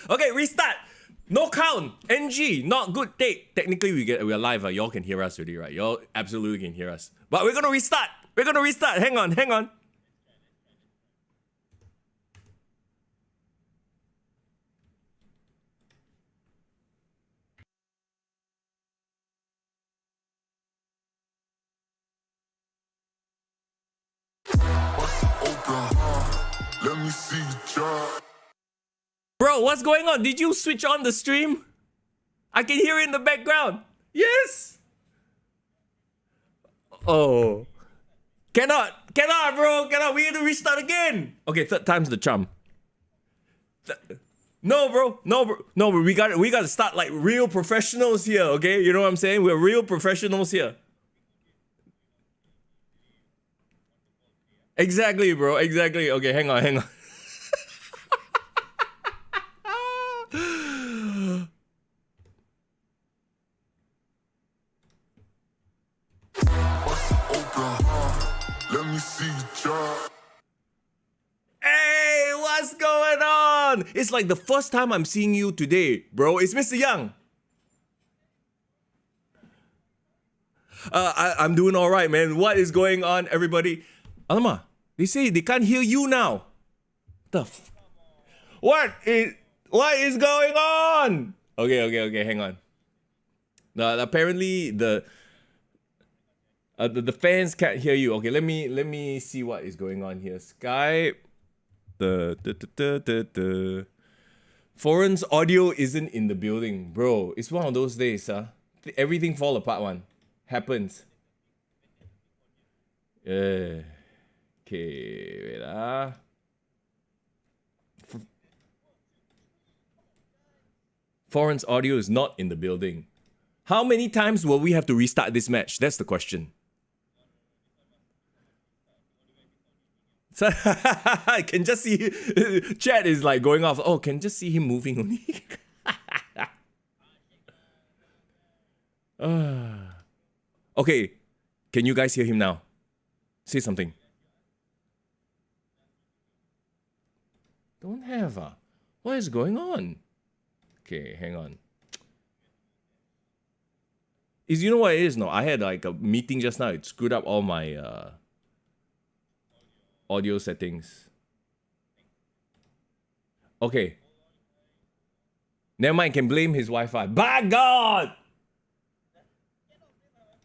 Okay, restart. No count. NG. Not good take. Technically, we're live. Y'all can hear us already, right? Y'all absolutely can hear us. But we're gonna restart. Hang on. Let me see you try. Bro, what's going on? Did you switch on the stream? I can hear it in the background. Yes. Oh. Cannot, bro. We need to restart again. Okay, third time's the charm. No, bro. We got to start like real professionals here, okay? You know what I'm saying? We're real professionals here. Exactly, bro. Exactly. Okay, hang on. Let me see you try. Hey, what's going on? It's like the first time I'm seeing you today, bro. It's Mr. Young. I'm doing all right, man. What is going on, everybody? Alamak, they say they can't hear you now. What is going on? Okay, hang on. Apparently the fans can't hear you. Okay, let me see what is going on here. Skype. Foreign's audio isn't in the building, bro. It's one of those days, everything fall apart. One happens. Yeah. Okay, wait. Foreign's audio is not in the building. How many times will we have to restart this match? That's the question. So I can just see chat is like going off. Oh, can just see him moving only. Okay, can you guys hear him now? Say something. Don't have what is going on? Okay, hang on. You know what it is? No, I had like a meeting just now. It screwed up all my audio settings. Okay. Never mind, can blame his Wi-Fi. By God!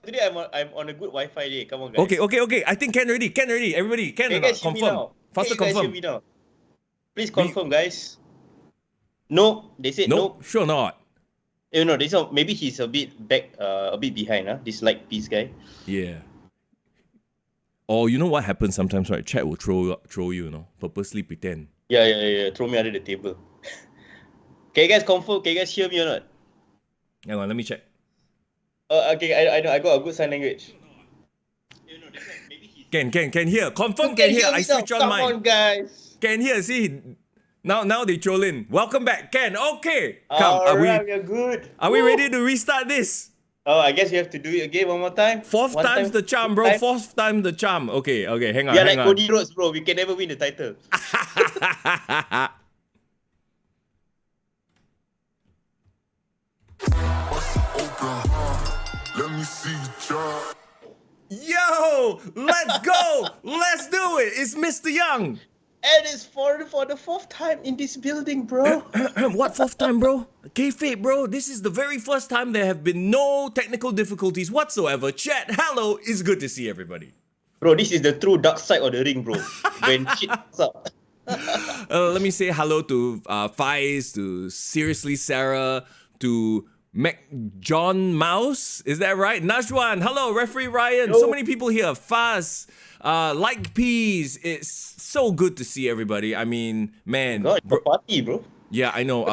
Today I'm on a good Wi-Fi day. Come on, guys. Okay. I think Ken ready. Everybody, Ken, confirm. Faster confirm. Please confirm, guys. No, they said no. Sure not. No, they said maybe he's a bit back, a bit behind. This light piece guy. Yeah. Or you know what happens sometimes, right? Chat will throw you, purposely pretend. Yeah. Throw me under the table. Can you guys confirm? Can you guys hear me or not? Hang on, let me check. Okay, I know. I got a good sign language. Can hear. Confirm can hear. I switch on mine. Come on, guys. Can hear. See, now they troll in. Welcome back, Ken. Okay. Come. Alright, we're good. Are we ready to restart this? Oh, I guess you have to do it again one more time. Fourth time's the charm, bro. Fourth time the charm. Okay. Hang on. Yeah, like Cody Rhodes, bro. We can never win the title. Let me see you try. Yo, let's go. Let's do it. It's Mr. Young. And it's for the fourth time in this building, bro. What fourth time, bro? Kayfabe, bro. This is the very first time there have been no technical difficulties whatsoever. Chat, hello. It's good to see everybody. Bro, this is the true dark side of the ring, bro. When shit comes up. Let me say hello to Faiz, to Seriously Sarah, to John Mouse. Is that right? Najwan, hello. Referee Ryan. Hello. So many people here. Faz, Like Peas. It's so good to see everybody. I mean, man. God, it's a party, bro. Yeah, I know.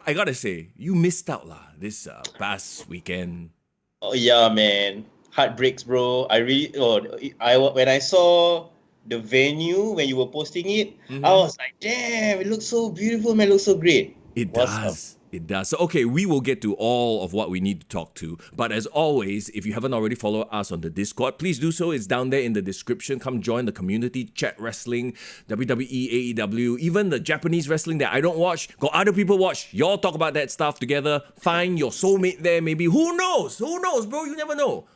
I gotta say, you missed out this past weekend. Oh yeah, man. Heartbreaks, bro. When I saw the venue when you were posting it, I was like, damn, it looks so beautiful, man. It looks so great. It does. It does. So, okay, we will get to all of what we need to talk to. But as always, if you haven't already followed us on the Discord, please do so. It's down there in the description. Come join the community, chat wrestling, WWE, AEW, even the Japanese wrestling that I don't watch. Got other people watch. Y'all talk about that stuff together. Find your soulmate there, maybe. Who knows? Who knows, bro? You never know.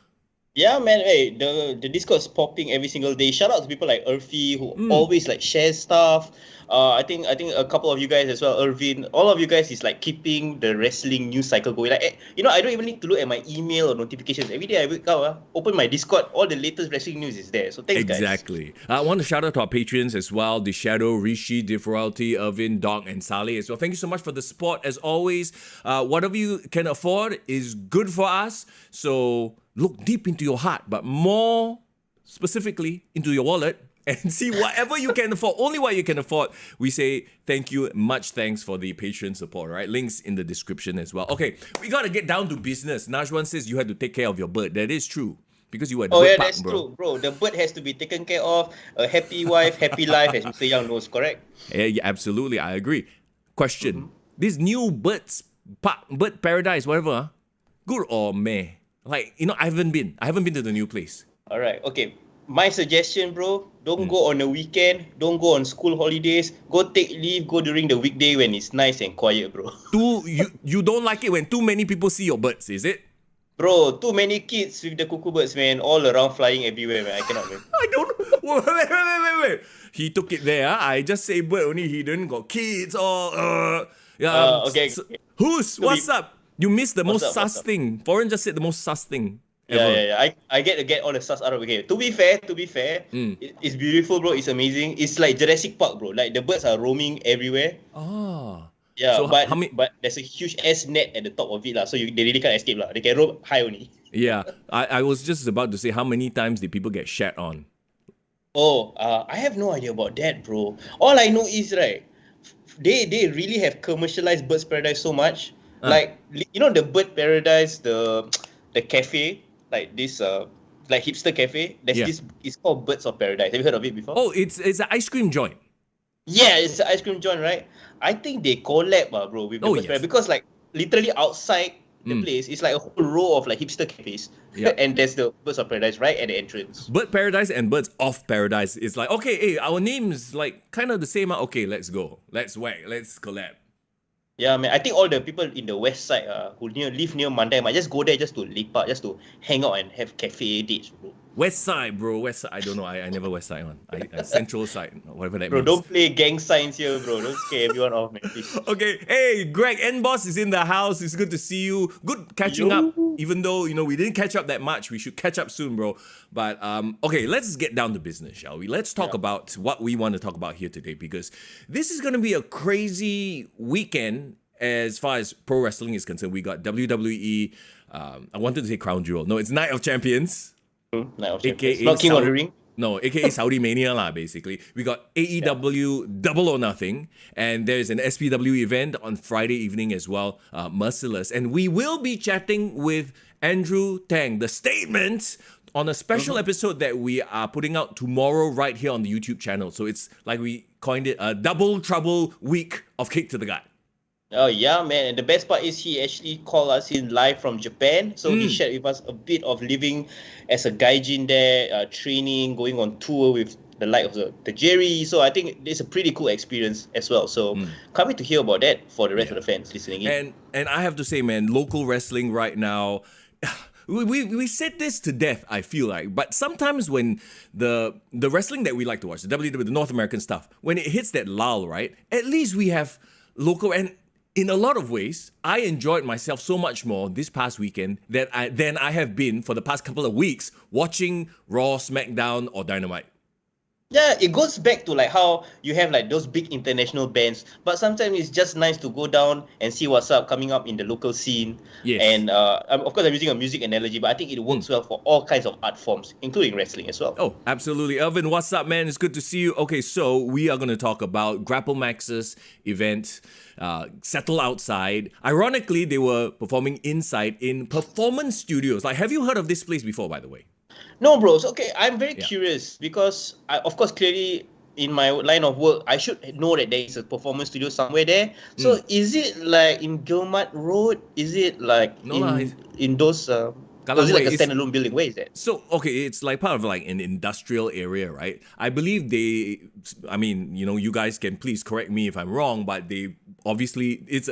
Yeah, man. Hey, the Discord's popping every single day. Shout out to people like Urfi who always like share stuff. I think a couple of you guys as well, Irvin. All of you guys is like keeping the wrestling news cycle going. Like, I don't even need to look at my email or notifications. Every day I wake up, open my Discord, all the latest wrestling news is there. So thanks, guys. Exactly. I want to shout out to our patrons as well: The Shadow, Rishi, Differalty, Irvin, Doc, and Saleh as well. Thank you so much for the support. As always, whatever you can afford is good for us. So look deep into your heart, but more specifically into your wallet, and see whatever you can afford, only what you can afford. We say thank you, much thanks for the patron support, right? Links in the description as well. Okay, we got to get down to business. Najwan says you had to take care of your bird. That is true. Because you were Oh, yeah, park, that's true, bro. The bird has to be taken care of. A happy wife, happy life, as Mr. Young knows, correct? Yeah, absolutely. I agree. Question. This new bird paradise, whatever, good or meh? Like, I haven't been to the new place. All right, okay. My suggestion, bro, don't go on the weekend. Don't go on school holidays. Go take leave. Go during the weekday when it's nice and quiet, bro. You don't like it when too many people see your birds, is it? Bro, too many kids with the cuckoo birds, man. All around flying everywhere, man. I cannot, man. I don't... Wait. He took it there. I just say bird only. He didn't got kids or... Okay. So, what's up? You missed the most sus thing. Foreign just said the most sus thing. Yeah. I get all the sus out of it. To be fair, it's beautiful, bro. It's amazing. It's like Jurassic Park, bro. Like the birds are roaming everywhere. Oh. Yeah, So but there's a huge ass net at the top of it, lah. So they really can't escape, lah. They can roam high only. Yeah, I was just about to say, how many times did people get shat on? Oh, I have no idea about that, bro. All I know is, right, they really have commercialized Birds Paradise so much. Like, the Bird Paradise, the cafe, like this like hipster cafe. There's this. It's called Birds of Paradise. Have you heard of it before? Oh, it's an ice cream joint. Yeah, it's an ice cream joint, right? I think they collab, bro, with the Birds Paradise, because like literally outside the place, it's like a whole row of like hipster cafes, and there's the Birds of Paradise right at the entrance. Bird Paradise and Birds of Paradise. It's like, okay, hey, our names like kind of the same. Okay, let's go. Let's collab. Yeah, man. I think all the people in the west side who live near Mandai might just go there just to lepak, just to hang out and have cafe dates, bro. West side, bro. West side. I don't know. I never west side one. I central side, whatever that bro, means. Bro, don't play gang signs here, bro. Don't scare everyone off, man. Please. Okay. Hey, Greg N-Boss is in the house. It's good to see you. Good catching up. Even though, we didn't catch up that much. We should catch up soon, bro. But, okay, let's get down to business, shall we? Let's talk about what we want to talk about here today, because this is going to be a crazy weekend as far as pro wrestling is concerned. We got WWE. I wanted to say Crown Jewel. No, it's Night of Champions. Night of AKA Champions. Not King of the Ring. No, aka Saudi Mania lah, basically. We got AEW Double or Nothing, and there's an SPW event on Friday evening as well, Merciless. And we will be chatting with Andrew Tang, The Statement, on a special episode that we are putting out tomorrow right here on the YouTube channel. So it's like we coined it a double trouble week of Kick to the Gut. Oh, yeah, man. And the best part is he actually called us in live from Japan. So he shared with us a bit of living as a gaijin there, training, going on tour with the like of the Jerry. So I think it's a pretty cool experience as well. So can't wait to hear about that for the rest of the fans listening in. And I have to say, man, local wrestling right now... We said this to death, I feel like, but sometimes when the wrestling that we like to watch, the WWE, the North American stuff, when it hits that lull, right, at least we have local, and in a lot of ways, I enjoyed myself so much more this past weekend than I have been for the past couple of weeks watching Raw, SmackDown, or Dynamite. Yeah, it goes back to like how you have like those big international bands, but sometimes it's just nice to go down and see what's up coming up in the local scene. Yes. And of course, I'm using a music analogy, but I think it works well for all kinds of art forms, including wrestling as well. Oh, absolutely. Irvin, what's up, man? It's good to see you. Okay, so we are going to talk about GrappleMAX's event, Settle Outside. Ironically, they were performing inside in Performance Studios. Like, have you heard of this place before, by the way? No, bros. Okay, I'm very curious because, of course, clearly in my line of work, I should know that there is a performance studio somewhere there. So is it like in Gilmart Road? Is it like No lah, in those? Or Kallang is it Way like a is- standalone building? Where is that? So, okay, it's like part of like an industrial area, right? I believe I mean, you guys can please correct me if I'm wrong, but they obviously, it's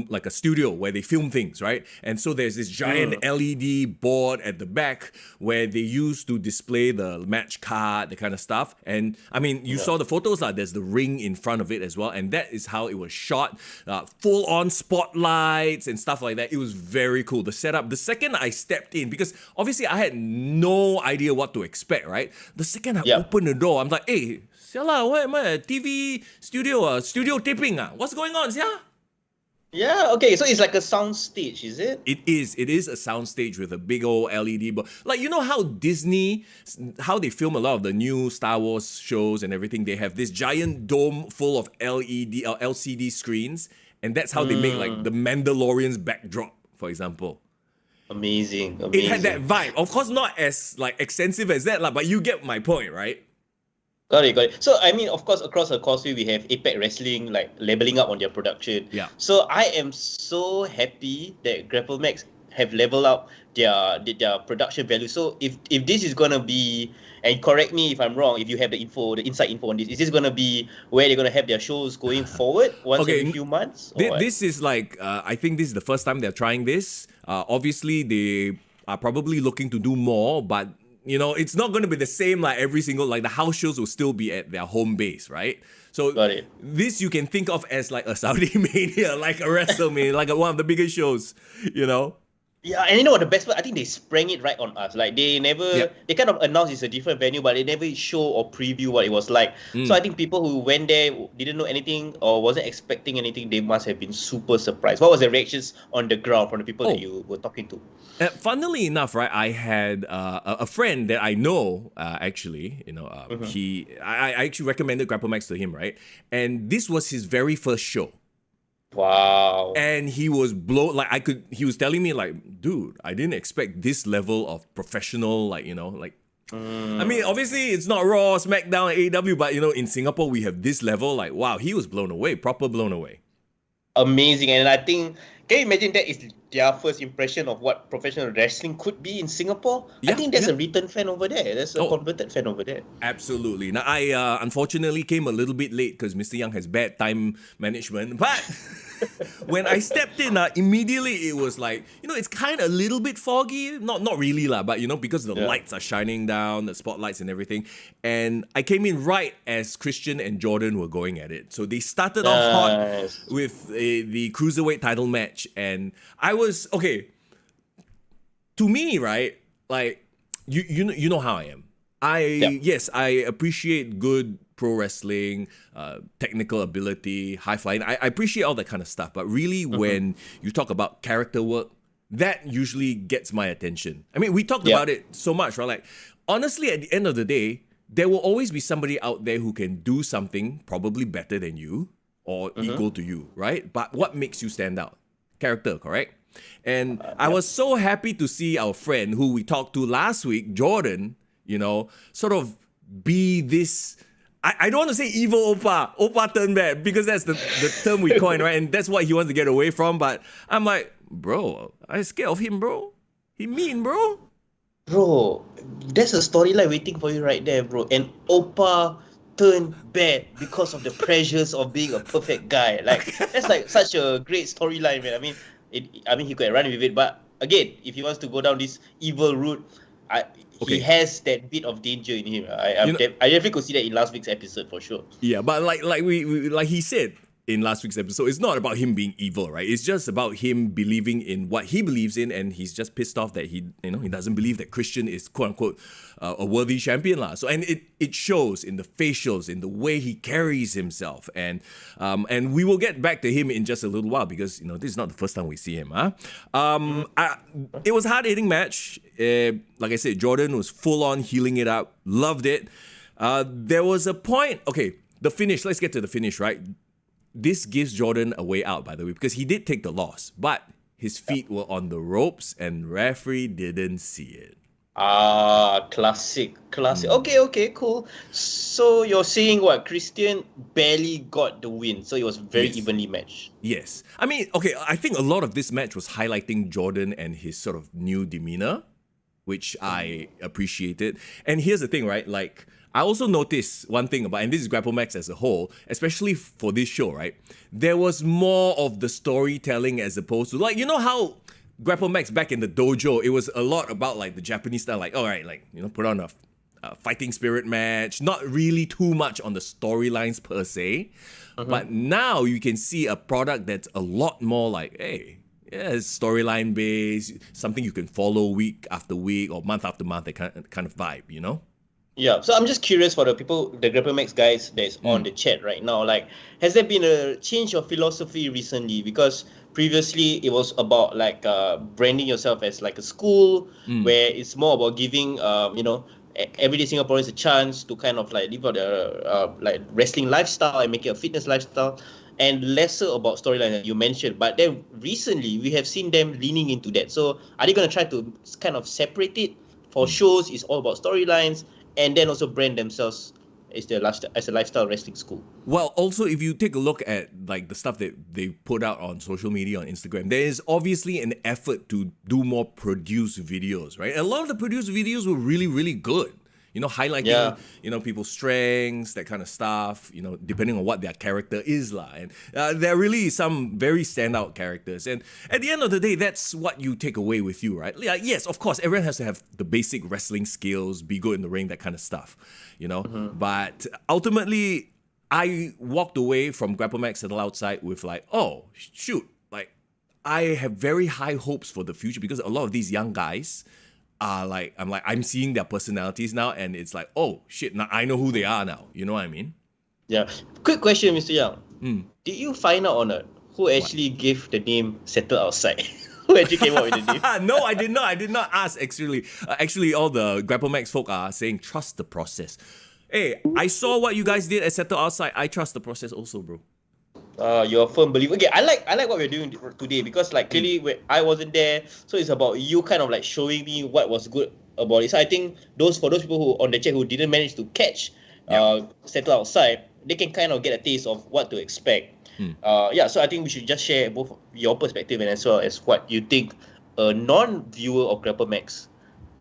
like a studio where they film things, right? And so there's this giant LED board at the back where they used to display the match card, the kind of stuff. And I mean, you saw the photos, there's the ring in front of it as well. And that is how it was shot, full on spotlights and stuff like that. It was very cool. The setup, the second I stepped in, because obviously I had no idea what to expect, right? The second I opened the door, I'm like, hey, siala, what am I? TV studio, studio taping, what's going on, sia? Yeah, okay. So it's like a sound stage, is it? It is a soundstage with a big old LED board. Like, you know how Disney, how they film a lot of the new Star Wars shows and everything, they have this giant dome full of LED or LCD screens, and that's how they make like the Mandalorian's backdrop, for example. Amazing. It had that vibe. Of course, not as like extensive as that, but you get my point, right? Got it. So, I mean, of course, across the causeway, we have Apex Wrestling, like, leveling up on their production. Yeah. So, I am so happy that GrappleMAX have leveled up their production value. So, if this is going to be, and correct me if I'm wrong, if you have the inside info on this, is this going to be where they're going to have their shows going forward once every few months? This is like, I think this is the first time they're trying this. Obviously, they are probably looking to do more, but it's not going to be the same like every single, like the house shows will still be at their home base, right? So Got it. This you can think of as like a Saudi Mania, like a WrestleMania, like one of the biggest shows, Yeah, and you know what the best part? I think they sprang it right on us. Like they kind of announced it's a different venue, but they never show or preview what it was like. So I think people who went there didn't know anything or wasn't expecting anything. They must have been super surprised. What was the reactions on the ground from the people that you were talking to? Funnily enough, right, I had a friend that I know, actually, I actually recommended GrappleMAX to him, right? And this was his very first show. Wow. And he was blown, he was telling me like, dude, I didn't expect this level of professional, I mean, obviously it's not Raw, SmackDown, AEW, but in Singapore we have this level, like, wow, he was blown away, proper blown away. Amazing. And I think, can you imagine that is their first impression of what professional wrestling could be in Singapore? Yeah, I think there's a return fan over there. There's a converted fan over there. Absolutely. Now, I unfortunately came a little bit late because Mr. Young has bad time management. But when I stepped in, immediately it was like, it's kind of a little bit foggy. Not really, but, because the lights are shining down, the spotlights and everything. And I came in right as Christian and Jordan were going at it. So they started off hot with the Cruiserweight title match. And I was, okay, to me, right, like, you know how I am. Yes, I appreciate good pro wrestling, technical ability, high flying. I appreciate all that kind of stuff. But really, when you talk about character work, that usually gets my attention. I mean, we talked about it so much, right? Like, honestly, at the end of the day, there will always be somebody out there who can do something probably better than you or equal to you, right? But what makes you stand out? Character, correct? And I was so happy to see our friend who we talked to last week, Jordan, sort of be this, I don't want to say evil Oppa turn bad, because that's the term we coined, right? And that's what he wants to get away from. But I'm like, bro, I'm scared of him, bro. He mean, bro. Bro, there's a storyline waiting for you right there, bro. And Oppa turned bad because of the pressures of being a perfect guy. Like, that's like such a great storyline, man. I mean, he could run with it, but again, if he wants to go down this evil route, he has that bit of danger in him. I definitely could see that in last week's episode for sure. Yeah, but like he said in last week's episode, it's not about him being evil, right? It's just about him believing in what he believes in, and he's just pissed off that he doesn't believe that Christian is quote unquote a worthy champion, lah. So, and it shows in the facials, in the way he carries himself, and we will get back to him in just a little while, because this is not the first time we see him, it was a hard-hitting match. Like I said, Jordan was full on healing it up, loved it. There was a point. Okay, the finish. Let's get to the finish, right? This gives Jordan a way out, by the way, because he did take the loss, but his feet were on the ropes and referee didn't see it. Classic. Okay, cool. So you're saying what? Christian barely got the win, so it was very Yes. evenly matched. Yes. I mean, okay, I think a lot of this match was highlighting Jordan and his sort of new demeanor, which I appreciated. And here's the thing, right? Like, I also noticed one thing about, and this is GrappleMAX as a whole, especially for this show, right? There was more of the storytelling as opposed to, like, you know how GrappleMAX back in the dojo, it was a lot about like the Japanese style, like, all right, like, you know, put on a fighting spirit match, not really too much on the storylines per se. But now you can see a product that's a lot more like, hey, yeah, it's storyline based, something you can follow week after week or month after month, that kind of vibe, you know? Yeah, so I'm just curious for the people, the GrappleMAX guys that's on the chat right now. Like, has there been a change of philosophy recently? Because previously it was about like branding yourself as like a school, where it's more about giving everyday Singaporeans a chance to kind of like live out the like wrestling lifestyle and make it a fitness lifestyle, and lesser about storyline that you mentioned. But then recently we have seen them leaning into that. So are they going to try to kind of separate it? For shows, it's all about storylines, and then also brand themselves as a lifestyle wrestling school. Well, also, if you take a look at like the stuff that they put out on social media, on Instagram, there is obviously an effort to do more produced videos, right? A lot of the produced videos were really, really good. You know, highlighting, people's strengths, that kind of stuff, depending on what their character is like. And there are really some very standout characters. And at the end of the day, that's what you take away with you, right? Yeah, yes, of course, everyone has to have the basic wrestling skills, be good in the ring, that kind of stuff, But ultimately, I walked away from GrappleMAX Settle Outside with like, oh, shoot, like, I have very high hopes for the future because a lot of these young guys are like, I'm seeing their personalities now, and it's like, oh shit, now I know who they are now. You know what I mean? Yeah. Quick question, Mr. Yang. Did you find out or not who actually gave the name Settle Outside? Who actually came up with the name? No, I did not. I did not ask, actually. Actually, all the GrappleMAX folk are saying, trust the process. Hey, I saw what you guys did at Settle Outside. I trust the process also, bro. You're a firm believer. Okay, I like what we're doing today because like clearly I wasn't there, so it's about you kind of like showing me what was good about it. So I think for those people who on the chat who didn't manage to catch Settle Outside, they can kind of get a taste of what to expect. So I think we should just share both your perspective and as well as what you think a non-viewer of GrappleMAX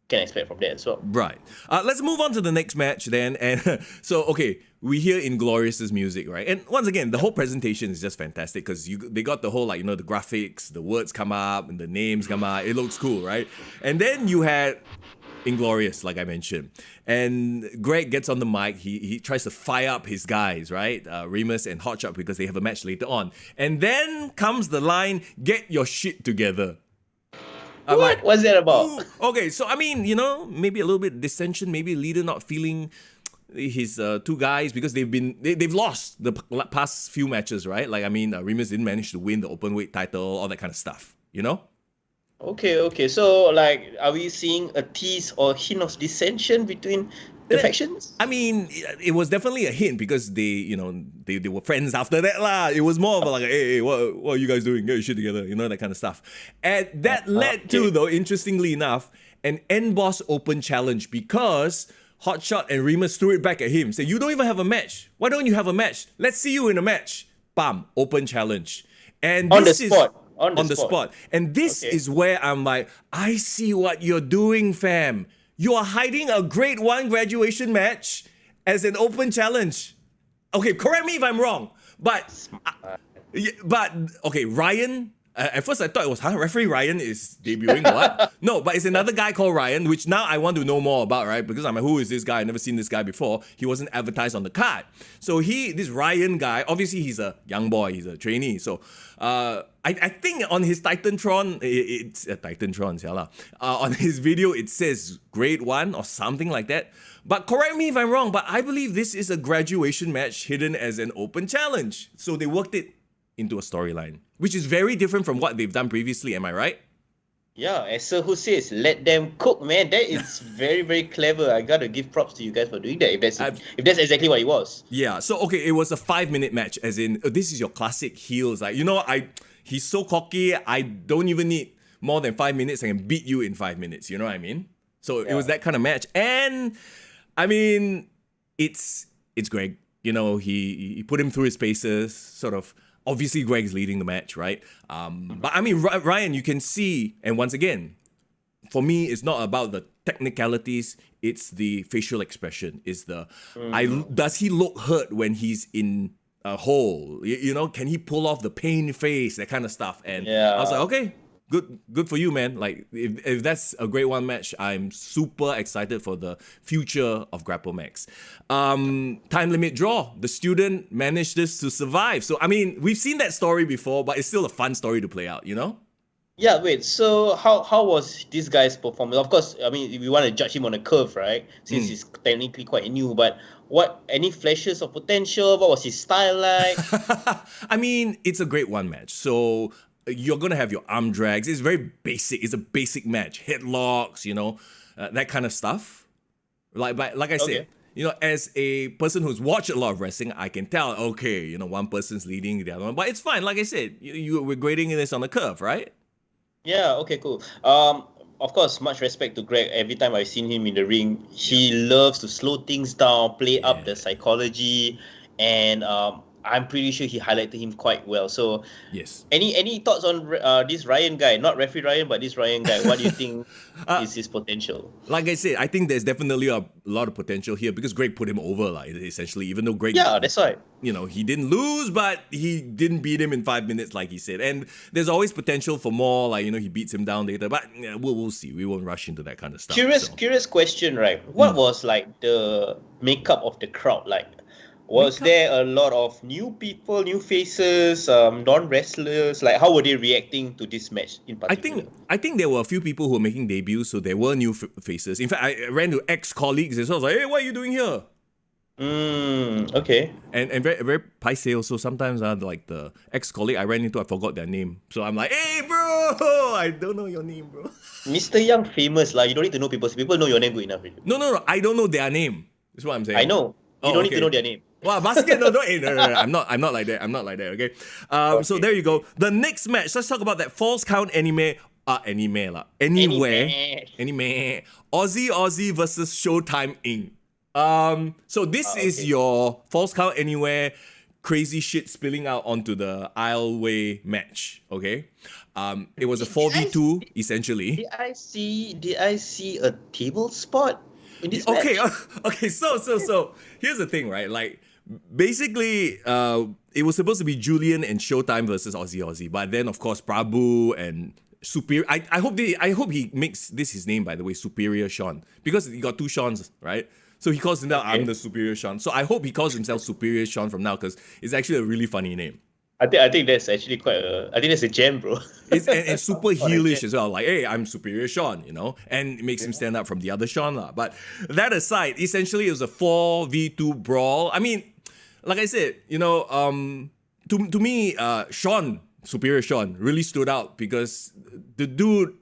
can expect from that as well. Right. Let's move on to the next match then. And so, okay, we hear Inglorious's music, right? And once again, the whole presentation is just fantastic because they got the whole, like, the graphics, the words come up and the names come up. It looks cool, right? And then you had Inglorious, like I mentioned. And Greg gets on the mic. He tries to fire up his guys, right? Remus and Hotshot, because they have a match later on. And then comes the line, get your shit together. What's that about? Ooh. Okay, so I mean, maybe a little bit dissension, maybe a leader not feeling his two guys because they've lost the past few matches, right? Like, I mean, Remus didn't manage to win the openweight title, all that kind of stuff, Okay. So, like, are we seeing a tease or hint of dissension between the factions? I mean, it was definitely a hint because they were friends after that lah. It was more of like, hey, what are you guys doing? Get your shit together, that kind of stuff. And that led to, though, interestingly enough, an End Boss Open challenge because Hotshot and Remus threw it back at him. Say, you don't even have a match. Why don't you have a match? Let's see you in a match. Bam, open challenge. And on this the spot. On the spot. And this is where I'm like, I see what you're doing, fam. You are hiding a grade 1 graduation match as an open challenge. Okay, correct me if I'm wrong. But okay, Ryan. At first I thought it was, referee Ryan is debuting, what? No, but it's another guy called Ryan, which now I want to know more about, right? Because I'm like, who is this guy? I've never seen this guy before. He wasn't advertised on the card. So this Ryan guy, obviously he's a young boy, he's a trainee. So I think on his Titantron, it's a Titantron, on his video it says grade 1 or something like that. But correct me if I'm wrong, but I believe this is a graduation match hidden as an open challenge. So they worked it into a storyline, which is very different from what they've done previously, am I right? Yeah, as Sir Who says, let them cook, man. That is very, very clever. I gotta give props to you guys for doing that, if that's exactly what it was. Yeah, so okay, it was a 5-minute match, as in, this is your classic heels. Like, he's so cocky, I don't even need more than 5 minutes, I can beat you in 5 minutes, you know what I mean? So it was that kind of match. And I mean, it's Greg. You know, he put him through his paces, sort of. Obviously, Greg's leading the match, right? But I mean, Ryan, you can see, and once again, for me, it's not about the technicalities. It's the facial expression. It's the does he look hurt when he's in a hole? You know, can he pull off the pain face, that kind of stuff? And I was like, okay, good for you, man. Like, if that's a great one match, I'm super excited for the future of GrappleMAX. Time limit draw. The student managed this to survive. So, I mean, we've seen that story before, but it's still a fun story to play out, you know? Yeah, wait. So how was this guy's performance? Of course, I mean, we want to judge him on a curve, right? Since he's technically quite new. But any flashes of potential? What was his style like? I mean, it's a great one match. So you're gonna have your arm drags. It's very basic. It's a basic match. Headlocks, you know, that kind of stuff. Like I said, you know, as a person who's watched a lot of wrestling, I can tell. Okay, you know, one person's leading the other one, but it's fine. Like I said, we're grading this on a curve, right? Yeah, okay, cool. Of course, much respect to Greg. Every time I've seen him in the ring, he loves to slow things down, play up the psychology, and I'm pretty sure he highlighted him quite well. So, yes. Any thoughts on this Ryan guy? Not referee Ryan, but this Ryan guy. What do you think is his potential? Like I said, I think there's definitely a lot of potential here because Greg put him over, like, essentially. Even though Greg, that's right. You know, he didn't lose, but he didn't beat him in 5 minutes, like he said. And there's always potential for more, like, you know, he beats him down later. But yeah, we'll see. We won't rush into that kind of stuff. Curious question, right? What was like the makeup of the crowd like? Was there a lot of new people, new faces, non-wrestlers? Like, how were they reacting to this match in particular? I think there were a few people who were making debuts, so there were new faces. In fact, I ran to ex-colleagues and so I was like, hey, what are you doing here? Okay. And very, very paiseh also. Sometimes like the ex-colleague I ran into, I forgot their name. So I'm like, hey, bro, I don't know your name, bro. Mr. Young famous, you don't need to know people. People know your name good enough. No, I don't know their name. That's what I'm saying. I know. You don't need to know their name. Wow, basket, no, I'm not like that. I'm not like that, okay? So there you go. The next match, let's talk about that Falls Count Anime. Anime. Aussie versus Showtime Inc. So this is your Falls Count Anywhere crazy shit spilling out onto the aisleway match, okay? It was a 4v2, essentially. Did I see a table spot in this match? Okay, so here's the thing, right? Like, basically, it was supposed to be Julian and Showtime versus Aussie, but then of course Prabhu and Superior. I hope he makes this his name, by the way, Superior Sean, because he got two Seans, right? So he calls himself I'm the Superior Sean. So I hope he calls himself Superior Sean from now because it's actually a really funny name. I think that's actually I think that's a gem, bro. It's super heelish as well. Like, hey, I'm Superior Sean, you know, and it makes him stand out from the other Sean lah. But that aside, essentially it was a 4v2 brawl. I mean, like I said, you know, to me, Sean, Superior Sean, really stood out because the dude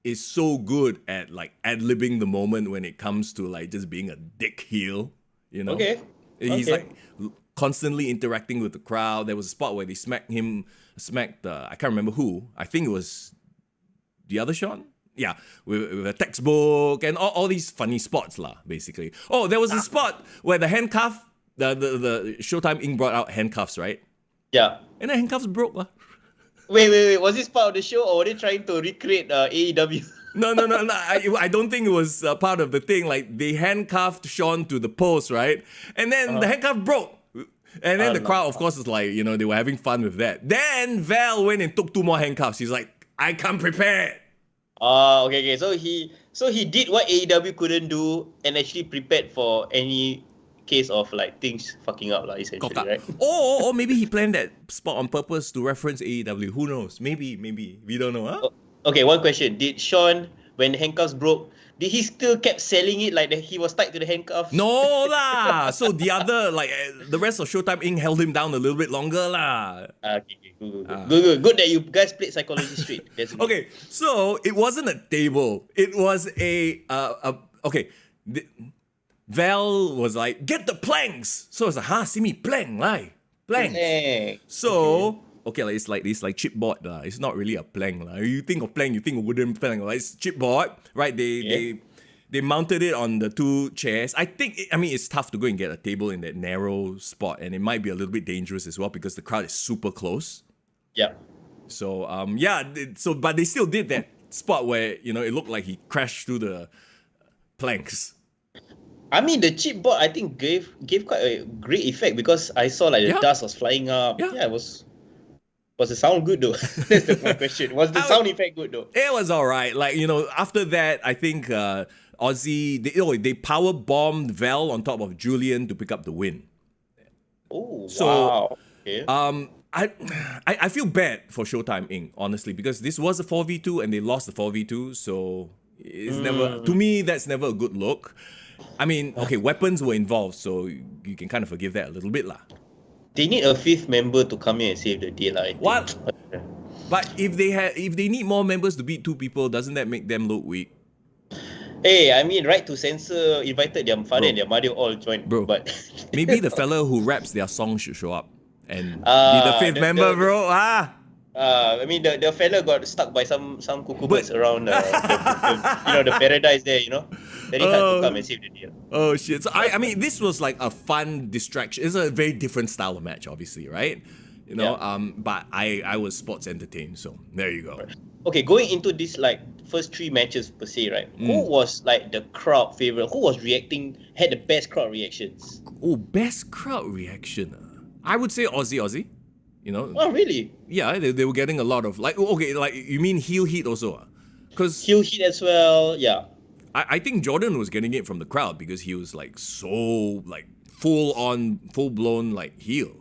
is so good at like ad-libbing the moment when it comes to like just being a dick heel, you know. He's like constantly interacting with the crowd. There was a spot where they smacked I can't remember who. I think it was the other Sean. Yeah, with a textbook and all these funny spots lah, basically. Oh, there was a spot where the handcuff, the Showtime Inc. brought out handcuffs, right? Yeah. And the handcuffs broke lah. Wait. Was this part of the show or were they trying to recreate AEW? No. I don't think it was part of the thing. Like, they handcuffed Sean to the post, right? And then the handcuff broke. And then the crowd, of course, is like, you know, they were having fun with that. Then Val went and took 2 more handcuffs. He's like, I come prepared. Okay. So he did what AEW couldn't do and actually prepared for any case of like things fucking up, like, essentially, right? Or maybe he planned that spot on purpose to reference AEW. Who knows? Maybe. We don't know, huh? Okay, one question. Did Sean, when the handcuffs broke, did he still kept selling it like that he was tied to the handcuffs? No lah. So the other, like, the rest of Showtime Inc. held him down a little bit longer lah. Okay, good that you guys played psychology straight. That's good. Okay, so it wasn't a table. It was Val was like, get the planks. So it's like, see me plank, like planks. So like it's like chipboard lah. It's not really a plank lah. You think of plank, you think of wooden plank. Like, it's chipboard, right? They They mounted it on the two chairs. I mean, it's tough to go and get a table in that narrow spot, and it might be a little bit dangerous as well because the crowd is super close. Yeah. So, but they still did that spot where, it looked like he crashed through the planks. I mean, the chipboard I think gave quite a great effect because I saw like the dust was flying up. Yeah, it was. Was the sound good though? That's my question. Was the sound effect good though? It was all right. Like, after that, I think Aussie, they power bombed Val on top of Julian to pick up the win. Oh, So, wow. Okay. I feel bad for Showtime Inc., honestly, because this was a 4v2 and they lost the 4v2, so it's never, to me, that's never a good look. I mean, okay, weapons were involved, so you can kind of forgive that a little bit lah. They need a fifth member to come in and save the day, I think. What? But if they need more members to beat two people, doesn't that make them look weak? Hey, I mean, Right to Censor invited their father and their mother all joined. Bro, but maybe the fella who raps their song should show up and be the fifth member, bro. I mean, the fella got stuck by some cuckoo birds around the paradise there, Very hard to come and save the day. Oh shit! So I mean, this was like a fun distraction. It's a very different style of match, obviously, right? But I was sports entertained, so there you go. Okay, going into this like first three matches per se, right? Who was like the crowd favorite? Who was had the best crowd reactions? Oh, best crowd reaction. I would say Aussie. Oh, really? Yeah, they were getting a lot of like you mean heel heat also? Because heel heat as well, yeah. I think Jordan was getting it from the crowd because he was like so like full blown like heel.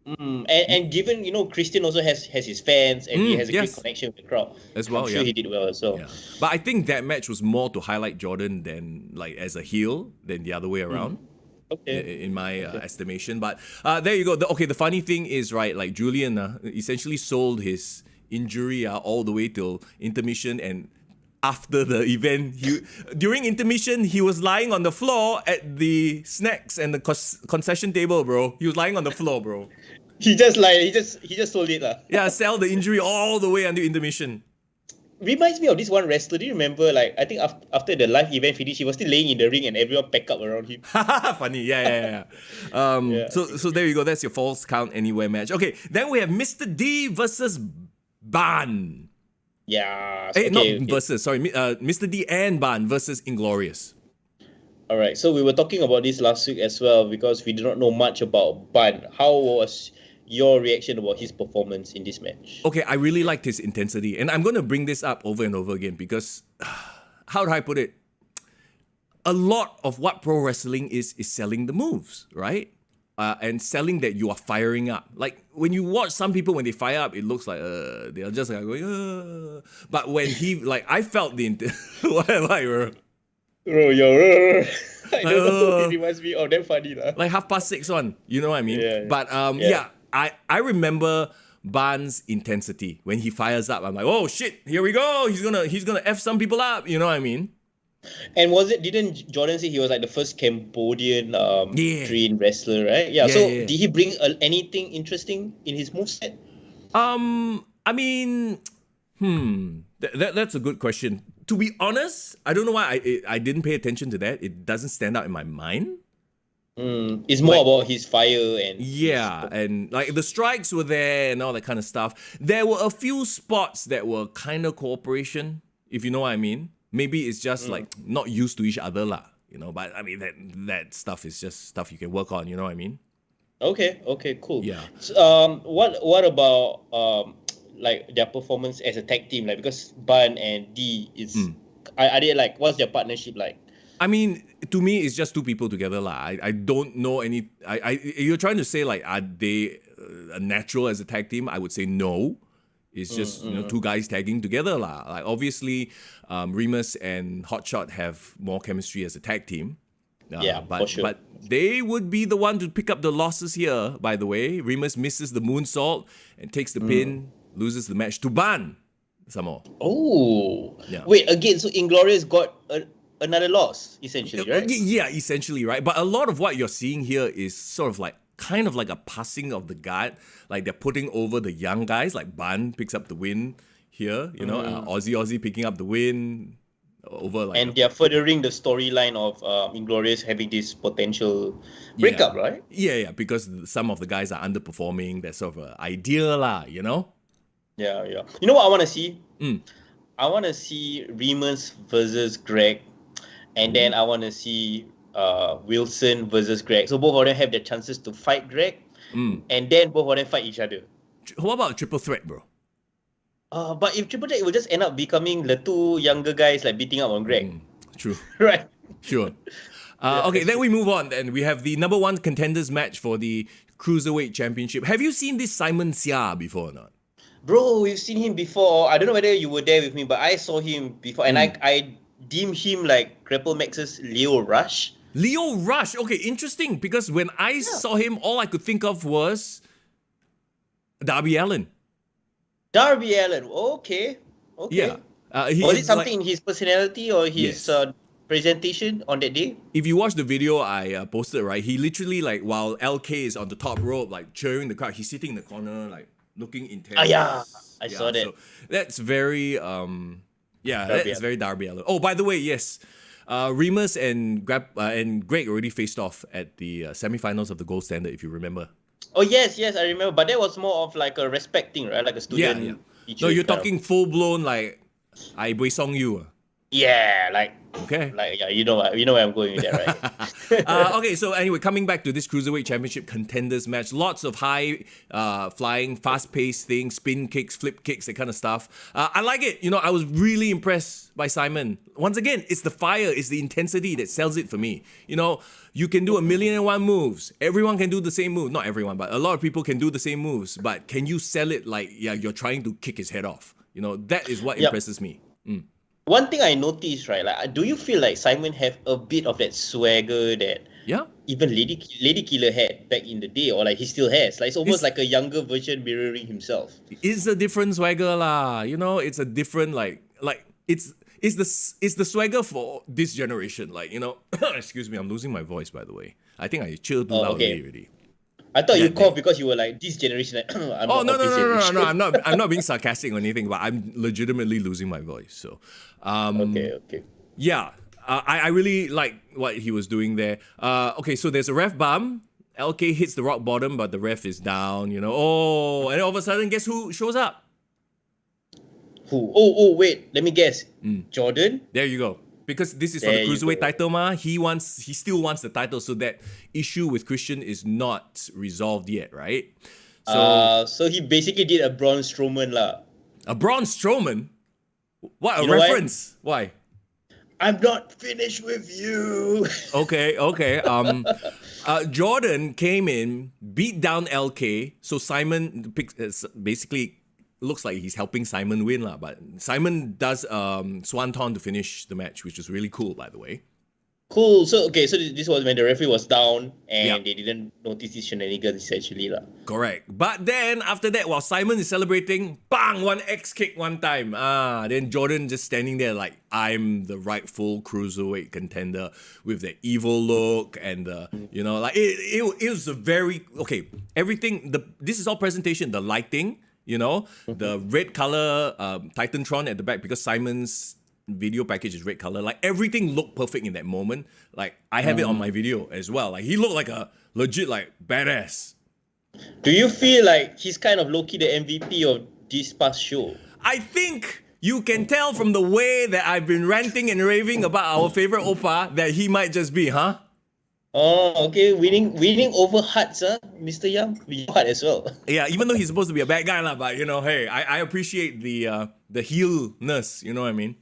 And given Christian also has his fans and he has a great connection with the crowd as well. I'm sure he did well as well. Yeah. But I think that match was more to highlight Jordan than like as a heel than the other way around. Okay. In my estimation, but there you go. The funny thing is, right, like Julian essentially sold his injury all the way till intermission, and after the event, during intermission he was lying on the floor at the snacks and the concession table, bro. He was lying on the floor, bro. He just sold it lah. Yeah, sell the injury all the way until intermission. Reminds me of this one wrestler. Do you remember? Like, I think after the live event finished, he was still laying in the ring and everyone packed up around him. Funny, yeah. So there you go. That's your false count anywhere match. Okay, then we have Mr. D versus Ban. Yeah. Versus. Sorry, Mr. D and Ban versus Inglorious. All right. So we were talking about this last week as well because we do not know much about Ban. How was your reaction about his performance in this match? Okay, I really liked his intensity, and I'm going to bring this up over and over again because, how do I put it? A lot of what pro wrestling is selling the moves, right? And selling that you are firing up. Like when you watch some people when they fire up, it looks like they are just like going. But when I felt the what bro? Bro, I don't know. It reminds me of that funny lah. Like 6:30 on, you know what I mean? Yeah. But I remember Ban's intensity when he fires up. I'm like, oh shit, here we go. He's gonna F some people up. You know what I mean? And didn't Jordan say he was like the first Cambodian trained wrestler, right? Yeah. Did he bring anything interesting in his moveset? I mean, that's a good question. To be honest, I don't know why I didn't pay attention to that. It doesn't stand out in my mind. It's more about his fire and and like the strikes were there and all that kind of stuff. There were a few spots that were kind of cooperation, if you know what I mean. Maybe it's just like not used to each other lah, But I mean that stuff is just stuff you can work on, you know what I mean? Okay, cool. Yeah. So, what about like their performance as a tag team? Like because Ban and D is, are they like what's their partnership like? I mean, to me, it's just two people together lah. I don't know any. You're trying to say like are they natural as a tag team? I would say no. It's just two guys tagging together lah. Like obviously, Remus and Hotshot have more chemistry as a tag team. For sure. But they would be the one to pick up the losses here. By the way, Remus misses the moonsault and takes the pin, loses the match to Ban. Some more. Oh, wait again. So Inglorious got another loss, essentially, right? Yeah, essentially, right? But a lot of what you're seeing here is sort of like kind of like a passing of the guard. Like they're putting over the young guys. Like Ban picks up the win here, Aussie picking up the win. over like. And they're furthering the storyline of Inglorious having this potential breakup, right? Yeah, because some of the guys are underperforming. That sort of idea lah, you know. Yeah. You know what I want to see? Mm. I want to see Remus versus Greg, and then I want to see Wilson versus Greg. So both of them have their chances to fight Greg, and then both of them fight each other. What about triple threat, bro? But if triple threat, it will just end up becoming the two younger guys like beating up on Greg. True. Right. Sure. Okay, then we move on. And we have the number one contenders match for the Cruiserweight Championship. Have you seen this Simon Sia before or not? Bro, we've seen him before. I don't know whether you were there with me, but I saw him before, and I deem him like GrappleMAX's Leo Rush. Leo Rush. Okay, interesting. Because when I saw him, all I could think of was Darby Allin. Darby Allin. Okay. Yeah. Was it something in his personality or his presentation on that day? If you watch the video I posted, right, he literally, like, while LK is on the top rope, like, cheering the crowd, he's sitting in the corner, like, looking intense. I saw that. So that's very, that's very Darby Allin. Oh, by the way, yes, Remus and Greg already faced off at the semifinals of the Gold Standard, if you remember. Oh, yes, I remember. But that was more of like a respect thing, right? Like a student. Yeah. No, you're talking full-blown, like, I buisong you. Yeah, like, okay. Like, yeah, you know where I'm going with that, right? Okay, so anyway, coming back to this Cruiserweight Championship contenders match, lots of high flying, fast-paced things, spin kicks, flip kicks, that kind of stuff. I like it. You know, I was really impressed by Simon. Once again, it's the fire, it's the intensity that sells it for me. You know, you can do 1,000,001 moves. Everyone can do the same move. Not everyone, but a lot of people can do the same moves. But can you sell it like, you're trying to kick his head off? You know, that is what impresses me. One thing I noticed, right? Like, do you feel like Simon have a bit of that swagger that even Lady Killer had back in the day, or like he still has? Like, it's almost like a younger version mirroring himself. It's a different swagger lah. You know, it's a different like it's the swagger for this generation. Like, you know, excuse me, I'm losing my voice, by the way. I think I chilled too loudly already. I thought you coughed because you were like, this generation. Like, no. I'm not being sarcastic or anything, but I'm legitimately losing my voice. So, okay. Yeah, I really like what he was doing there. Okay, so there's a ref bump. LK hits the rock bottom, but the ref is down. You know, and all of a sudden, guess who shows up? Who? Oh, wait. Let me guess. Jordan. There you go. Because this is for the Cruiserweight title, he still wants the title, so that issue with Christian is not resolved yet, right? So he basically did a Braun Strowman lah. A Braun Strowman? What, a reference? Why? I'm not finished with you. Okay. Jordan came in, beat down LK, so Simon basically looks like he's helping Simon win lah, but Simon does Swanton to finish the match, which is really cool, by the way. Cool. So this was when the referee was down and they didn't notice these shenanigans essentially lah. Correct. But then after that, while Simon is celebrating, bang, one X kick one time. Then Jordan just standing there like, I'm the rightful Cruiserweight contender with the evil look and the, you know, like it was a very everything. This is all presentation. The lighting. You know, the red color Titantron at the back, because Simon's video package is red color. Like, everything looked perfect in that moment. Like, I have it on my video as well. Like, he looked like a legit, like, badass. Do you feel like he's kind of low-key the MVP of this past show? I think you can tell from the way that I've been ranting and raving about our favorite Oppa that he might just be, huh? Oh, okay. Winning over Hearts, Mr. Young. Heart as well. Yeah, even though he's supposed to be a bad guy, lah, but you know, hey, I appreciate the heel-ness, you know what I mean?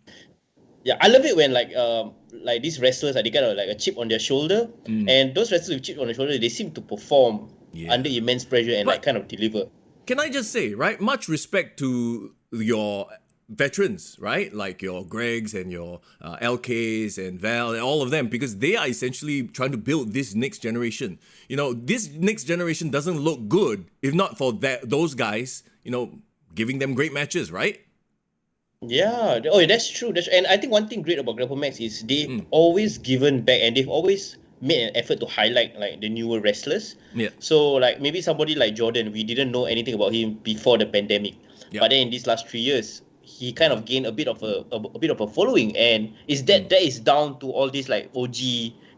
Yeah, I love it when like these wrestlers, they got like a chip on their shoulder, and those wrestlers with chip on their shoulder, they seem to perform under immense pressure and like kind of deliver. Can I just say, right? Much respect to your veterans, right? Like your Gregs and your LKs and Val and all of them, because they are essentially trying to build this next generation. You know, this next generation doesn't look good if not for those guys, you know, giving them great matches, right? Yeah. Oh, that's true. And I think one thing great about GrappleMAX is they've always given back, and they've always made an effort to highlight like the newer wrestlers. Yeah. So like maybe somebody like Jordan, we didn't know anything about him before the pandemic. But then in these last 3 years, he kind of gained a bit of a bit of a following, and that is down to all these like OG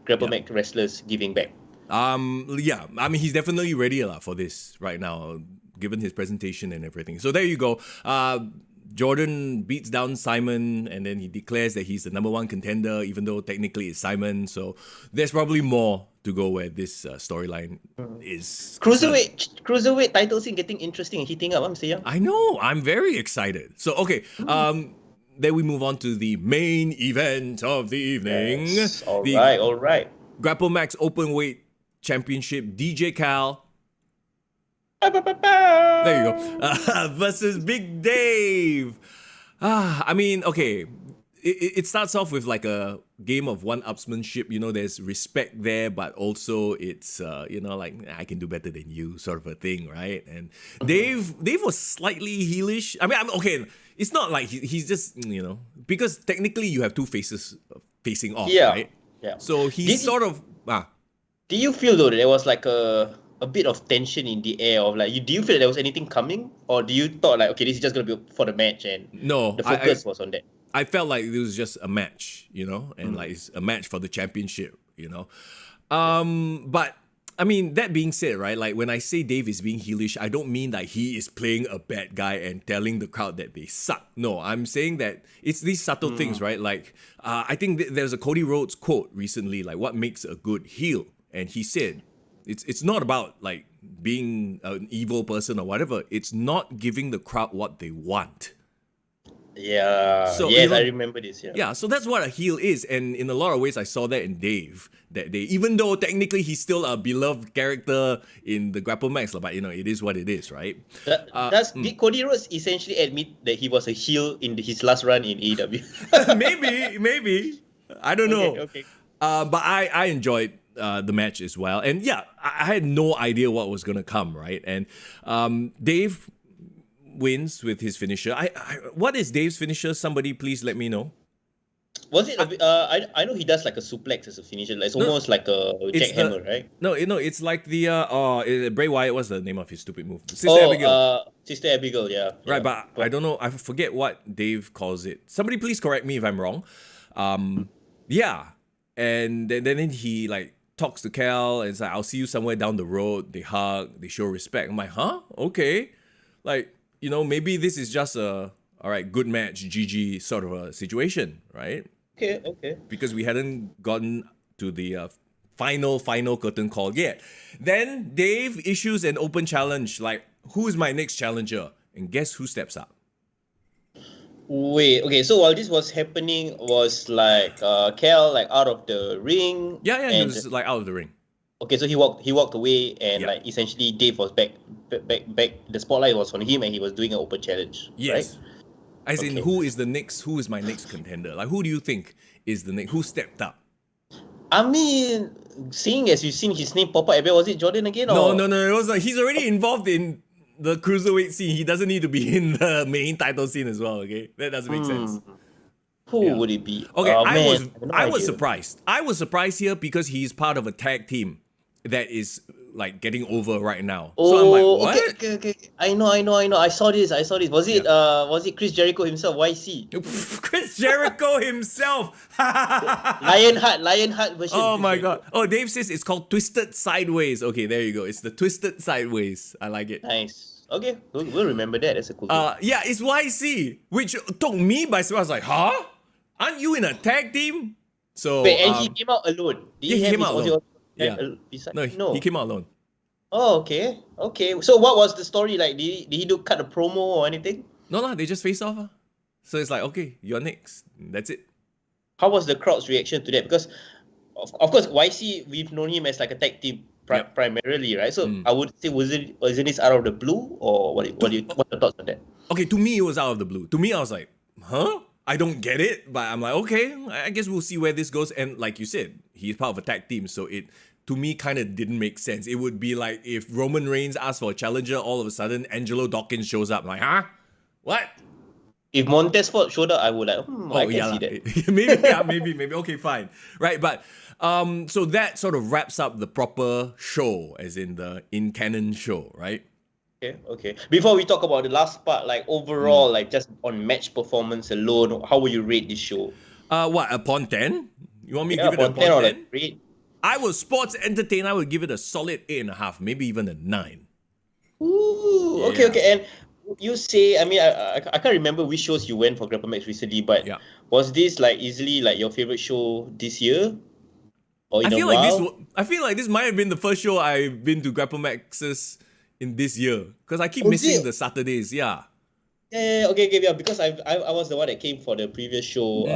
GrappleMAX wrestlers giving back. Yeah, I mean, he's definitely ready for this right now, given his presentation and everything. So there you go. Jordan beats down Simon, and then he declares that he's the number one contender, even though technically it's Simon. So there's probably more to go where this storyline is. Cruiserweight title scene getting interesting and heating up, I'm saying. I know. I'm very excited. So, okay. Then we move on to the main event of the evening. Yes. All right. GrappleMAX Openweight Championship, DJ Cal. There you go. Versus Big Dave. I mean, okay. It starts off with like a game of one-upsmanship. You know, there's respect there, but also it's, like, I can do better than you sort of a thing, right? And Dave was slightly heelish. I mean, okay, it's not like he's just, because technically you have two faces facing off, right? Yeah. So he's Do you feel though that there was like a bit of tension in the air of like, do you feel that there was anything coming, or do you thought like, okay, this is just gonna be for the match and the focus was on that? I felt like it was just a match, and like it's a match for the championship, But I mean, that being said, right, like when I say Dave is being heelish, I don't mean that he is playing a bad guy and telling the crowd that they suck. No, I'm saying that it's these subtle things, right? Like, I think there's a Cody Rhodes quote recently, like, what makes a good heel? And he said, it's not about like being an evil person or whatever. It's not giving the crowd what they want. Yeah. So, yes, I remember this. Yeah. So that's what a heel is, and in a lot of ways, I saw that in Dave that day. Even though technically he's still a beloved character in the GrappleMAX, but it is what it is, right? Did Cody Rhodes essentially admit that he was a heel in his last run in AEW? maybe. I don't know. Okay. But I enjoyed the match as well, and yeah, I had no idea what was gonna come, right? And Dave wins with his finisher. What is Dave's finisher? Somebody please let me know. Was it? I know he does like a suplex as a finisher. It's almost like a jackhammer, right? No, it's like the Bray Wyatt. What's the name of his stupid move? Sister Abigail. Yeah. Right, but I don't know. I forget what Dave calls it. Somebody please correct me if I'm wrong. Yeah, and then he like talks to Cal and it's like, I'll see you somewhere down the road. They hug, they show respect. I'm like, huh? Okay, like. Maybe this is just all right, good match, GG sort of a situation, right? Okay. Because we hadn't gotten to the final curtain call yet. Then Dave issues an open challenge, like, who is my next challenger? And guess who steps up? Wait, okay, so while this was happening, was like Cal like out of the ring? Yeah, he was like out of the ring. Okay, so he walked away, and like essentially Dave was back. The spotlight was on him, and he was doing an open challenge. Yes. Right? As in, who is my next contender? Like, who do you think is the next? Who stepped up? I mean, seeing as you've seen his name pop up, was it Jordan again? No. It was like he's already involved in the cruiserweight scene. He doesn't need to be in the main title scene as well. Okay, that doesn't make sense. Who would it be? Okay, I was surprised. I was surprised here because he's part of a tag team that is like getting over right now. So I'm like, what? Okay. I know. I saw this. Was it Chris Jericho himself? YC? Chris Jericho himself. Lionheart version. Oh my god. Oh, Dave says it's called Twisted Sideways. Okay, there you go. It's the Twisted Sideways. I like it. Nice. Okay, we'll remember that. That's a cool thing. Yeah, it's YC, which took me by surprise. I was like, huh? Aren't you in a tag team? So wait, and he came out alone. He came out alone. Yeah. No, he came out alone. Oh, okay. So what was the story like? Did he cut a promo or anything? No, they just face off. So it's like, okay, you're next. That's it. How was the crowd's reaction to that? Because of course, YC, we've known him as like a tag team primarily, right? So I would say, wasn't this out of the blue, or what are your thoughts on that? Okay, to me it was out of the blue. To me, I was like, huh? I don't get it, but I'm like, okay, I guess we'll see where this goes. And like you said, he's part of a tag team, so it, to me, kind of didn't make sense. It would be like if Roman Reigns asked for a challenger, all of a sudden, Angelo Dawkins shows up. I'm like, huh? What? If Montez Ford showed up, I would like, I can see that. maybe. Okay, fine. Right, but so that sort of wraps up the proper show, as in the in-canon show, right? Okay. Before we talk about the last part, like overall, like just on match performance alone, how would you rate this show? What, upon 10? You want me to Yeah, give it upon 10 upon or like 10? rate? I was sports entertainer. I would give it a solid 8.5, maybe even a 9. Ooh, Yeah. okay. And you say, I mean, I can't remember which shows you went for GrappleMAX recently, but Yeah. was this like easily like your favorite show this year or I in a feel like this. while? I feel like this might have been the first show I've been to GrappleMax's in this year because I keep Was missing it? the Saturdays. Yeah. Yeah, okay, yeah, because I was the one that came for the previous show.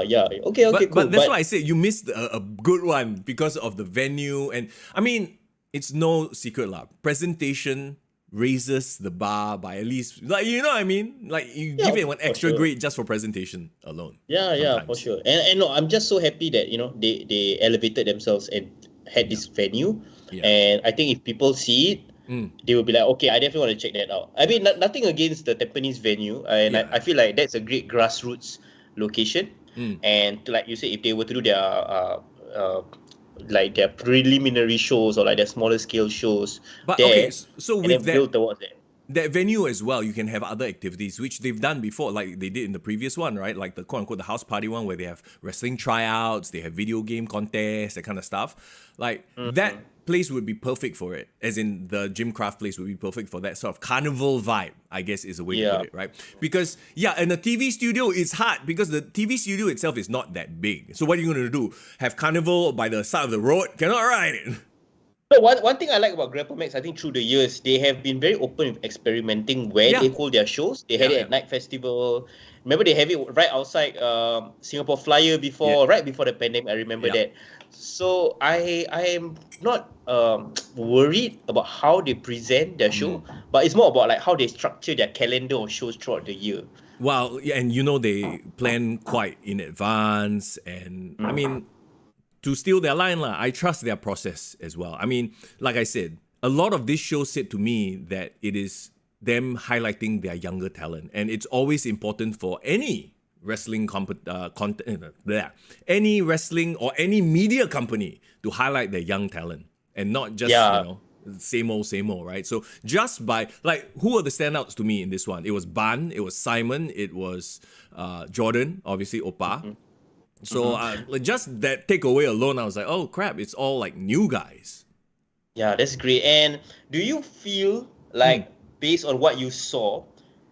Yeah, okay, cool. But that's why I said you missed a good one because of the venue, and I mean it's no secret lah. Presentation raises the bar by at least, like, you know what I mean. Like you Yeah, give it one for extra sure. grade just for presentation alone. Yeah, for sometimes. sure. And no, I'm just so happy that they elevated themselves and had this venue. Yeah. And I think if people see it, they will be like, okay, I definitely want to check that out. I mean, nothing against the Tampines venue, and Yeah. I feel like that's a great grassroots location. And like you said, if they were to do their like their preliminary shows or like their smaller scale shows, But there, okay, so and then with build towards that. that venue as well, you can have other activities which they've done before, like they did in the previous one, right? Like the quote unquote the house party one where they have wrestling tryouts, they have video game contests, that kind of stuff. Like that place would be perfect for it. As in the Jim Craft place would be perfect for that sort of carnival vibe, I guess is a way to Yeah. put it, right? Because in a TV studio it's hard because the TV studio itself is not that big. So what are you gonna do? Have carnival by the side of the road? Cannot, right? So one thing I like about GrappleMAX, I think through the years, they have been very open with experimenting where Yeah. they hold their shows. They had it at Night Festival. Remember, they have it right outside Singapore Flyer before, right before the pandemic. I remember that. So I am not worried about how they present their show, but it's more about like how they structure their calendar of shows throughout the year. Well, yeah, and they plan quite in advance, and I mean, to steal their line, I trust their process as well. I mean, like I said, a lot of this show said to me that it is them highlighting their younger talent, and it's always important for any wrestling any wrestling or any media company to highlight their young talent and not just same old, right? So just by like, who are the standouts to me in this one? It was Ban, it was Simon, it was Jordan, obviously Oppa. So just that takeaway alone, I was like, oh crap, it's all like new guys. Yeah, that's great. And do you feel like, based on what you saw,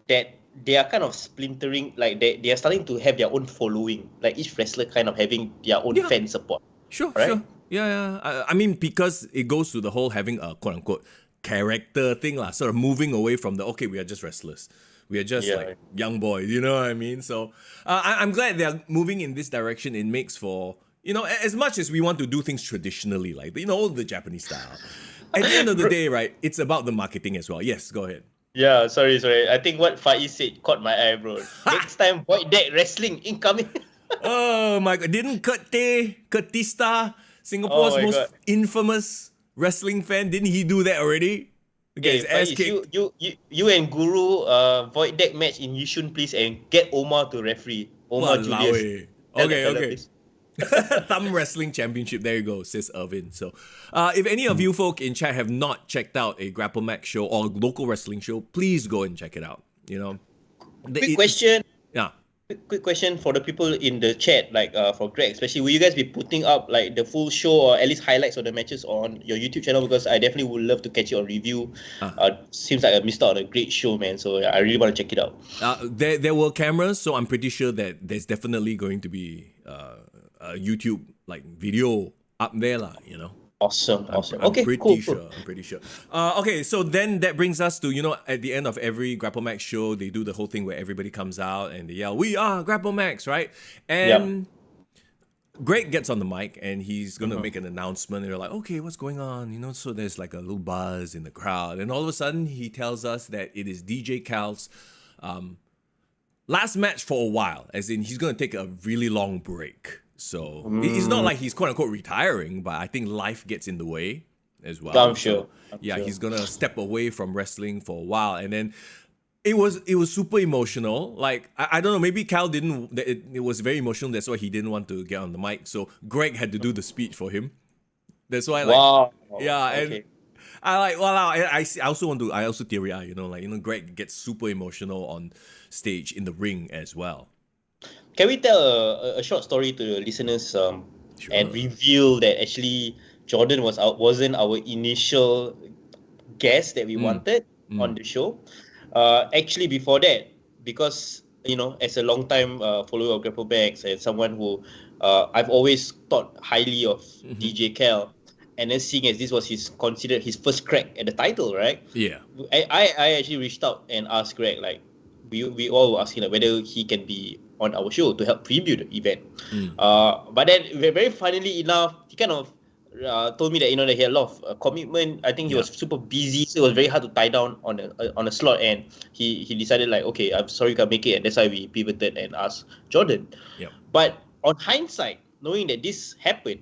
that they are kind of splintering, like they are starting to have their own following, like each wrestler kind of having their own fan support? Sure. Yeah. I mean, because it goes to the whole having a quote unquote character thing, sort of moving away from the, okay, we are just wrestlers. We are just like young boys, you know what I mean? So I'm glad they're moving in this direction. It makes for, as much as we want to do things traditionally, like, the Japanese style, at the end of the day, right, it's about the marketing as well. Yes, go ahead. Yeah, sorry. I think what Faiz said caught my eye, bro. Next time, Void Deck Wrestling incoming. Oh my God. Didn't Kurtista, Singapore's most infamous wrestling fan, didn't he do that already? Okay, Faiz, you and Guru Void Deck match in Yishun, please, and get Omar to referee. Omar Julius. Okay. Thumb Wrestling Championship. There you go, says Irvin. So, if any of you folk in chat have not checked out a GrappleMAX show or local wrestling show, please go and check it out. Quick question. Yeah. Quick question for the people in the chat, like for Greg especially. Will you guys be putting up like the full show or at least highlights of the matches on your YouTube channel? Because I definitely would love to catch it on review. Seems like I missed out on a great show, man. So I really want to check it out. There were cameras, so I'm pretty sure that there's definitely going to be a YouTube like video up there, Awesome. I'm Okay, pretty cool. sure. I'm pretty sure. Okay, so then that brings us to, at the end of every GrappleMAX show, they do the whole thing where everybody comes out and they yell, "We are GrappleMAX," right? And Greg gets on the mic and he's gonna make an announcement. And they're like, "Okay, what's going on?" So there's like a little buzz in the crowd, and all of a sudden he tells us that it is DJ Cal's last match for a while, as in he's gonna take a really long break. So it's not like he's quote unquote retiring, but I think life gets in the way as well. I'm sure. He's gonna step away from wrestling for a while, and then it was super emotional. Like I don't know, maybe Cal didn't. It was very emotional. That's why he didn't want to get on the mic. So Greg had to do the speech for him. That's why, Wow. yeah, Okay. and I also want to. I also theory, Greg gets super emotional on stage in the ring as well. Can we tell a short story to the listeners and reveal that actually Jordan wasn't our initial guest that we wanted on the show? Actually, before that, because as a long time follower of GrappleMAX and someone who I've always thought highly of DJ Cal, and then seeing as this was considered his first crack at the title, right? Yeah. I actually reached out and asked Greg, like, we all were asking like whether he can be on our show to help preview the event. But then very funnily enough, he kind of told me that that he had a lot of commitment. I think he was super busy, so it was very hard to tie down on a slot. And he decided like, okay, I'm sorry you can't make it, and that's why we pivoted and asked Jordan. Yep. But on hindsight, knowing that this happened,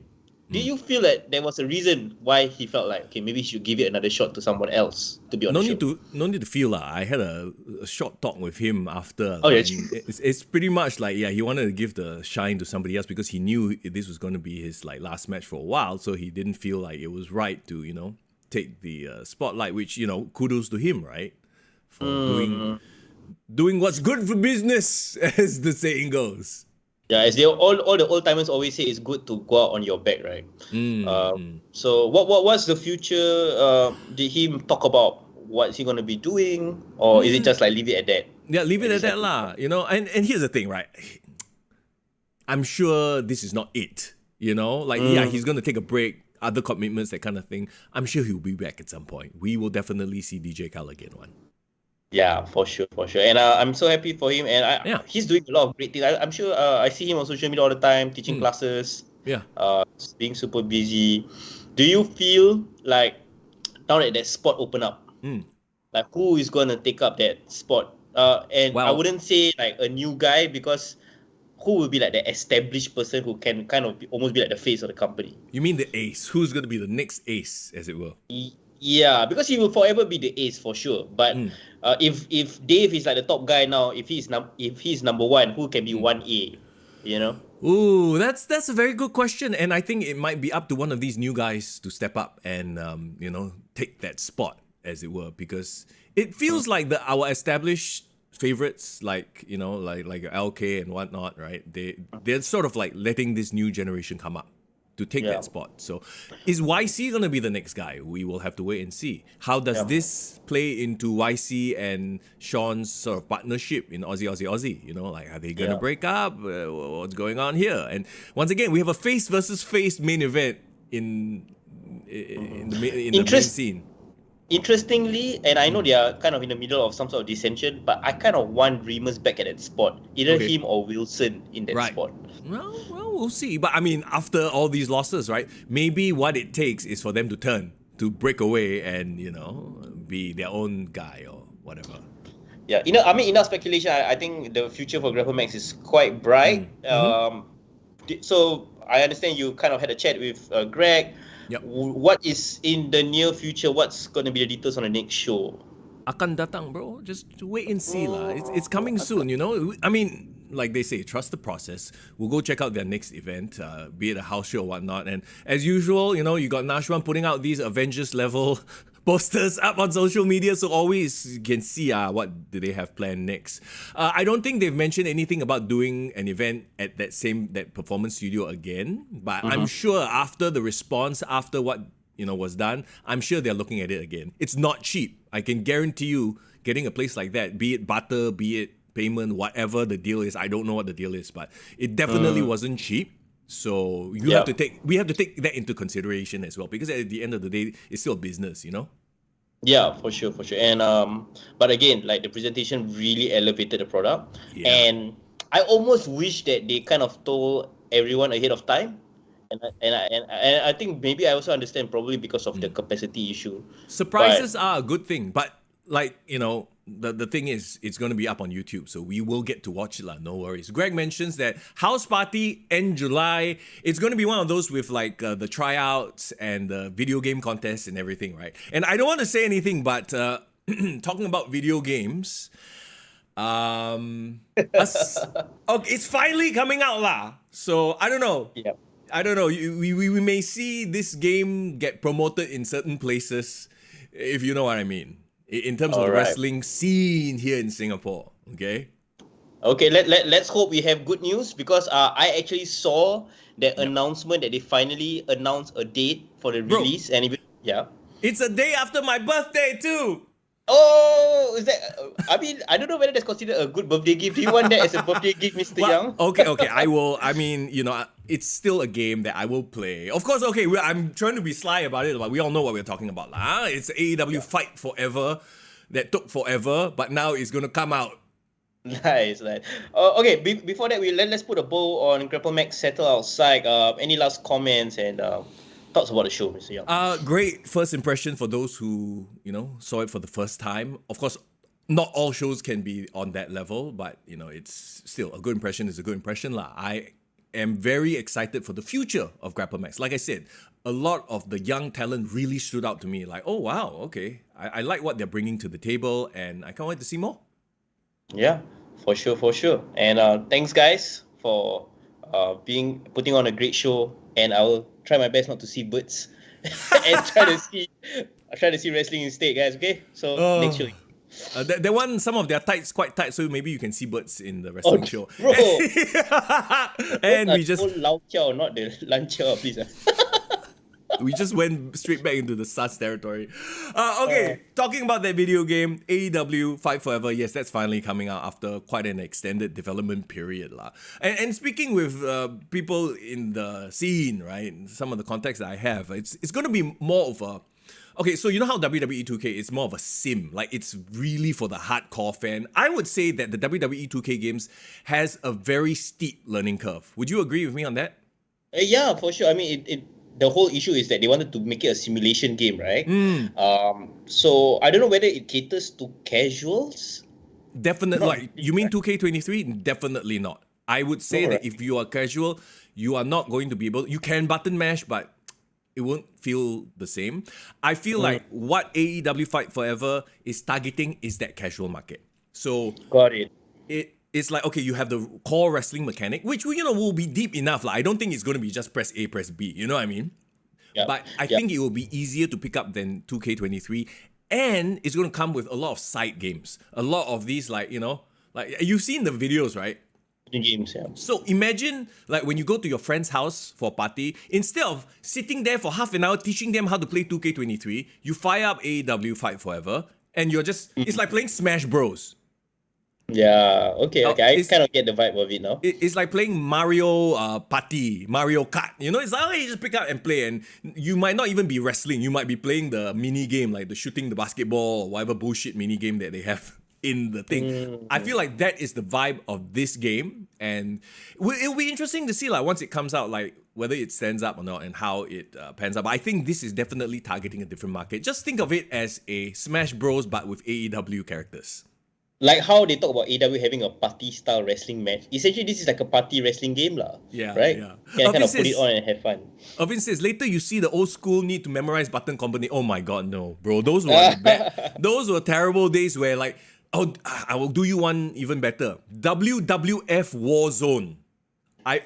do you feel that there was a reason why he felt like, okay, maybe he should give it another shot to someone else to be on the show? No need to feel lah. I had a short talk with him after. Oh, yeah. It's pretty much like, he wanted to give the shine to somebody else because he knew this was going to be his like last match for a while, so he didn't feel like it was right to take the spotlight. Which kudos to him, right, for doing what's good for business, as the saying goes. Yeah, as all the old timers always say, it's good to go out on your back, right? So what's the future? Did he talk about what's he gonna be doing, or is it just like leave it at that? Yeah, leave it at that lah. And here's the thing, right? I'm sure this is not it. He's gonna take a break, other commitments, that kind of thing. I'm sure he'll be back at some point. We will definitely see DJ Cal again one. Yeah, for sure. And I'm so happy for him. And he's doing a lot of great things. I'm sure I see him on social media all the time, teaching classes. Yeah. Being super busy. Do you feel like now that spot open up, like who is gonna take up that spot? I wouldn't say like a new guy, because who will be like the established person who can kind of almost be like the face of the company? You mean the ace? Who's gonna be the next ace, as it were? Yeah, because he will forever be the ace for sure. But if Dave is like the top guy now, if he's number one, who can be 1A? Ooh, that's a very good question, and I think it might be up to one of these new guys to step up and take that spot, as it were, because it feels like our established favorites, like like LK and whatnot, right? They're sort of like letting this new generation come up to take that spot. So is YC going to be the next guy? We will have to wait and see. How does this play into YC and Sean's sort of partnership in Aussie? Like, are they going to break up? What's going on here? And once again, we have a face versus face main event in the main scene. Interestingly, and I know they are kind of in the middle of some sort of dissension, but I kind of want Remus back at that spot. Either him or Wilson in that spot. Well, we'll see. But I mean, after all these losses, right, maybe what it takes is for them to turn, to break away and, be their own guy or whatever. Yeah, enough speculation. I think the future for GrappleMAX is quite bright. So I understand you kind of had a chat with Greg. Yep. What is in the near future? What's going to be the details on the next show? Akan datang, bro. Just wait and see lah. It's coming soon, I mean, like they say, trust the process. We'll go check out their next event, be it a house show or whatnot. And as usual, you got Nashwan putting out these Avengers level posters up on social media, so always you can see what do they have planned next. I don't think they've mentioned anything about doing an event at that performance studio again, but I'm sure after the response, after what was done, I'm sure they're looking at it again. It's not cheap. I can guarantee you, getting a place like that, be it barter, be it payment, whatever the deal is, I don't know what the deal is, but it definitely wasn't cheap. So we have to take that into consideration as well, because at the end of the day, it's still a business, Yeah, for sure. And but again, like the presentation really elevated the product, and I almost wish that they kind of told everyone ahead of time, and I think maybe I also understand, probably because of the capacity issue. Surprises are a good thing, but like the thing is, it's going to be up on YouTube, so we will get to watch it lah. No worries. Greg mentions that House Party end July. It's going to be one of those with like the tryouts and the video game contests and everything, right? And I don't want to say anything, but talking about video games, it's finally coming out lah. So I don't know. Yeah. I don't know. We may see this game get promoted in certain places. if you know what I mean. In terms of the Alright. wrestling scene here in Singapore, okay? Okay, let's hope we have good news because I actually saw the announcement that they finally announced a date for the Bro. release and even It's a day after my birthday too. Oh, is that? I mean, I don't know whether that's considered a good birthday gift. Do you want that as a birthday gift, Mr. Young? Okay, I will. I mean, it's still a game that I will play. Of course, okay, I'm trying to be sly about it, but we all know what we're talking about. It's AEW Fight Forever that took forever, but now it's going to come out. Nice. Okay, before that, let's put a bow on GrappleMAX Settle Outside. Any last comments and thoughts about the show, Mr. Young? Great first impression for those who, saw it for the first time. Of course, not all shows can be on that level, but, it's still a good impression is a good impression. I am very excited for the future of GrappleMAX. Like I said, a lot of the young talent really stood out to me. Like, oh, wow, okay. I like what they're bringing to the table, and I can't wait to see more. Yeah, for sure. And thanks, guys, for putting on a great show. And I will try my best not to see birds and try to see wrestling instead, guys. Okay, so next show. That one, some of their tights quite tight, so maybe you can see birds in the wrestling show. Bro, and we just Lao Chow, not the Lan Chow, please. we just went straight back into the sus territory. Okay, talking about that video game, AEW Fight Forever. Yes, that's finally coming out after quite an extended development period. And speaking with people in the scene, right, some of the contacts that I have, it's going to be more of a... Okay, so you know how WWE 2K is more of a sim, like it's really for the hardcore fan. I would say that the WWE 2K games has a very steep learning curve. Would you agree with me on that? Yeah, for sure. I mean, the whole issue is that they wanted to make it a simulation game, right? So I don't know whether it caters to casuals. Definitely. Not Like, you mean 2K23? Definitely not. I would say that if you are casual, you are not going to be able... You can button mash, but it won't feel the same. I feel like what AEW Fight Forever is targeting is that casual market. So Got it. It's like, okay, you have the core wrestling mechanic, which will be deep enough. I don't think it's going to be just press A, press B. You know what I mean? Yeah. But I think it will be easier to pick up than 2K23. And it's going to come with a lot of side games. A lot of these, like you've seen the videos, right? The games, yeah. So imagine, like, when you go to your friend's house for a party, instead of sitting there for half an hour teaching them how to play 2K23, you fire up AEW Fight Forever, and you're just... It's like playing Smash Bros. Yeah, okay. I it's- kind of get the vibe of it now. It's like playing Mario Party, Mario Kart. It's like, you just pick up and play, and you might not even be wrestling. You might be playing the mini game, like the shooting the basketball or whatever bullshit mini game that they have in the thing. I feel like that is the vibe of this game, and it'll be interesting to see, like, once it comes out, like, whether it stands up or not and how it pans out. But I think this is definitely targeting a different market. Just think of it as a Smash Bros, but with AEW characters. Like how they talk about AEW having a party-style wrestling match. Essentially, this is like a party wrestling game, Yeah, right? yeah. You can kind of Vince put it says- on and have fun. Irvin says, later you see the old school need to memorize button combination. Oh my god, no, bro. Those were those were terrible days where, like, oh, I will do you one even better. WWF Warzone. I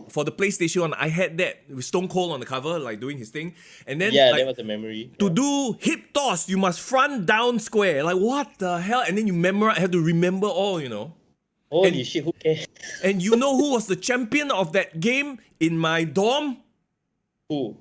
for the PlayStation 1, I had that with Stone Cold on the cover, like doing his thing. And then Yeah, like, that was a memory. to do hip toss, you must front down square. Like, what the hell? And then you have to remember all, Holy shit, who cares? And you know who was the champion of that game in my dorm? Who?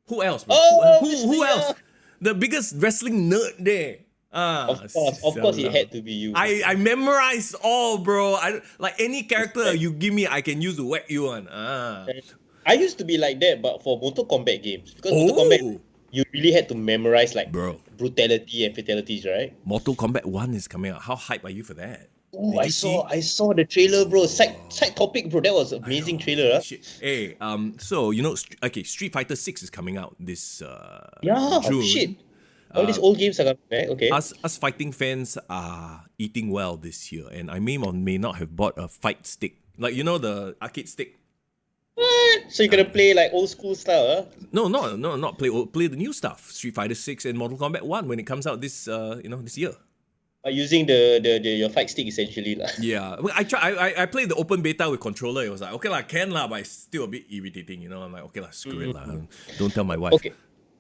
Who else, bro? Oh, who Mr. else? The biggest wrestling nerd there. Of course, it had to be you. I memorized all, bro. Like any character you give me, I can use to whack you on. I used to be like that, but for Mortal Kombat games. Because Mortal Kombat, you really had to memorize, like, brutality and fatalities, right? Mortal Kombat 1 is coming out. How hype are you for that? Oh, I saw the trailer, bro. Side topic, bro. That was an amazing trailer. Shit. Hey, so Street Fighter 6 is coming out this Yeah, June. shit. All these old games are coming back. Okay. Us fighting fans are eating well this year, and I may or may not have bought a fight stick, like the arcade stick. What? So you're gonna play like old school style, huh? No, not play the new stuff. Street Fighter 6 and Mortal Kombat 1 when it comes out this this year. Using the your fight stick essentially, lah. Yeah, well, I played the open beta with controller. It was like, okay lah, can lah, but it's still a bit irritating. I'm like, okay lah, screw it lah. Don't tell my wife.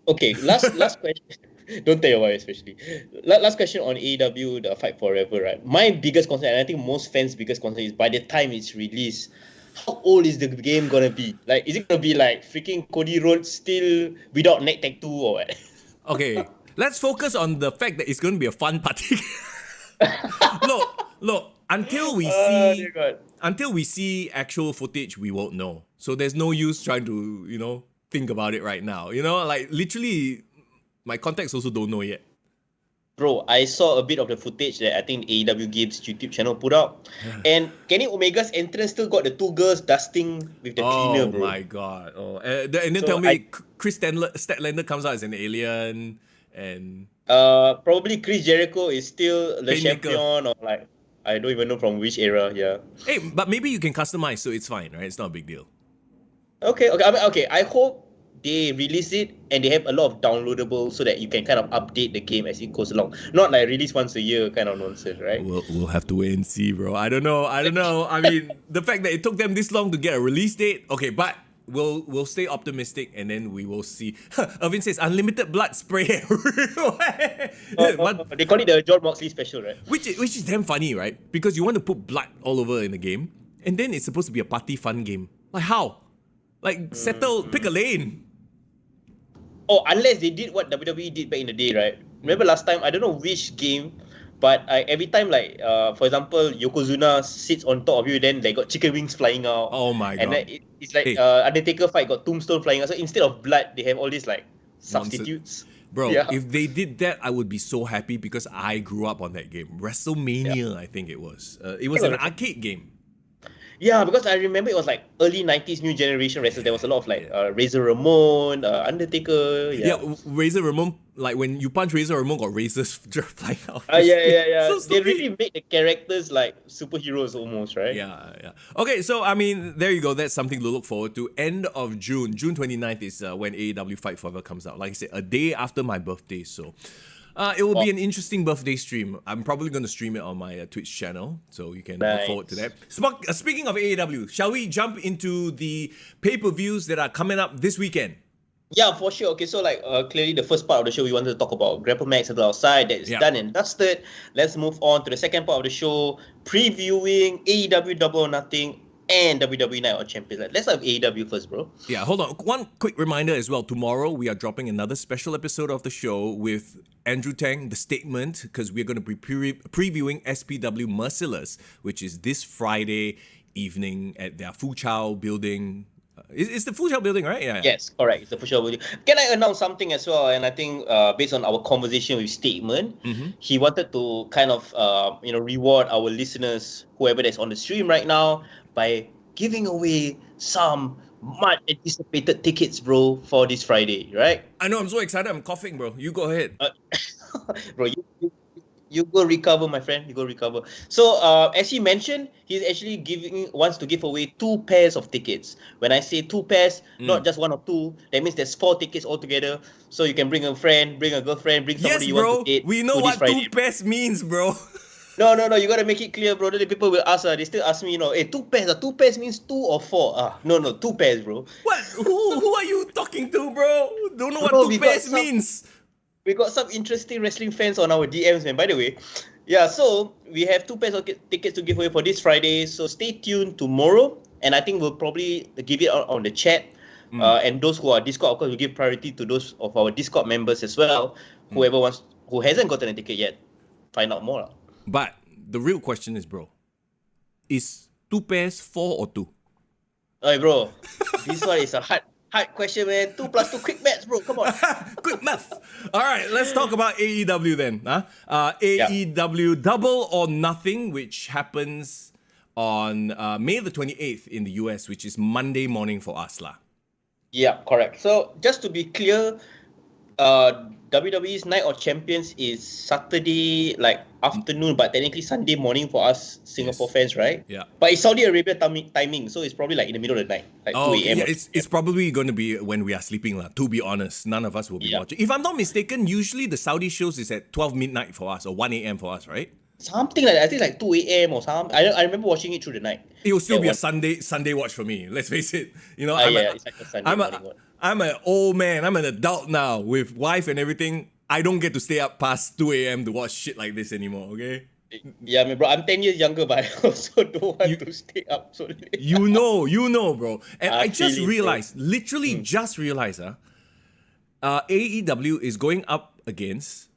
Okay. Last question. Don't tell your wife, especially. Last question on AEW, the Fight Forever, right? My biggest concern, and I think most fans' biggest concern, is by the time it's released, how old is the game gonna be? Like, is it gonna be like freaking Cody Rhodes still without neck tattoo or what? Okay, let's focus on the fact that it's going to be a fun party. look. Until we see, dear God. until we see actual footage, we won't know. So there's no use trying to, think about it right now. Like literally, my contacts also don't know yet. Bro, I saw a bit of the footage that I think AEW Games YouTube channel put out. And Kenny Omega's entrance still got the two girls dusting with the cleaner, bro. Oh my god. And then So tell me, Chris Statlander comes out as an alien and... Probably Chris Jericho is still the Painmaker. champion, or like, I don't even know from which era, yeah. Hey, but maybe you can customize, so it's fine, right? It's not a big deal. Okay. I hope they release it and they have a lot of downloadables so that you can kind of update the game as it goes along. Not like release once a year kind of nonsense, right? We'll have to wait and see, bro. I don't know. I mean, the fact that it took them this long to get a release date, okay, but we'll stay optimistic and then we will see. Irvin says unlimited blood spray. They call it the John Moxley special, right? Which is damn funny, right? Because you want to put blood all over in the game, and then it's supposed to be a party fun game. Like how? Like pick a lane. Oh, unless they did what WWE did back in the day, right? Remember last time, I don't know which game, but every time, like, for example, Yokozuna sits on top of you, then they got chicken wings flying out. Oh my god. And then it's like Hey. Undertaker fight got tombstone flying out. So instead of blood, they have all these like substitutes. Bro, Yeah. if they did that, I would be so happy because I grew up on that game. WrestleMania, I think it was. It was an arcade game. Yeah, because I remember it was like early 90s new generation wrestlers. There was a lot of like Razor Ramon, Undertaker. Yeah, Razor Ramon, like when you punch Razor Ramon, got razors flying out. Yeah. So They stupid. really made the characters like superheroes almost, right? Yeah. Okay, so I mean, there you go. That's something to look forward to. End of June, June 29th is when AEW Fight Forever comes out. Like I said, a day after my birthday. So it will be an interesting birthday stream. I'm probably going to stream it on my Twitch channel, so you can look Nice. forward to that. Speaking of AEW, shall we jump into the pay-per-views that are coming up this weekend? Yeah, for sure. Okay, so like clearly the first part of the show we wanted to talk about GrappleMAX Settle Outside. That is done and dusted. Let's move on to the second part of the show, previewing AEW Double or Nothing and WWE Night of Champions. Let's have AEW first, bro. Yeah, hold on. One quick reminder as well. Tomorrow we are dropping another special episode of the show with Andrew Tang, The Statement, because we're going to be previewing SPW Merciless, which is this Friday evening at their Foochow building. It's the Foochow building, right? Yeah. Yes, correct. It's the official building. Can I announce something as well? And I think based on our conversation with Statement, he wanted to kind of reward our listeners, whoever that's on the stream right now, by giving away some much anticipated tickets, bro, for this Friday, right? I know, I'm so excited. I'm coughing, bro. You go ahead. Bro, you go recover, my friend. You go recover. So, as he mentioned, he's actually wants to give away 2 pairs of tickets. When I say 2 pairs, not just 1 or 2, that means there's 4 tickets altogether. So you can bring a friend, bring a girlfriend, bring somebody Yes, you bro. want to date. We know to what this Friday. 2 pairs means, bro. No, you gotta make it clear, bro. The people will ask, they still ask me, hey, 2 pairs. 2 pairs means 2 or 4. No, 2 pairs, bro. What? Who are you talking to, bro? Don't know Bro, what we 2 got pairs some- means. We got some interesting wrestling fans on our DMs, man. By the way, yeah. So we have 2 pairs of tickets to give away for this Friday. So stay tuned tomorrow, and I think we'll probably give it out on the chat. And those who are Discord, of course, we'll give priority to those of our Discord members as well. Who hasn't gotten a ticket yet, find out more. But the real question is, bro, is 2 pairs 4 or 2? Hey, bro, this one is a hard question, man. 2 plus 2, quick maths, bro. Come on. Quick math. All right, let's talk about AEW then. AEW Double or Nothing, which happens on May the 28th in the US, which is Monday morning for us lah. Yeah, correct. So just to be clear, WWE's Night of Champions is Saturday afternoon, but technically Sunday morning for us Singapore fans, right? Yeah. But it's Saudi Arabia timing, so it's probably in the middle of the night, 2 a.m. Yeah, it's probably going to be when we are sleeping lah. To be honest, none of us will be watching. If I'm not mistaken, usually the Saudi shows is at 12 midnight for us or 1 a.m. for us, right? Something like that. I think 2 a.m. or something. I remember watching it through the night. It will still be a Sunday watch for me. Let's face it. It's like a Sunday morning one. I'm an old man. I'm an adult now with wife and everything. I don't get to stay up past 2 a.m. to watch shit like this anymore, okay? Yeah, man, bro. I'm 10 years younger, but I also don't want to stay up so late. You know, bro. And I just feel it, bro. realized, literally just realized, AEW is going up against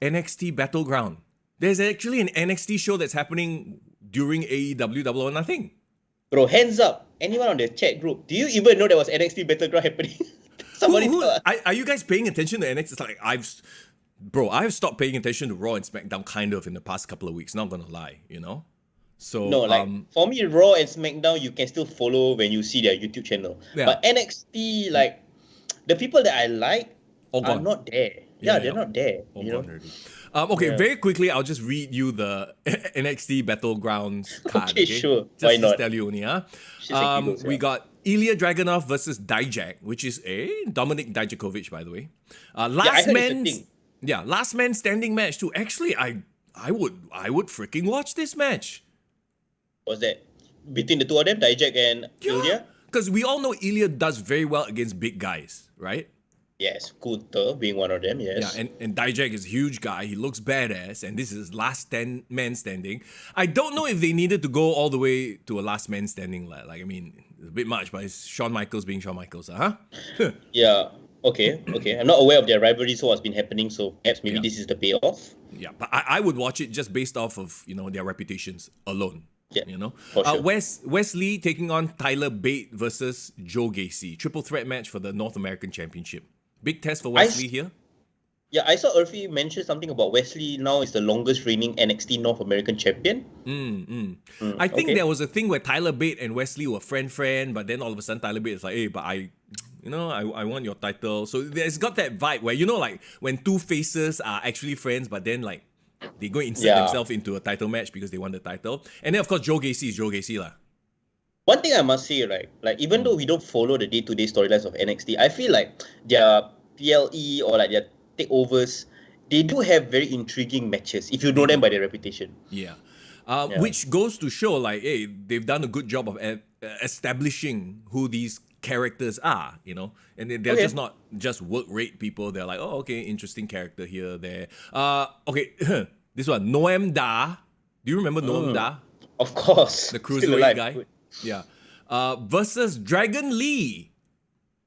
NXT Battleground. There's actually an NXT show that's happening during AEW Double or Nothing. Bro, hands up. Anyone on the chat group, do you even know there was NXT Battleground happening? Somebody tell us. Are you guys paying attention to NXT? It's like I've stopped paying attention to Raw and SmackDown kind of in the past couple of weeks. Not gonna lie, you know. So No, like for me, Raw and SmackDown, you can still follow when you see their YouTube channel. Yeah. But NXT, like the people that I like all are gone. not there. Yeah, They're not there. All You know. gone already. Okay, very quickly, I'll just read you the NXT Battlegrounds card. Okay, sure. Just Why to not? tell you only, Shits and giggles, we yeah. got Ilya Dragunov versus Dijak, which is Dominik Dijakovic, by the way. I heard it's a thing. Last man standing match too. Actually, I would freaking watch this match. What's that? Between the two of them, Dijak and Ilya? Because we all know Ilya does very well against big guys, right? Yes, Kunta being one of them, yes. Yeah, and Dijak is a huge guy. He looks badass, and this is his last man standing. I don't know if they needed to go all the way to a last man standing. Like I mean, it's a bit much, but it's Shawn Michaels being Shawn Michaels, huh? Yeah, okay. I'm not aware of their rivalry, so what's been happening, so perhaps maybe this is the payoff. Yeah, but I would watch it just based off of, you know, their reputations alone. Yeah, you know, for sure. Wesley taking on Tyler Bate versus Joe Gacy. Triple threat match for the North American Championship. Big test for Wesley here. Yeah, I saw Urfi mention something about Wesley now is the longest reigning NXT North American champion. I think there was a thing where Tyler Bate and Wesley were friend, but then all of a sudden Tyler Bate is like, hey, but I want your title. So there's got that vibe where, you know, like when two faces are actually friends, but then like they go insert themselves into a title match because they want the title. And then of course Joe Gacy is Joe Gacy lah. One thing I must say, right, like even though we don't follow the day-to-day storylines of NXT, I feel like their PLE or like their takeovers, they do have very intriguing matches if you know them by their reputation. Yeah. Which goes to show like, hey, they've done a good job of establishing who these characters are, you know, and they're just not just work rate people. They're like, oh, okay, interesting character here, there. Okay, this one, Noam Da. Do you remember Noam Da? Of course. The Still cruiserweight alive. guy? Good. Yeah. Versus Dragon Lee.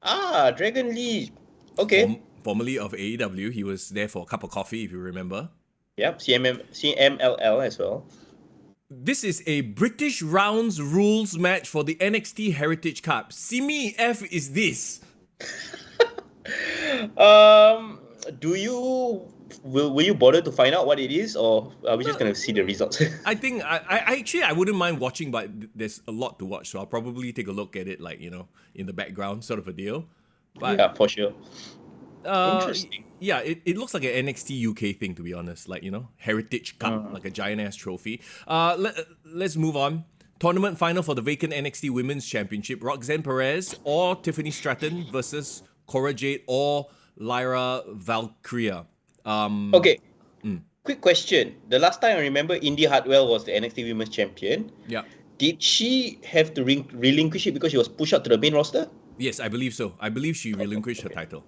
Dragon Lee. Okay. Formerly of AEW. He was there for a cup of coffee, if you remember. Yep, CMLL as well. This is a British Rounds rules match for the NXT Heritage Cup. Simi F is this? Will you bother to find out what it is, or are we just gonna see the results? I think I wouldn't mind watching, but there's a lot to watch, so I'll probably take a look at it, like, you know, in the background, sort of a deal. But yeah, for sure. Interesting. Yeah, it looks like an NXT UK thing, to be honest. Like, you know, Heritage Cup, like a giant ass trophy. Let's move on. Tournament final for the vacant NXT Women's Championship. Roxanne Perez or Tiffany Stratton versus Cora Jade or Lyra Valkyria. Okay. Quick question. The last time I remember, Indy Hartwell was the NXT Women's Champion. Yeah. Did she have to relinquish it because she was pushed out to the main roster? Yes, I believe so. I believe she relinquished her title.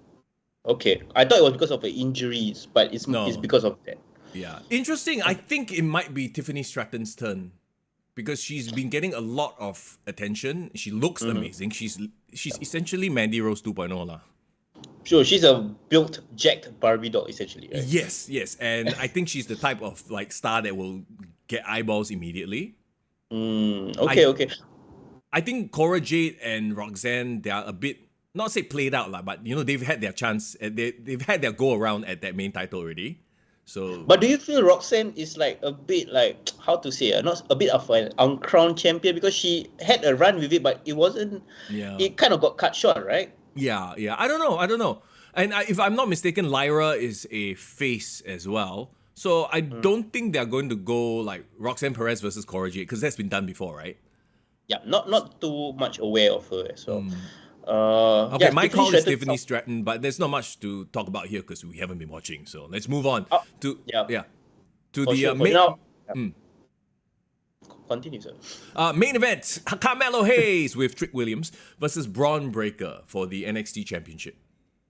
Okay. I thought it was because of her injuries, but it's because of that. Yeah. Interesting. I think it might be Tiffany Stratton's turn because she's been getting a lot of attention. She looks amazing. She's essentially Mandy Rose 2.0 lah. Sure, she's a built, jacked Barbie doll, essentially, right? Yes. And I think she's the type of like star that will get eyeballs immediately. Okay. I think Cora Jade and Roxanne, they are a bit, not say played out lah, but you know, they've had their chance. They've had their go around at that main title already. So, but do you feel Roxanne is like a bit like, how to say, not a bit of an uncrowned champion, because she had a run with it, but it wasn't. Yeah. It kind of got cut short, right? Yeah. I don't know. And if I'm not mistaken, Lyra is a face as well. So I don't think they're going to go like Roxanne Perez versus Cora Jade, because that's been done before, right? Yeah, not too much aware of her as well. Okay, my call is Stratton Tiffany Stratton, but there's not much to talk about here because we haven't been watching. So let's move on to main. Continue, sir. Main event: Carmelo Hayes with Trick Williams versus Braun Breaker for the NXT Championship.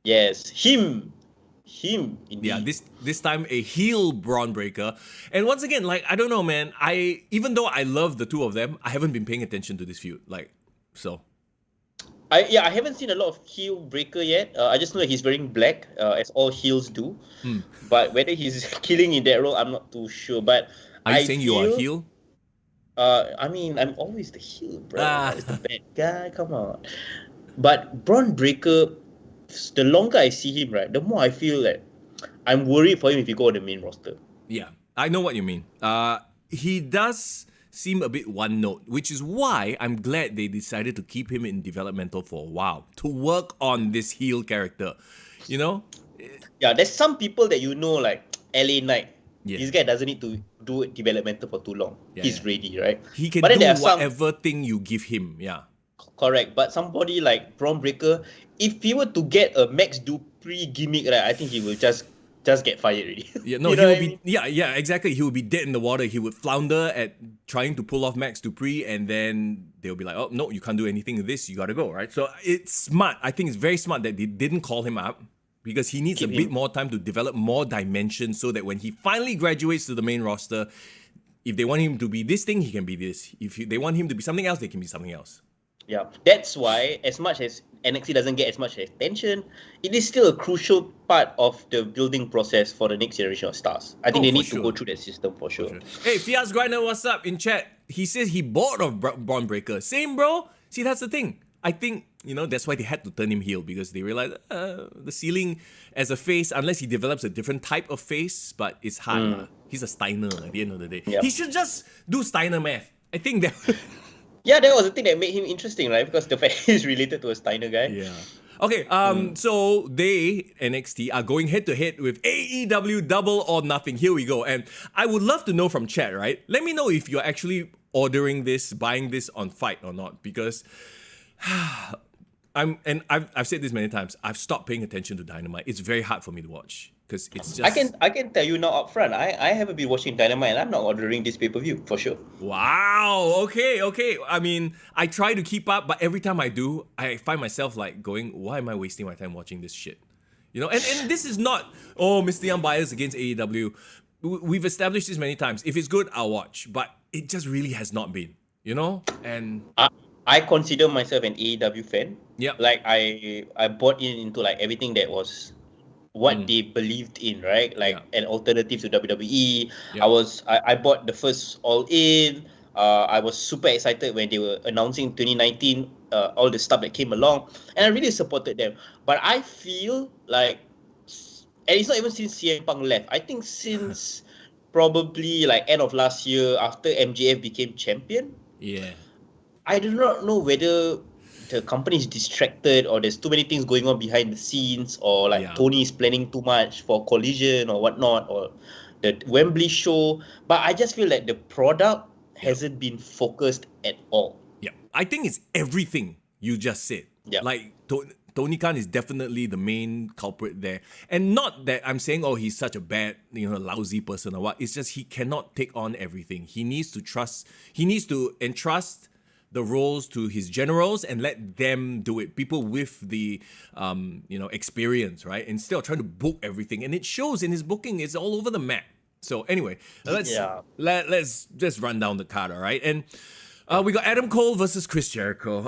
Yes, him Him, indeed. Yeah, this time a heel Braun Breaker. And once again, like, I don't know, man. Even though I love the two of them, I haven't been paying attention to this feud. Like, so. I haven't seen a lot of heel breaker yet. I just know that he's wearing black, as all heels do. But whether he's killing in that role, I'm not too sure. But Are you saying you are a heel? I mean, I'm always the heel, bro. I'm always the bad guy. Come on. But Braun Breaker, the longer I see him, right, the more I feel like I'm worried for him if he go on the main roster. Yeah, I know what you mean. He does seem a bit one note, which is why I'm glad they decided to keep him in developmental for a while to work on this heel character. You know? Yeah, there's some people that you know, like LA Knight. Yeah. This guy doesn't need to do developmental for too long. Yeah, He's ready, right? He can But then do there are some- whatever thing you give him. Yeah. Correct, but somebody like Braun Breaker, if he were to get a Max Dupree gimmick, right, I think he will just get fired already. Yeah, no, You he know will what I be. mean? Yeah, exactly. He will be dead in the water. He would flounder at trying to pull off Max Dupree, and then they'll be like, "Oh no, you can't do anything with this. You gotta go." Right. So it's smart. I think it's very smart that they didn't call him up because he needs Keep a bit him. more time to develop more dimensions, so that when he finally graduates to the main roster, if they want him to be this thing, he can be this. If they want him to be something else, they can be something else. Yeah, that's why as much as NXT doesn't get as much attention, it is still a crucial part of the building process for the next generation of stars. I think Oh, they for need sure. to go through that system for sure. Hey, Fias Grinder, what's up in chat? He says he bought of Braun Breaker. Same, bro. See, that's the thing. I think, that's why they had to turn him heel, because they realized the ceiling as a face, unless he develops a different type of face, but it's hard. lah. He's a Steiner at the end of the day. Yeah. He should just do Steiner math. I think that... Yeah, that was the thing that made him interesting, right? Because the fact he's related to a Steiner guy. Yeah. Okay, so they, NXT, are going head to head with AEW Double or Nothing. Here we go. And I would love to know from chat, right? Let me know if you're actually ordering this, buying this on Fight or not, because I've said this many times. I've stopped paying attention to Dynamite. It's very hard for me to watch because it's just. I can tell you now up front, I haven't been watching Dynamite and I'm not ordering this pay-per-view for sure. Wow. Okay. I mean, I try to keep up, but every time I do, I find myself like going, "Why am I wasting my time watching this shit?" And this is not Mr. Young bias against AEW. We've established this many times. If it's good, I'll watch, but it just really has not been. And I consider myself an AEW fan. Yeah. Like I bought into like everything that was what they believed in, right? Like an alternative to WWE. Yeah. I bought the first All In. I was super excited when they were announcing 2019 all the stuff that came along, and I really supported them. But I feel like, and it's not even since CM Punk left. I think since probably like end of last year after MJF became champion. yeah. I do not know whether the company is distracted or there's too many things going on behind the scenes, or like Tony is planning too much for Collision or whatnot, or the Wembley show. But I just feel like the product hasn't been focused at all. Yeah. I think it's everything you just said. Yeah. Like Tony Khan is definitely the main culprit there. And not that I'm saying, he's such a bad, lousy person or what. It's just he cannot take on everything. He needs to entrust the roles to his generals and let them do it. People with the, experience, right? Instead of trying to book everything. And it shows in his booking. It's all over the map. So anyway, let's just run down the card, all right? And we got Adam Cole versus Chris Jericho.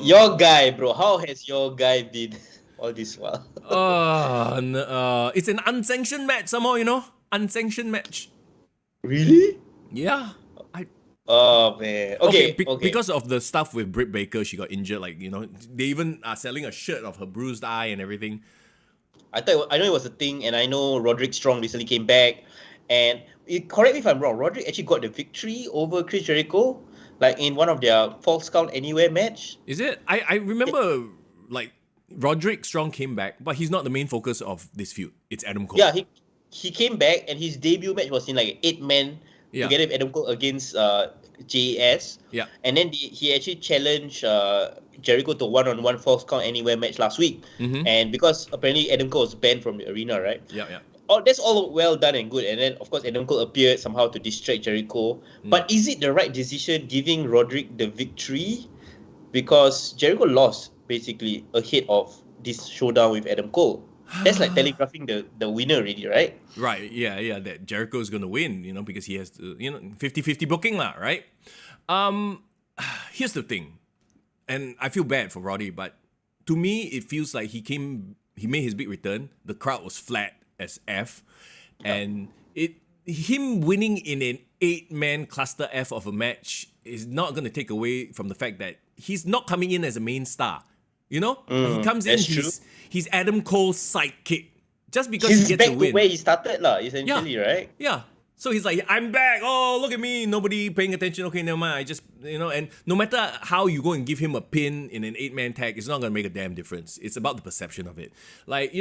Your guy, bro. How has your guy been all this while? It's an unsanctioned match somehow, unsanctioned match. Really? Yeah. Oh man. Okay. Because of the stuff with Britt Baker, she got injured. Like, they even are selling a shirt of her bruised eye and everything. I know it was a thing, and I know Roderick Strong recently came back, and correct me if I'm wrong. Roderick actually got the victory over Chris Jericho, like in one of their Falls Count Anywhere match. Is it? I remember like Roderick Strong came back, but he's not the main focus of this feud. It's Adam Cole. Yeah, he came back, and his debut match was in like an 8-man together with Adam Cole against JAS. Yeah. And then he actually challenged Jericho to one-on-one Falls Count Anywhere match last week. Mm-hmm. And because apparently Adam Cole was banned from the arena, right? Yeah. That's all well done and good. And then, of course, Adam Cole appeared somehow to distract Jericho. But is it the right decision giving Roderick the victory? Because Jericho lost, basically, ahead of this showdown with Adam Cole. That's like telegraphing the winner already, right? Right, yeah, that Jericho's gonna win, because he has to, 50-50 booking lah, right? Um, Here's the thing, and I feel bad for Roddy, but to me, it feels like he made his big return. The crowd was flat as F, and him winning in an 8-man cluster F of a match is not gonna take away from the fact that he's not coming in as a main star. He comes in, that's true. he's Adam Cole's sidekick. Just because He's he gets back a win. to where he started, essentially, right? Yeah. So he's like, I'm back. Oh, look at me. Nobody paying attention. Okay, never mind. I just, and no matter how you go and give him a pin in an 8-man tag, it's not going to make a damn difference. It's about the perception of it. Like,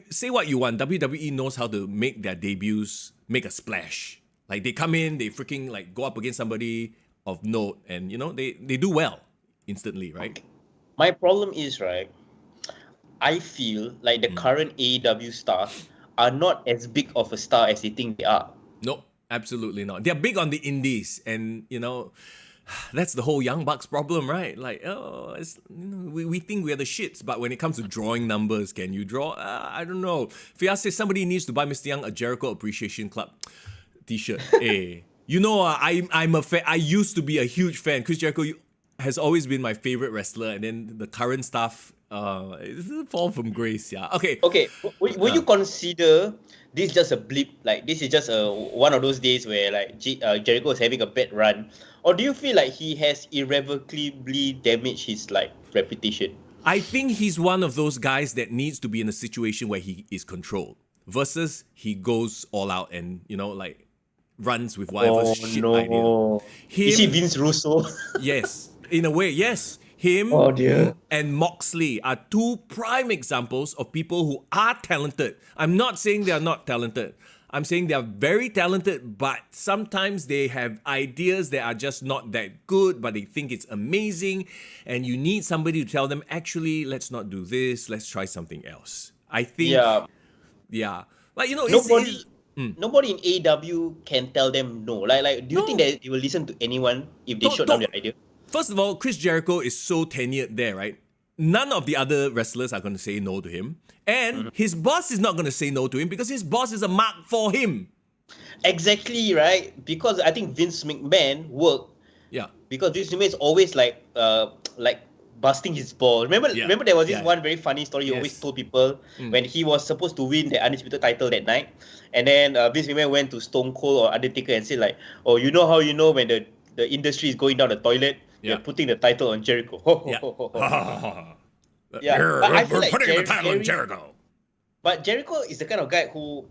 say what you want. WWE knows how to make their debuts make a splash. Like, they come in, they freaking, like, go up against somebody of note, and, they do well instantly, right? My problem is, right, I feel like the current AEW stars are not as big of a star as they think they are. No, absolutely not. They're big on the indies, and that's the whole Young Bucks problem, right? Like, we think we're the shits, but when it comes to drawing numbers, can you draw? I don't know. Fias says somebody needs to buy Mr. Young a Jericho Appreciation Club t-shirt. Hey, I'm a fan. I used to be a huge fan. Chris Jericho has always been my favorite wrestler, and then the current stuff, it's a fall from grace, yeah. Okay. Would you consider this just a blip? Like, this is just one of those days where like Jericho is having a bad run, or do you feel like he has irrevocably damaged his like reputation? I think he's one of those guys that needs to be in a situation where he is controlled, versus he goes all out and runs with whatever shit idea. Is he Vince Russo? Yes, in a way, yes. Him and Moxley are two prime examples of people who are talented. I'm not saying they are not talented. I'm saying they are very talented, but sometimes they have ideas that are just not that good, but they think it's amazing. And you need somebody to tell them, actually, let's not do this. Let's try something else. I think, yeah. Like, nobody in AEW can tell them no. Like, do you think that they will listen to anyone if they shut down their idea? First of all, Chris Jericho is so tenured there, right? None of the other wrestlers are going to say no to him. And his boss is not going to say no to him because his boss is a mark for him. Exactly, right? Because I think Vince McMahon worked. Yeah. Because Vince McMahon is always like busting his balls. Remember there was this one very funny story he always told people when he was supposed to win the Undisputed title that night. And then Vince McMahon went to Stone Cold or Undertaker and said like, oh, you know how when the industry is going down the toilet? You're putting the title on Jericho. We're putting the title on Jericho. But Jericho is the kind of guy who,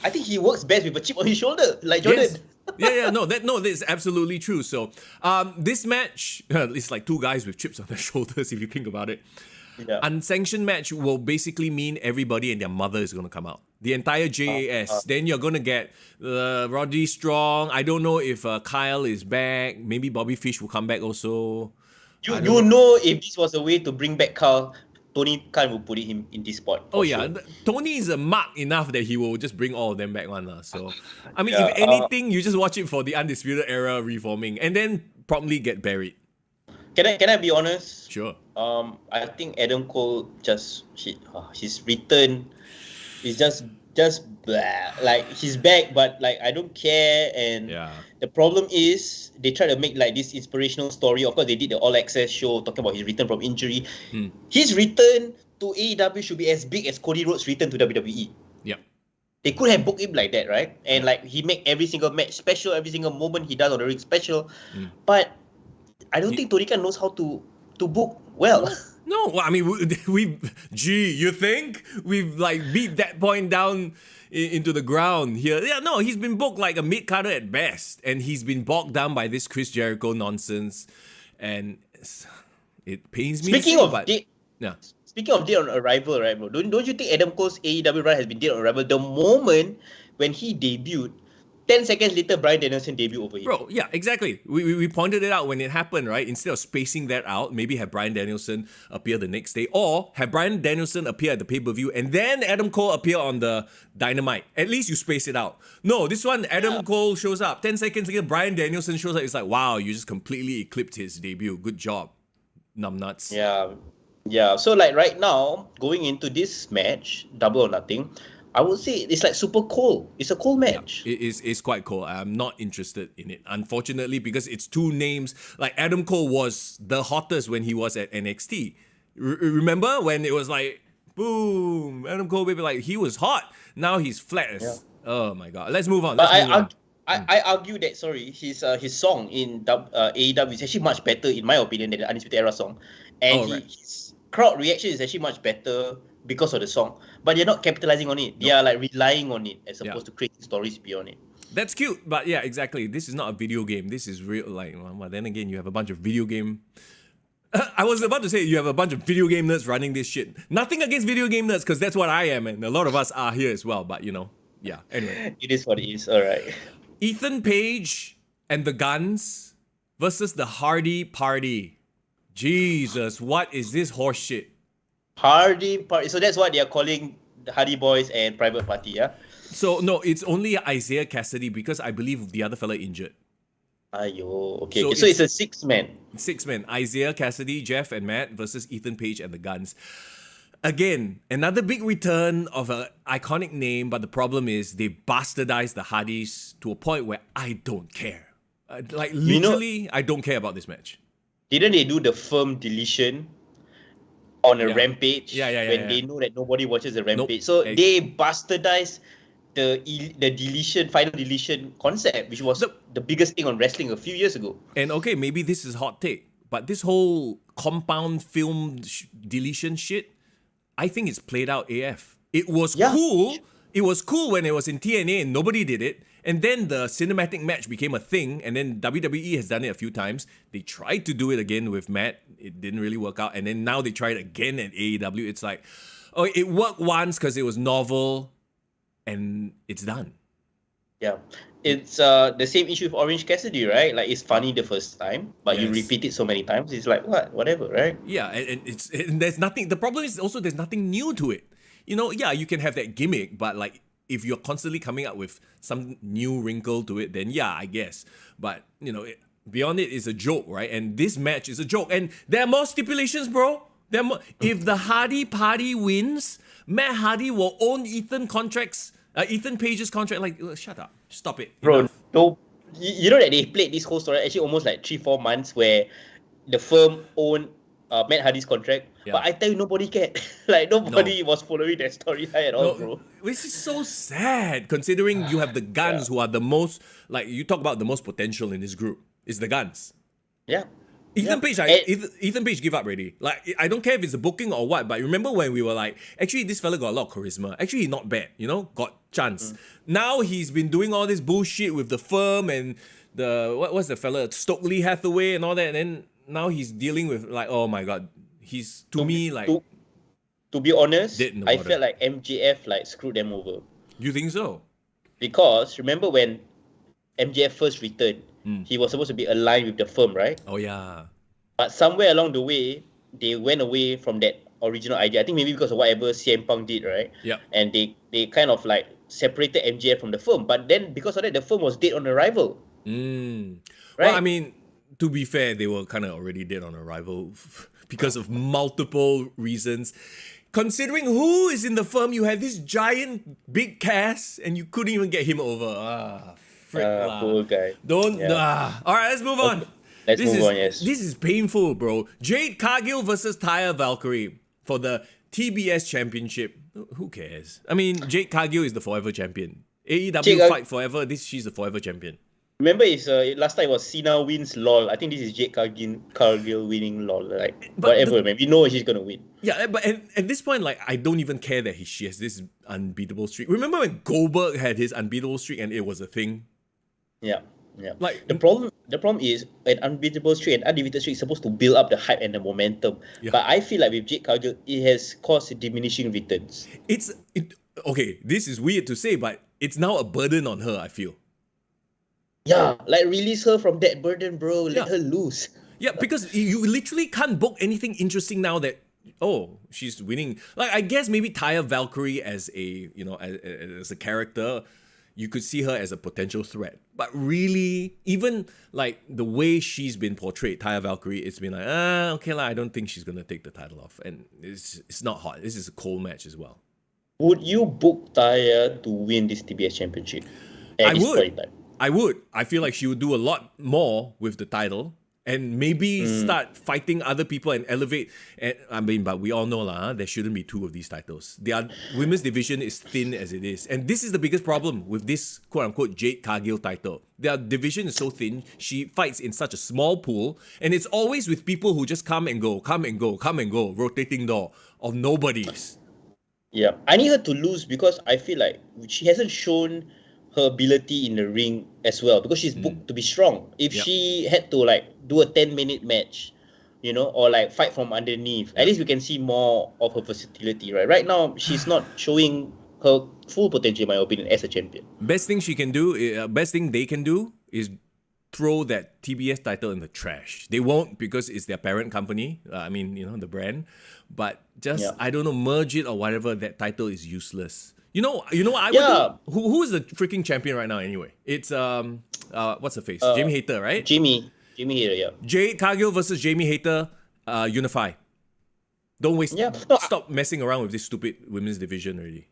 I think he works best with a chip on his shoulder, like Jordan. Yes. That is absolutely true. So, this match, it's like two guys with chips on their shoulders, if you think about it. Yeah. Unsanctioned match will basically mean everybody and their mother is going to come out. The entire JAS. Then you're going to get Roddy Strong. I don't know if Kyle is back. Maybe Bobby Fish will come back also. You know if this was a way to bring back Kyle, Tony Khan will put him in this spot. Oh, yeah. Sure. Tony is a mark enough that he will just bring all of them back one. So, I mean, if anything, you just watch it for the Undisputed Era reforming and then promptly get buried. Can I be honest? Sure. I think Adam Cole his return is just blah. Like, he's back, but like I don't care. And the problem is they try to make like this inspirational story. Of course, they did the All Access show talking about his return from injury. His return to AEW should be as big as Cody Rhodes' return to WWE. Yeah. They could have booked him like that, right? And like he make every single match special, every single moment he does on the ring special. But I don't think Tony Khan knows how to book well. No, well, I mean, you think? We've like beat that point down into the ground here. Yeah, no, he's been booked like a mid-carder at best. And he's been bogged down by this Chris Jericho nonsense. And it pains me Speaking to say, of but... Speaking of dead on arrival, right, bro? Don't you think Adam Cole's AEW run has been dead on arrival? The moment when he debuted, 10 seconds later, Bryan Danielson debuted over him. Bro, yeah, exactly. We pointed it out when it happened, right? Instead of spacing that out, maybe have Bryan Danielson appear the next day, or have Bryan Danielson appear at the pay-per-view and then Adam Cole appear on the Dynamite. At least you space it out. No, this one, Adam Cole shows up. 10 seconds later, Bryan Danielson shows up. It's like, wow, you just completely eclipsed his debut. Good job, numbnuts. Yeah. Yeah, so like right now, going into this match, double or nothing, I would say it's like super cold. It's a cold Yeah, match. it's quite cool. I'm not interested in it, unfortunately, because it's two names. Like Adam Cole was the hottest when he was at NXT. Remember when it was like, boom, Adam Cole, baby, like he was hot. Now he's flat Yeah. as. Oh my god. Let's move on. But Let's move on. I argue that sorry, his song in AEW is actually much better in my opinion than the Undisputed Era song, and Oh right. his crowd reaction is actually much better because of the song. But they're not capitalizing on it. They are like relying on it as Yeah. opposed to creating stories beyond it. That's cute, but yeah, exactly. This is not a video game. This is real. Like, well, then again, you have a bunch of video game. I was about to say you have a bunch of video game nerds running this shit. Nothing against video game nerds, because that's what I am, and a lot of us are here as well. But yeah. Anyway, It is what it is. All right. Ethan Page and the Guns versus the Hardy Party. Jesus, what is this horse shit? Hardy Party. So that's what they are calling the Hardy Boys and Private Party. Yeah. So no, it's only Isaiah Cassidy because I believe the other fella injured. Ayo. Okay. So Okay. So it's a 6-man. 6 men, Isaiah Cassidy, Jeff, and Matt versus Ethan Page and the Guns. Again, another big return of an iconic name, but the problem is they bastardized the Hardys to a point where I don't care. Like literally, I don't care about this match. Didn't they do the firm deletion on a Yeah. rampage Yeah, when yeah. they know that nobody watches the rampage? Nope. So they bastardized the deletion, final deletion concept, which was the biggest thing on wrestling a few years ago. And okay, maybe this is hot take, but this whole compound film deletion shit, I think it's played out AF. It was Yeah. cool. It was cool when it was in TNA and nobody did it. And then the cinematic match became a thing. And then WWE has done it a few times. They tried to do it again with Matt. It didn't really work out. And then now they tried again at AEW. It's like, oh, it worked once because it was novel and it's done. Yeah. It's the same issue with Orange Cassidy, right? Like it's funny the first time, but you Yes. repeat it so many times, it's like whatever, right? Yeah, and there's nothing. The problem is also there's nothing new to it. Yeah, you can have that gimmick, but like if you're constantly coming up with some new wrinkle to it, then yeah, I guess. But beyond it is a joke, right? And this match is a joke, and there are more stipulations, bro. There are more. If the Hardy Party wins, Matt Hardy will own Ethan Page's contract. Like, shut up, stop it, Bro, enough. no, you know that they played this whole story actually almost like 3-4 months where the firm owned Matt Hardy's contract, Yeah. but I tell you nobody cared. Like nobody was following that storyline at all, bro. This is so sad considering you have the Guns who are the most, like you talk about the most potential in this group. It's the Guns. Yeah. Ethan Yeah. Page, Ethan Page give up already. Like I don't care if it's a booking or what, but remember when we were like, actually this fella got a lot of charisma. Actually, he's not bad, got chance. Now he's been doing all this bullshit with the firm and the what's the fella Stokely Hathaway and all that, and then now he's dealing with like, oh my god, he's to me like. To be honest, Dead in the I water. felt like MJF like screwed them over. You think so? Because remember when MJF first returned, he was supposed to be aligned with the firm, right? Oh yeah. But somewhere along the way, they went away from that original idea. I think maybe because of whatever CM Punk did, right? Yep. And they kind of like separated MJF from the firm. But then because of that, the firm was dead on arrival. Well, Right? I mean, to be fair, they were kind of already dead on arrival because of multiple reasons. Considering who is in the firm, you have this giant big cast and you couldn't even get him over. Frick lah. Poor guy. Don't. Yeah. All right, let's move on. Let's move on, yes. This is painful, bro. Jade Cargill versus Taya Valkyrie for the TBS Championship. Who cares? I mean, Jade Cargill is the forever champion. AEW fight forever. She's the forever champion. Remember, last time it was Cena wins lol. I think this is Jade Cargill winning lol. Like But whatever, man. We know she's gonna win. Yeah, but at this point, like, I don't even care that she has this unbeatable streak. Remember when Goldberg had his unbeatable streak and it was a thing? Yeah. Yeah. Like- the problem is an unbeatable streak and undefeated streak is supposed to build up the hype and the momentum. Yeah. But I feel like with Jade Cargill, it has caused diminishing returns. Okay, this is weird to say, but it's now a burden on her, I feel. Yeah, like release her from that burden, bro. Let Yeah. her loose. Yeah, because you literally can't book anything interesting now that, she's winning. Like, I guess maybe Taya Valkyrie as a, as a character, you could see her as a potential threat. But really, even like the way she's been portrayed, Taya Valkyrie, it's been like, okay lah, I don't think she's gonna take the title off. And it's not hot. This is a cold match as well. Would you book Taya to win this TBS championship? I would. I feel like she would do a lot more with the title and maybe start fighting other people and elevate. And, I mean, but we all know there shouldn't be two of these titles. The women's division is thin as it is. And this is the biggest problem with this quote-unquote Jade Cargill title. Their division is so thin. She fights in such a small pool. And it's always with people who just come and go, rotating door of nobodies. Yeah, I need her to lose because I feel like she hasn't shown her ability in the ring as well because she's booked to be strong. If she had to like do a 10-minute match, you know, or like fight from underneath, at least we can see more of her versatility, right? Right now, she's not showing her full potential, in my opinion, as a champion. Best thing they can do is throw that TBS title in the trash. They won't because it's their parent company. The brand. But just, I don't know, merge it or whatever. That title is useless. You know what I would do? Who is the freaking champion right now anyway? It's, what's her face? Jamie Hayter, right? Jamie Hayter, yeah. Jade Cargill versus Jamie Hayter, unify. Don't waste, stop messing around with this stupid women's division already.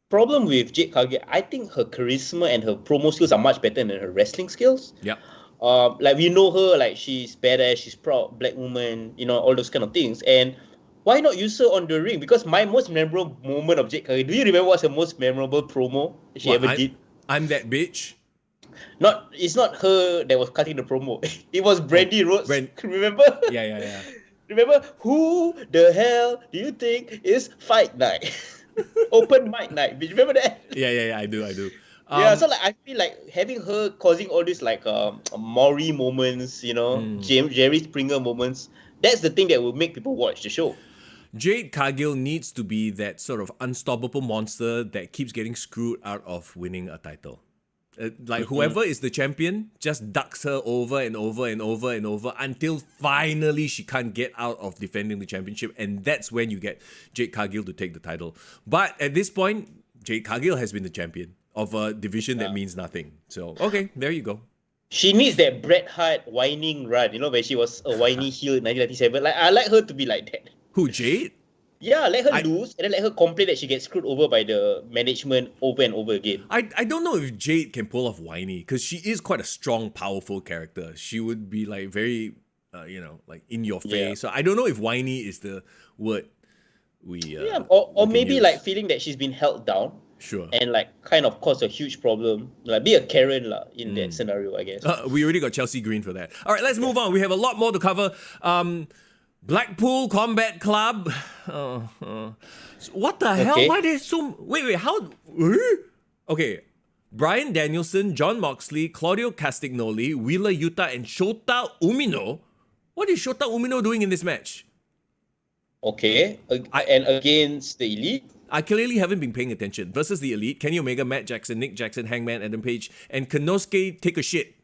Problem with Jade Cargill, I think her charisma and her promo skills are much better than her wrestling skills. Yeah. Like we know her, like she's badass, she's proud, black woman, you know, all those kind of things. And why not use her on the ring? Because my most memorable moment of Jade Cargill, do you remember what's her most memorable promo she ever did? I'm that bitch. It's not her that was cutting the promo. It was Brandy Rhodes. Remember? Yeah. Remember, who the hell do you think is Fight Night? Open mic night. Do you remember that? Yeah, I do. So like I feel like having her causing all these like Maury moments, you know, Jerry Springer moments. That's the thing that will make people watch the show. Jade Cargill needs to be that sort of unstoppable monster that keeps getting screwed out of winning a title. Whoever is the champion just ducks her over and over and over and over until finally she can't get out of defending the championship, and that's when you get Jade Cargill to take the title. But at this point, Jade Cargill has been the champion of a division that means nothing. So, okay, there you go. She needs that Bret Hart whining run, you know, when she was a whiny heel in 1997. Like, I like her to be like that. Who, Jade? Yeah, let her lose and then let her complain that she gets screwed over by the management over and over again. I don't know if Jade can pull off whiny because she is quite a strong, powerful character. She would be like very, like in your face. Yeah. So I don't know if whiny is the word we or we maybe use. like feeling that she's been held down. Sure. And like kind of cause a huge problem. Like be a Karen in that scenario, I guess. We already got Chelsea Green for that. All right, let's move on. We have a lot more to cover. Blackpool Combat Club. What the hell? Why there's so... Wait, how... Okay. Bryan Danielson, Jon Moxley, Claudio Castagnoli, Wheeler Yuta, and Shota Umino. What is Shota Umino doing in this match? Okay. And against the Elite? I clearly haven't been paying attention. Versus the Elite, Kenny Omega, Matt Jackson, Nick Jackson, Hangman, Adam Page, and Konosuke take a shit.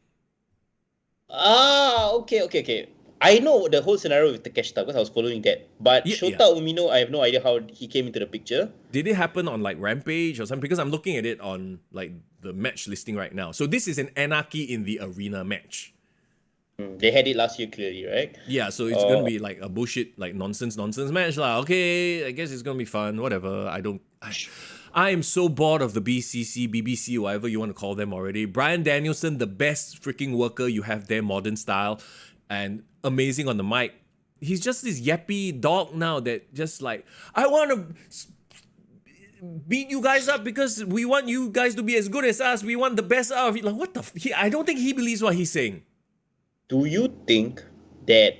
Okay. I know the whole scenario with Takeshita because I was following that. But Shota Umino, I have no idea how he came into the picture. Did it happen on like Rampage or something? Because I'm looking at it on like the match listing right now. So this is an Anarchy in the Arena match. They had it last year clearly, right? Yeah, so it's going to be like a bullshit, like nonsense match lah. Okay, I guess it's going to be fun, whatever. I am so bored of the BCC, BBC, whatever you want to call them already. Bryan Danielson, the best freaking worker you have there, modern style, and amazing on the mic. He's just this yappy dog now that just like, I want to beat you guys up because we want you guys to be as good as us. We want the best out of you. Like, what the... I don't think he believes what he's saying. Do you think that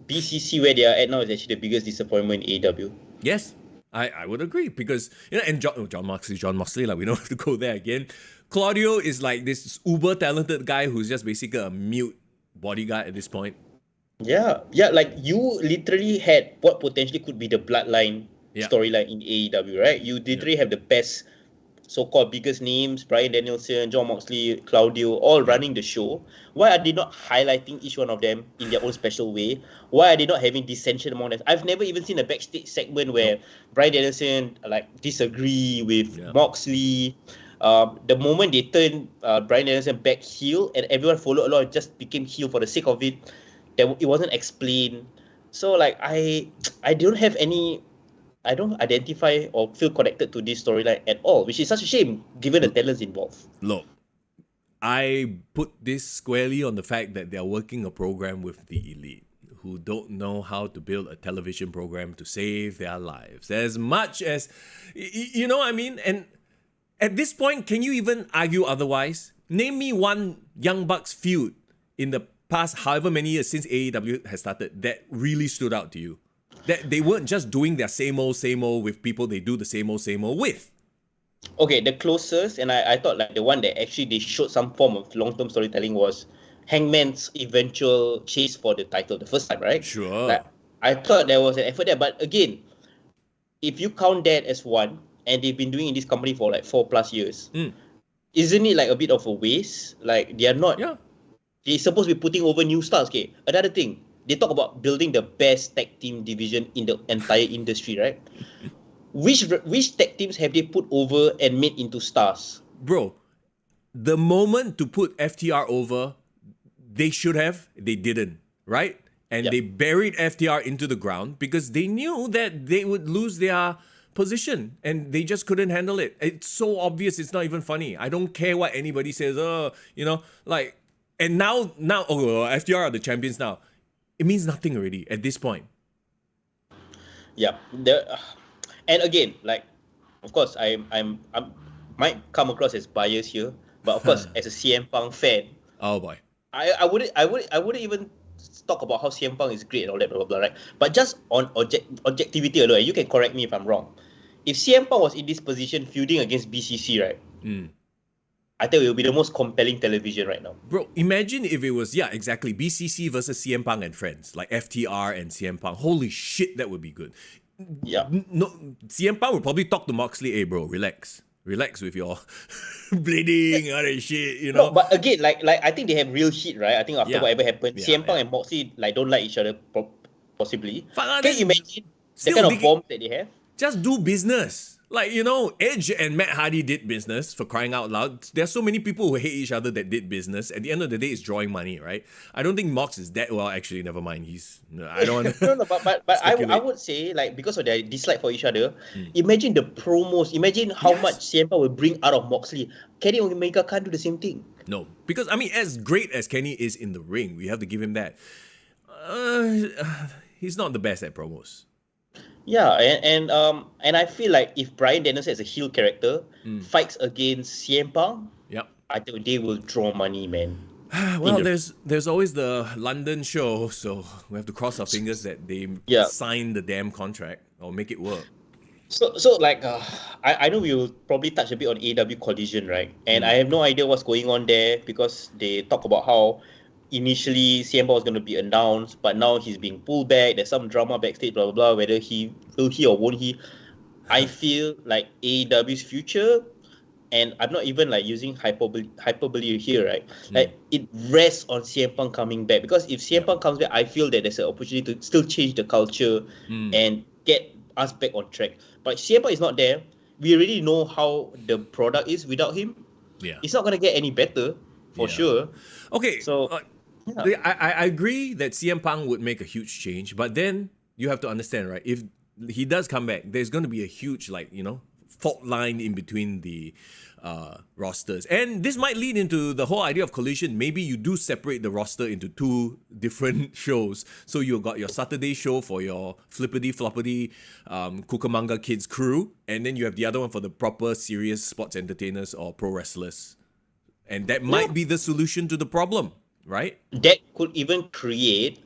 BCC, where they are at now, is actually the biggest disappointment in AEW? Yes, I would agree because, and Jon Moxley, like we don't have to go there again. Claudio is like this uber talented guy who's just basically a mute bodyguard at this point. Yeah, like you literally had what potentially could be the bloodline storyline in AEW, right? You literally have the best so-called biggest names, Bryan Danielson, Jon Moxley, Claudio, all running the show. Why are they not highlighting each one of them in their own special way? Why are they not having dissension among them? I've never even seen a backstage segment where Bryan Danielson like disagree with Moxley. The moment they turned Bryan Danielson back heel and everyone followed along, just became heel for the sake of it. It wasn't explained. So like I don't have any. I don't identify or feel connected to this storyline at all, which is such a shame given the talents involved. Look, I put this squarely on the fact that they're working a program with the elite who don't know how to build a television program to save their lives. As much as, you know what I mean? And at this point, can you even argue otherwise? Name me one Young Bucks feud in the past however many years since AEW has started that really stood out to you. That they weren't just doing their same old with people they do the same old with. Okay, the closest, and I thought like the one that actually they showed some form of long-term storytelling was Hangman's eventual chase for the title the first time, right? Sure. Like, I thought there was an effort there, but again, if you count that as one, and they've been doing in this company for like 4+ years, isn't it like a bit of a waste? Like they are not. Yeah. They're supposed to be putting over new stars. Okay, another thing. They talk about building the best tag team division in the entire industry, right? Which tag teams have they put over and made into stars? Bro, the moment to put FTR over, they should have, they didn't, right? And they buried FTR into the ground because they knew that they would lose their position and they just couldn't handle it. It's so obvious, it's not even funny. I don't care what anybody says, like, and now, FTR are the champions now. It means nothing already at this point. Yeah. And again, like, of course, I might come across as biased here, but of course, as a CM Punk fan, oh boy, I wouldn't even talk about how CM Punk is great and all that, blah blah blah, right? But just on objectivity alone, and you can correct me if I'm wrong. If CM Punk was in this position feuding against BCC, right? I think it will be the most compelling television right now. Bro, imagine if it was, exactly, BCC versus CM Punk and friends, like FTR and CM Punk. Holy shit, that would be good. Yeah. No, CM Punk would probably talk to Moxley, hey bro, relax with your bleeding and all that shit, you know. No, but again, like I think they have real heat, right? I think after whatever happened, CM Punk and Moxley like don't like each other, possibly. Can you imagine the kind of bomb that they have? Just do business. Like, you know, Edge and Matt Hardy did business, for crying out loud. There's so many people who hate each other that did business. At the end of the day, it's drawing money, right? I don't think Mox is that well. Actually, never mind. I don't want to. No, but I would say, like, because of their dislike for each other, imagine the promos. Imagine how much CM Punk will bring out of Moxley. Kenny Omega can't do the same thing. No, because I mean, as great as Kenny is in the ring, we have to give him that. He's not the best at promos. Yeah, and I feel like if Bryan Danielson as a heel character fights against CM Punk, I think they will draw money, man. Well, there's always the London show, so we have to cross our fingers that they sign the damn contract or make it work. So like, I know we will probably touch a bit on AEW Collision, right? And I have no idea what's going on there because they talk about how initially CM Punk was going to be announced, but now he's being pulled back. There's some drama backstage, blah blah blah. Whether he will or won't he? I feel like AEW's future, and I'm not even like using hyperbole here, right? Like it rests on CM Punk coming back, because if CM Punk comes back, I feel that there's an opportunity to still change the culture and get us back on track. But CM Punk is not there. We already know how the product is without him. Yeah, it's not gonna get any better for sure. Okay, so. I agree that CM Punk would make a huge change, but then you have to understand, right? If he does come back, there's going to be a huge, fault line in between the rosters. And this might lead into the whole idea of Collision. Maybe you do separate the roster into two different shows. So you got your Saturday show for your flippity-floppity Cucamonga Kids crew, and then you have the other one for the proper serious sports entertainers or pro wrestlers. And that might be the solution to the problem. Right? That could even create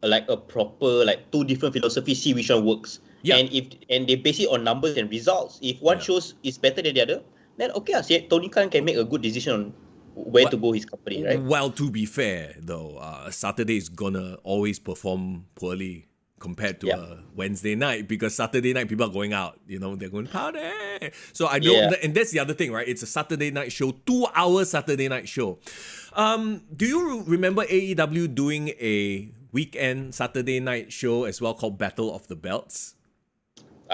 a proper two different philosophies, see which one works. Yeah. And they base it on numbers and results. If one shows is better than the other, then okay, Tony Khan can make a good decision on where to go his company, right? Well, to be fair though, Saturday is gonna always perform poorly compared to a Wednesday night, because Saturday night people are going out, they're going party. So I don't, and that's the other thing, right? It's a Saturday night show, 2-hour Saturday night show. Do you remember AEW doing a weekend Saturday night show as well called Battle of the Belts?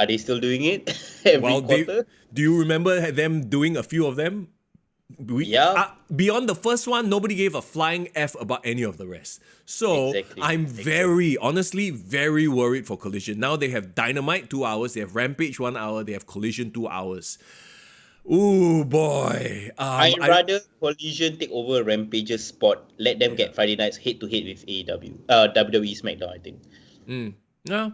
Are they still doing it every quarter? Do you remember them doing a few of them? Yeah. Beyond the first one, nobody gave a flying F about any of the rest. So Exactly. I'm honestly, very worried for Collision. Now they have Dynamite 2 hours, they have Rampage 1 hour, they have Collision 2 hours. Ooh boy. I'd rather Collision take over Rampage's spot. Let them get Friday nights head to head with AEW, WWE SmackDown. I think. No.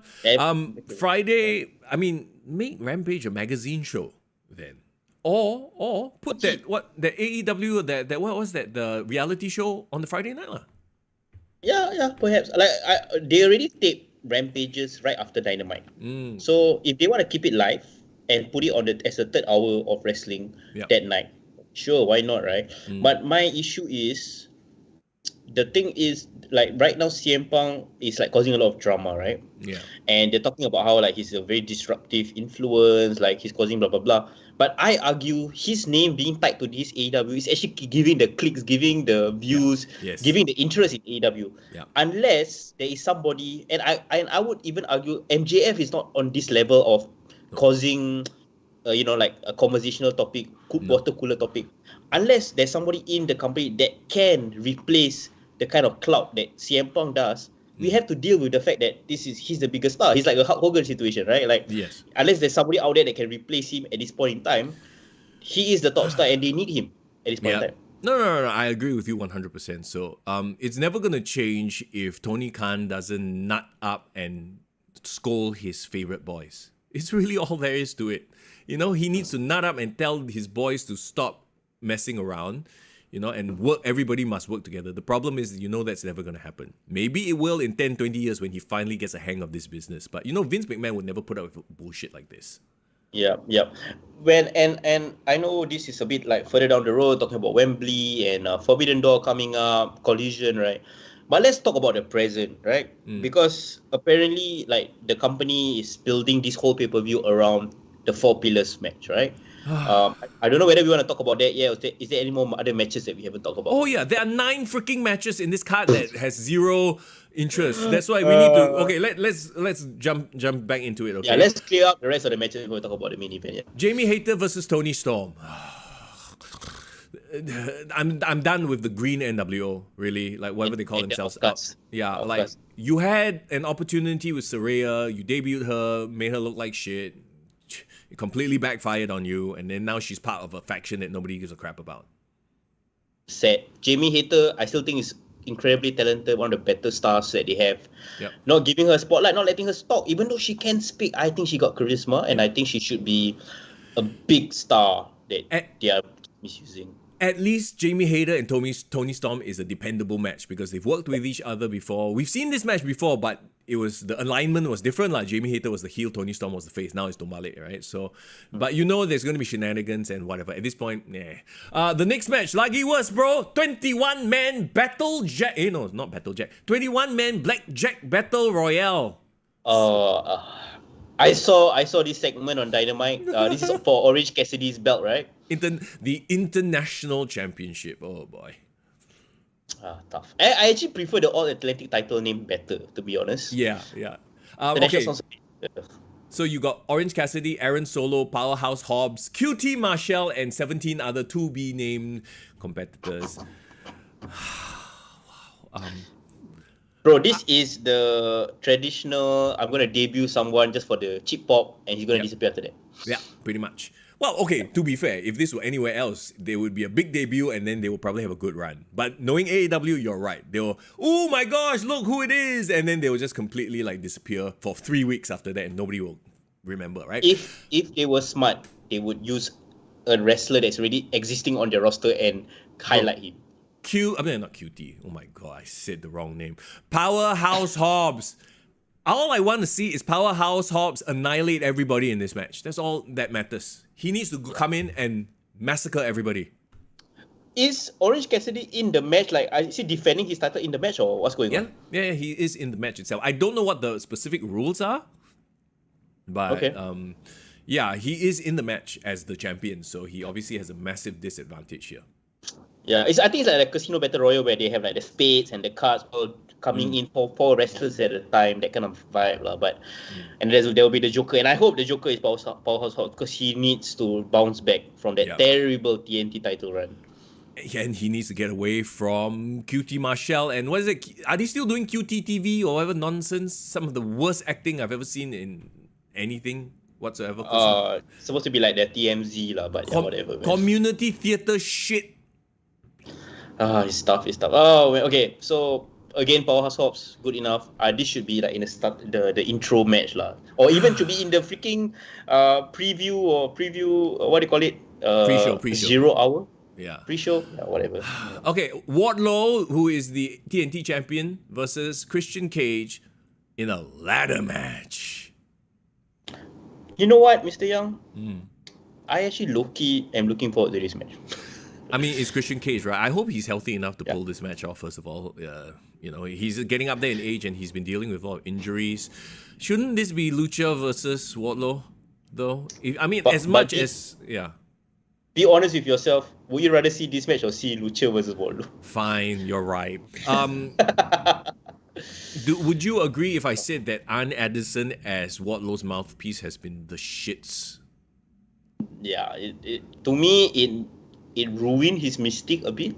Friday. I mean, make Rampage a magazine show then. Or put the AEW that what was that, the reality show on the Friday night lah. Yeah, perhaps. Like they already taped Rampages right after Dynamite. So if they want to keep it live and put it on as a third hour of wrestling that night, sure, why not, right? But my issue is, the thing is, like right now CM Punk is like causing a lot of drama, right? Yeah. And they're talking about how like he's a very disruptive influence, like he's causing blah blah blah. But I argue his name being tied to this AEW is actually giving the clicks, giving the views, giving the interest in AEW. Yeah. Unless there is somebody, and I would even argue MJF is not on this level of causing, like a conversational topic, water cooler topic. Unless there's somebody in the company that can replace the kind of clout that CM Punk does, we have to deal with the fact that he's the biggest star. He's like a Hulk Hogan situation, right? Like, unless there's somebody out there that can replace him at this point in time, he is the top star and they need him at this point in time. No. I agree with you 100%. So, it's never gonna change if Tony Khan doesn't nut up and scold his favorite boys. It's really all there is to it. He needs to nut up and tell his boys to stop messing around. And work. Everybody must work together. The problem is, that's never going to happen. Maybe it will in 10, 20 years when he finally gets a hang of this business. But, Vince McMahon would never put up with bullshit like this. Yeah. And I know this is a bit like further down the road, talking about Wembley and Forbidden Door coming up, Collision, right? But let's talk about the present, right? Because apparently, like, the company is building this whole pay-per-view around the 4 pillars match, right? I don't know whether we want to talk about that yet. Or is there any more other matches that we haven't talked about? Oh yeah, there are 9 freaking matches in this card that has zero interest. That's why we need to. Okay, let's jump back into it. Okay. Yeah, let's clear up the rest of the matches before we talk about the main event. Yeah. Jamie Hayter versus Tony Storm. I'm done with the green NWO, really, like whatever they call themselves. Like you had an opportunity with Saraya, you debuted her, made her look like shit. It completely backfired on you, and then now she's part of a faction that nobody gives a crap about. Sad. Jamie Hayter, I still think is incredibly talented, one of the better stars that they have. Yep. Not giving her a spotlight, not letting her talk. Even though she can speak, I think she got charisma, and I think she should be a big star that they are misusing. At least Jamie Hayter and Tony Storm is a dependable match because they've worked with each other before. We've seen this match before, but the alignment was different. Like Jamie Hayter was the heel, Tony Storm was the face. Now it's Dombale, right? So, but there's going to be shenanigans and whatever. At this point, the next match, lagi worse, bro. 21-man battle jack. Not battle jack. 21-man blackjack battle royale. I saw this segment on Dynamite. This is for Orange Cassidy's belt, right? The International Championship. Oh boy. Tough. I actually prefer the All Atlantic title name better, to be honest. Yeah. Okay. So you got Orange Cassidy, Aaron Solo, Powerhouse Hobbs, QT Marshall, and 17 other to-be-named competitors. Bro, this is the traditional, I'm going to debut someone just for the cheap pop, and he's going to disappear after that. Yeah, pretty much. Well, okay, to be fair, if this were anywhere else, there would be a big debut and then they will probably have a good run. But knowing AEW, you're right. They'll, oh my gosh, look who it is! And then they will just completely disappear for 3 weeks after that and nobody will remember, right? If they were smart, they would use a wrestler that's already existing on their roster and highlight him. Not QT. Oh my god, I said the wrong name. Powerhouse Hobbs. All I want to see is Powerhouse Hobbs annihilate everybody in this match. That's all that matters. He needs to come in and massacre everybody. Is Orange Cassidy in the match? Like, is he defending his title in the match or what's going on? Yeah, he is in the match itself. I don't know what the specific rules are, but he is in the match as the champion. So he obviously has a massive disadvantage here. Yeah, I think it's like a casino battle royal where they have like the spades and the cards all coming in for 4 wrestlers at a time, that kind of vibe lah. But and there will be the Joker, and I hope the Joker is Powerhouse Hobbs because he needs to bounce back from that terrible TNT title run. And he needs to get away from QT Marshall. And what is it? Are they still doing QT TV or whatever nonsense? Some of the worst acting I've ever seen in anything whatsoever. Supposed to be like the TMZ lah, but whatever. Man. Community theater shit. It's tough. Oh, okay. So again, Powerhouse Hobbs, good enough. This should be like in the intro match lah, or even to be in the freaking preview. What do you call it? Pre-show. 0 hour. Yeah. Pre-show, whatever. Okay, Wardlow, who is the TNT champion, versus Christian Cage in a ladder match. You know what, Mr. Young? I actually low-key am looking forward to this match. I mean, it's Christian Cage, right? I hope he's healthy enough to pull this match off, first of all. You know, he's getting up there in age and he's been dealing with a lot of injuries. Shouldn't this be Lucha versus Wardlow, though? Be honest with yourself. Would you rather see this match or see Lucha versus Wardlow? Fine, you're right. Would you agree if I said that Arn Anderson as Wardlow's mouthpiece has been the shits? Yeah, to me, it ruined his mystique a bit.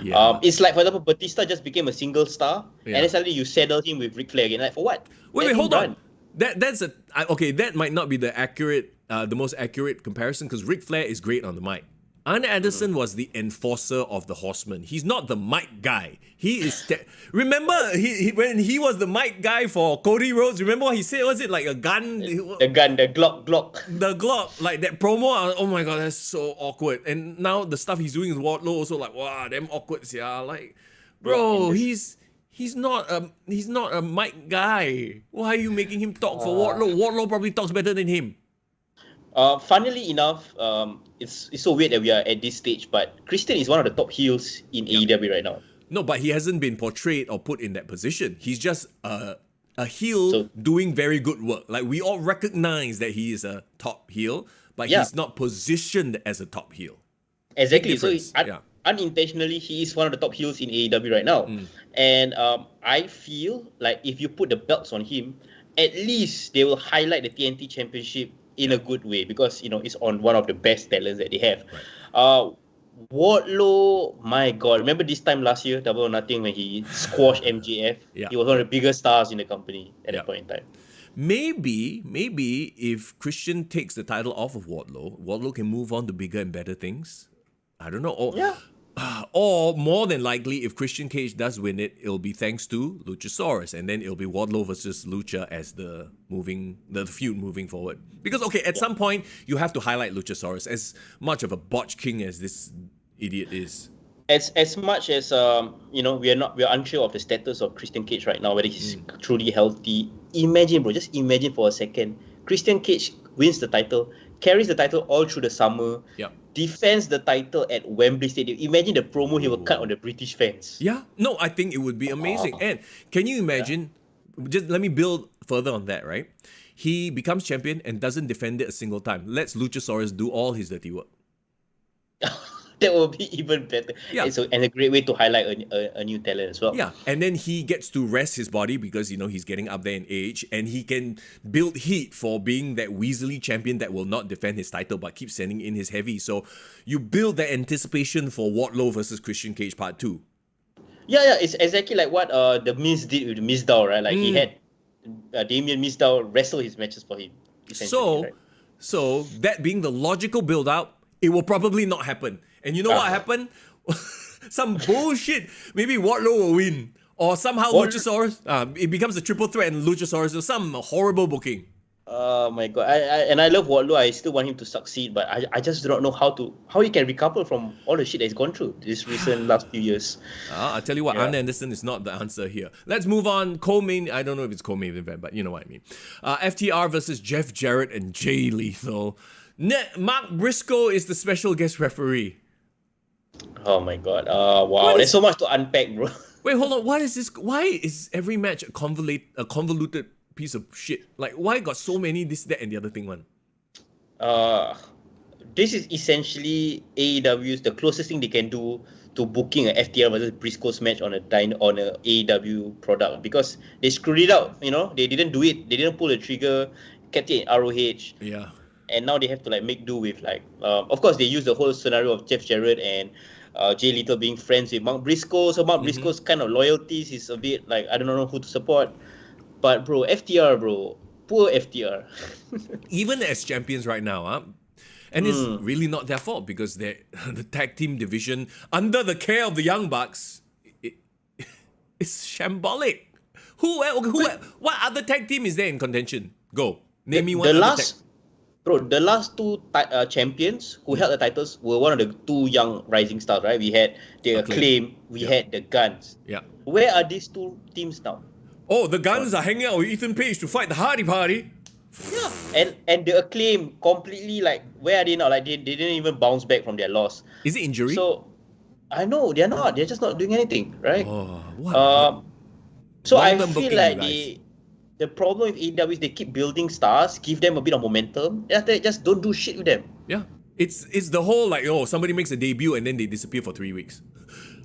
Yeah. It's like, for example, Batista just became a single star, and then suddenly you saddle him with Ric Flair again. Like, for what? Wait, hold on. That might not be the most accurate comparison because Ric Flair is great on the mic. Arn Anderson was the enforcer of the Horsemen. He's not the mic guy. He is. Remember, when he was the mic guy for Cody Rhodes. Remember what he said? Was it like a gun? The Glock. The Glock, like that promo. Oh my god, that's so awkward. And now the stuff he's doing with Wardlow also like, wow, damn awkward. Yeah, like, bro, he's not a mic guy. Why are you making him talk for Wardlow? Wardlow probably talks better than him. Funnily enough, it's so weird that we are at this stage, but Christian is one of the top heels in AEW right now. No, but he hasn't been portrayed or put in that position. He's just a heel doing very good work. Like, we all recognize that he is a top heel, but he's not positioned as a top heel. Exactly. So unintentionally, he is one of the top heels in AEW right now. And I feel like if you put the belts on him, at least they will highlight the TNT Championship in a good way because, you know, it's on one of the best talents that they have. Right. Wardlow, my God. Remember this time last year, Double or Nothing, when he squashed MJF? Yeah. He was one of the biggest stars in the company at that point in time. Maybe if Christian takes the title off of Wardlow can move on to bigger and better things. I don't know. Or more than likely, if Christian Cage does win it, it'll be thanks to Luchasaurus, and then it'll be Wardlow versus Lucha as the feud moving forward. Because at some point you have to highlight Luchasaurus, as much of a botch king as this idiot is. As much as we are unsure of the status of Christian Cage right now, whether he's truly healthy. Imagine, bro, just imagine for a second, Christian Cage wins the title, carries the title all through the summer. Defends the title at Wembley Stadium. Imagine the promo he will cut on the British fans. Yeah, no, I think it would be amazing. And can you imagine? Just let me build further on that. Right, he becomes champion and doesn't defend it a single time. Lets Luchasaurus do all his dirty work. That will be even better. Yeah. And a great way to highlight a new talent as well. Yeah, and then he gets to rest his body because, he's getting up there in age, and he can build heat for being that Weasley champion that will not defend his title but keep sending in his heavy. So you build that anticipation for Wardlow versus Christian Cage Part 2. Yeah, it's exactly like what the Miz did with Mizdow, right? Like he had Damien Mizdow wrestle his matches for him. So that being the logical build-out, it will probably not happen. And you know what happened? Some bullshit. Maybe Wardlow will win. Or somehow Luchasaurus, it becomes a triple threat and Luchasaurus or some horrible booking. Oh my God. I love Wardlow. I still want him to succeed, but I just do not know how he can recouple from all the shit that he's gone through this recent last few years. I'll tell you what, Arn Anderson is not the answer here. Let's move on. Co-main, I don't know if it's co-main event, but you know what I mean. FTR versus Jeff Jarrett and Jay Lethal. Mark Briscoe is the special guest referee. Oh my God. Wow. There's so much to unpack, bro. Wait, hold on. What is this? Why is every match a convoluted piece of shit? Like, why got so many this, that, and the other thing one? This is essentially AEW's, the closest thing they can do to booking a FTR versus Briscoe's match on a AEW product because they screwed it up. You know, they didn't do it. They didn't pull the trigger, kept it in ROH. Yeah. And now they have to like make do with like, of course they use the whole scenario of Jeff Jarrett and Jay Lethal being friends with Mark Briscoe. So Mark Briscoe's kind of loyalties is a bit like I don't know who to support. But bro, FTR, bro, poor FTR. Even as champions right now, and it's really not their fault because the tag team division under the care of the Young Bucks is shambolic. What other tag team is there in contention? Go. Name me one. The last two champions who held the titles were one of the two young rising stars, right? We had the Acclaim, we had the Guns. Yeah. Where are these two teams now? Oh, the Guns are hanging out with Ethan Page to fight the Hardy Party. Yeah. And the Acclaim completely like, where are they now? Like they didn't even bounce back from their loss. Is it injury? So, I know, they're not. They're just not doing anything, right? Oh, what? So I Long-term feel booking, like you the problem with AEW is they keep building stars, give them a bit of momentum, and after that, just don't do shit with them. Yeah. It's the whole like, somebody makes a debut and then they disappear for 3 weeks.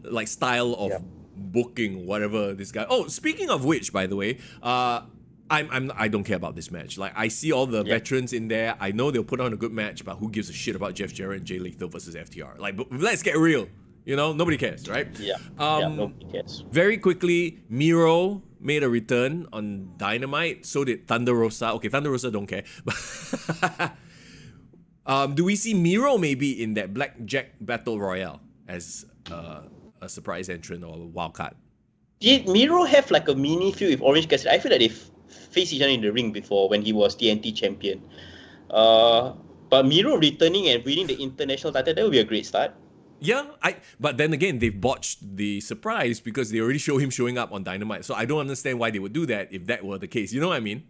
Like style of booking, whatever this guy. Oh, speaking of which, by the way, I don't care about this match. Like I see all the veterans in there. I know they'll put on a good match, but who gives a shit about Jeff Jarrett and Jay Lethal versus FTR? Like, let's get real. You know, nobody cares, right? Yeah. Nobody cares. Very quickly, Miro made a return on Dynamite. So did Thunder Rosa. Okay, Thunder Rosa don't care. Do we see Miro maybe in that Blackjack Battle Royale as a surprise entrant or a wild card? Did Miro have like a mini feud with Orange Cassidy? I feel like they faced each other in the ring before when he was TNT champion. But Miro returning and winning the international title, that would be a great start. Yeah, but then again, they've botched the surprise because they already show him showing up on Dynamite. So I don't understand why they would do that if that were the case. You know what I mean?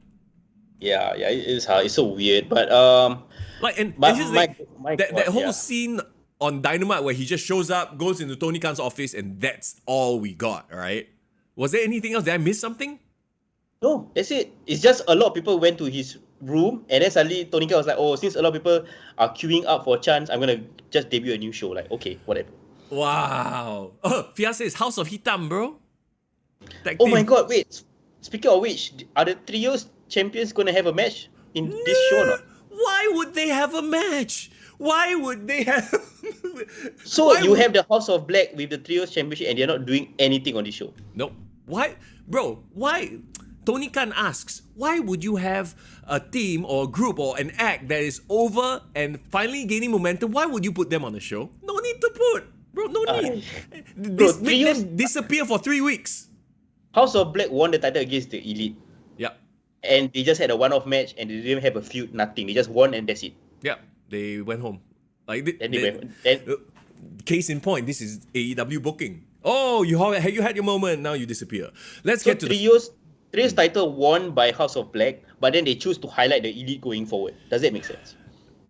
Yeah, it's hard. It's so weird, but that whole scene on Dynamite where he just shows up, goes into Tony Khan's office, and that's all we got. Right? Was there anything else? Did I miss something? No, that's it. It's just a lot of people went to his room, and then suddenly Tony Khan was like, "Oh, since a lot of people are queuing up for a chance, I'm gonna just debut a new show." Like, okay, whatever. Wow. Fia says House of Hitam, bro. Oh my god, wait. Speaking of which, are the trios champions gonna have a match in this show or not? Why would they have a match? Why would they have... So you have the House of Black with the trios championship and they're not doing anything on this show? Nope. Why? Bro, why... Tony Khan asks, why would you have a team or a group or an act that is over and finally gaining momentum? Why would you put them on the show? No need to put. Bro, no need. Make them disappear for 3 weeks. House of Black won the title against the Elite. Yeah. And they just had a one-off match and they didn't have a feud, nothing. They just won and that's it. Yeah. They went home. Like case in point, this is AEW booking. Oh, you had your moment, now you disappear. Let's get to Trios title won by House of Black, but then they choose to highlight the Elite going forward. Does that make sense?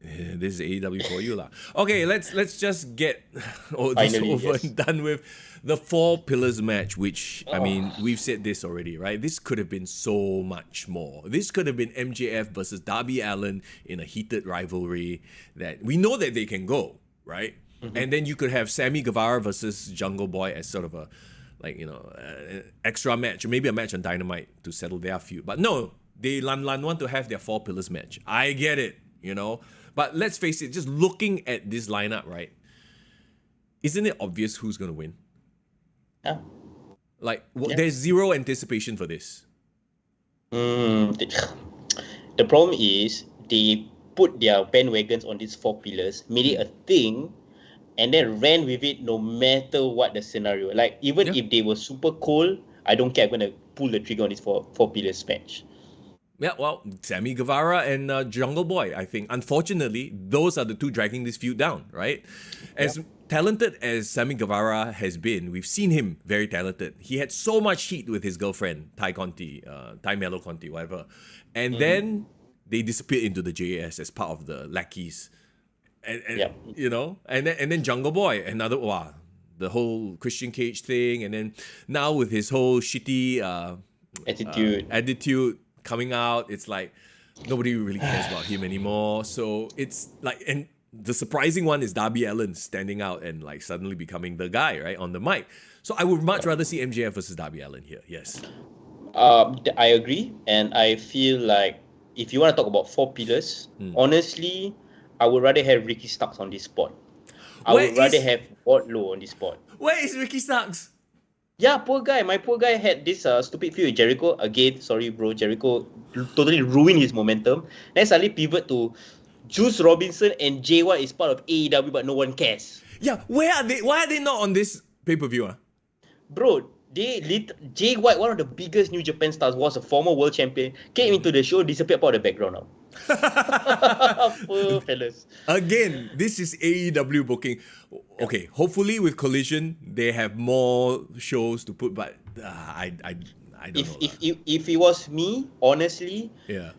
Yeah, this is AEW for you lah. Okay, let's just get this over and done with. The 4 Pillars match, which, I mean, we've said this already, right? This could have been so much more. This could have been MJF versus Darby Allin in a heated rivalry that we know that they can go, right? Mm-hmm. And then you could have Sammy Guevara versus Jungle Boy as sort of a, like, you know, extra match, or maybe a match on Dynamite to settle their feud. But no, they want to have their 4 Pillars match. I get it, you know? But let's face it, just looking at this lineup, right? Isn't it obvious who's going to win? Yeah. Like, there's zero anticipation for this. The problem is they put their bandwagons on these 4 pillars, made it a thing, and then ran with it no matter what the scenario. Like, even if they were super cold, I don't care. I'm going to pull the trigger on this 4 pillars match. Yeah, well, Sammy Guevara and Jungle Boy, I think. Unfortunately, those are the two dragging this feud down, right? As talented as Sammy Guevara has been, we've seen him very talented. He had so much heat with his girlfriend, Ty Mello Conti, whatever. And then they disappeared into the JAS as part of the lackeys. And you know, and then Jungle Boy, the whole Christian Cage thing, and then now with his whole shitty attitude coming out, it's like nobody really cares about him anymore. So it's like, and the surprising one is Darby Allin standing out and like suddenly becoming the guy, right, on the mic. So I would much rather see MJF versus Darby Allin here. Yes. I agree, and I feel like if you want to talk about four pillars, honestly, I would rather have Ricky Starks on this spot. I would rather have Wardlow on this spot. Where is Ricky Starks? Yeah, poor guy. My poor guy had this stupid feud with Jericho. Again, sorry, bro. Jericho totally ruined his momentum. Then suddenly pivot to Juice Robinson and Jay White is part of AEW, but no one cares. Yeah, where are they? Why are they not on this pay-per-view? Bro, Jay White, one of the biggest New Japan stars, was a former world champion, came into the show, disappeared out of the background now. Poor fellas. Again, this is AEW booking. Okay, hopefully with Collision, they have more shows to put, but I don't know. If it was me, honestly, Yeah.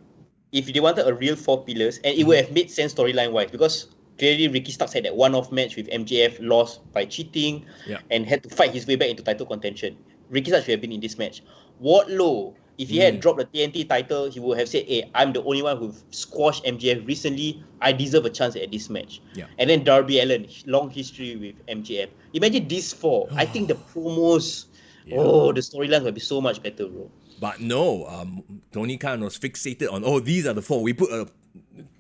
if they wanted a real four pillars, and it would have made sense storyline-wise, because clearly Ricky Starks had that one-off match with MJF, lost by cheating, and had to fight his way back into title contention. Ricky Starks should have been in this match. Wardlow, if he had dropped the TNT title, he would have said, hey, I'm the only one who squashed MJF recently. I deserve a chance at this match. Yeah. And then Darby Allin, long history with MJF. Imagine these four. I think the promos, the storylines would be so much better, bro. But no, Tony Khan was fixated on, these are the four. We put a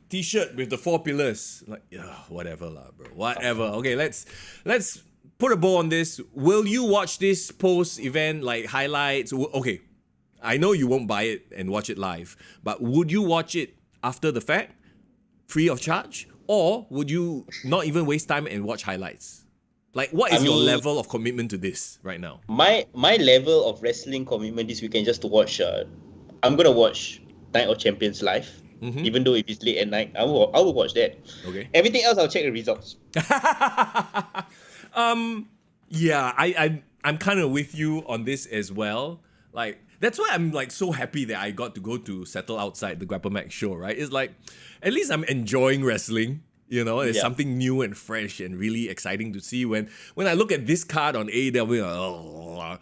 t-shirt with the four pillars. Like, whatever lah, bro. Whatever. Okay, let's put a bow on this. Will you watch this post-event, like highlights? Okay, I know you won't buy it and watch it live, but would you watch it after the fact, free of charge? Or would you not even waste time and watch highlights? Like, what is your level of commitment to this right now? My level of wrestling commitment this weekend just to watch, I'm going to watch Night of Champions live. Even though if it's late at night, I will watch that. Okay. Everything else, I'll check the results. Yeah, I'm kind of with you on this as well. Like, that's why I'm like so happy that I got to go to Settle Outside, the GrappleMAX show, right? It's like, at least I'm enjoying wrestling. You know, it's something new and fresh and really exciting to see. When I look at this card on AEW,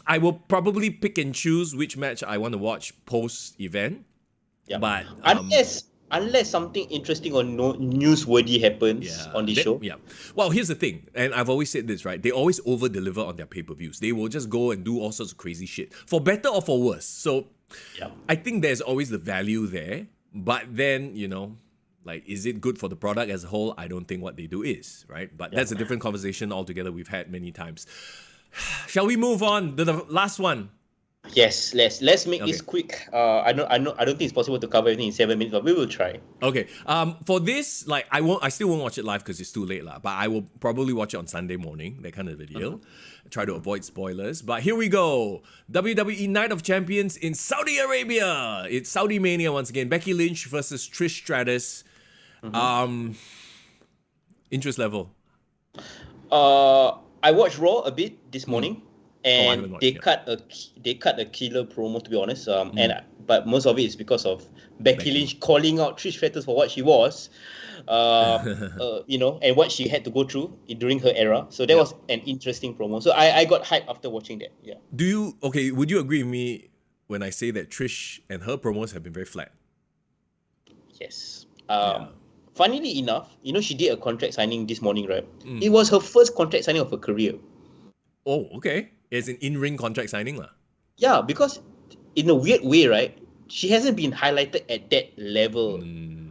I will probably pick and choose which match I want to watch post-event. Yeah. But unless something interesting or newsworthy happens on the show. Yeah. Well, here's the thing, and I've always said this, right? They always over-deliver on their pay-per-views. They will just go and do all sorts of crazy shit, for better or for worse. So I think there's always the value there. But then, you know, like, is it good for the product as a whole? I don't think what they do is, right? But that's a different conversation altogether we've had many times. Shall we move on to the last one? Yes, let's make this quick. I don't think it's possible to cover everything in 7 minutes, but we will try. Okay. For this, like, I still won't watch it live because it's too late lah. But I will probably watch it on Sunday morning. That kind of a deal. Try to avoid spoilers. But here we go. WWE Night of Champions in Saudi Arabia. It's Saudi Mania once again. Becky Lynch versus Trish Stratus. Interest level. I watched Raw a bit this morning. And they cut a killer promo, to be honest. But most of it is because of Becky Lynch calling out Trish Stratus for what she was, and what she had to go through during her era. So that was an interesting promo. So I got hyped after watching that. Yeah. Would you agree with me when I say that Trish and her promos have been very flat? Yes. Funnily enough, she did a contract signing this morning, right? It was her first contract signing of her career. Oh, okay. It's an in-ring contract signing lah. Yeah, because in a weird way, right, she hasn't been highlighted at that level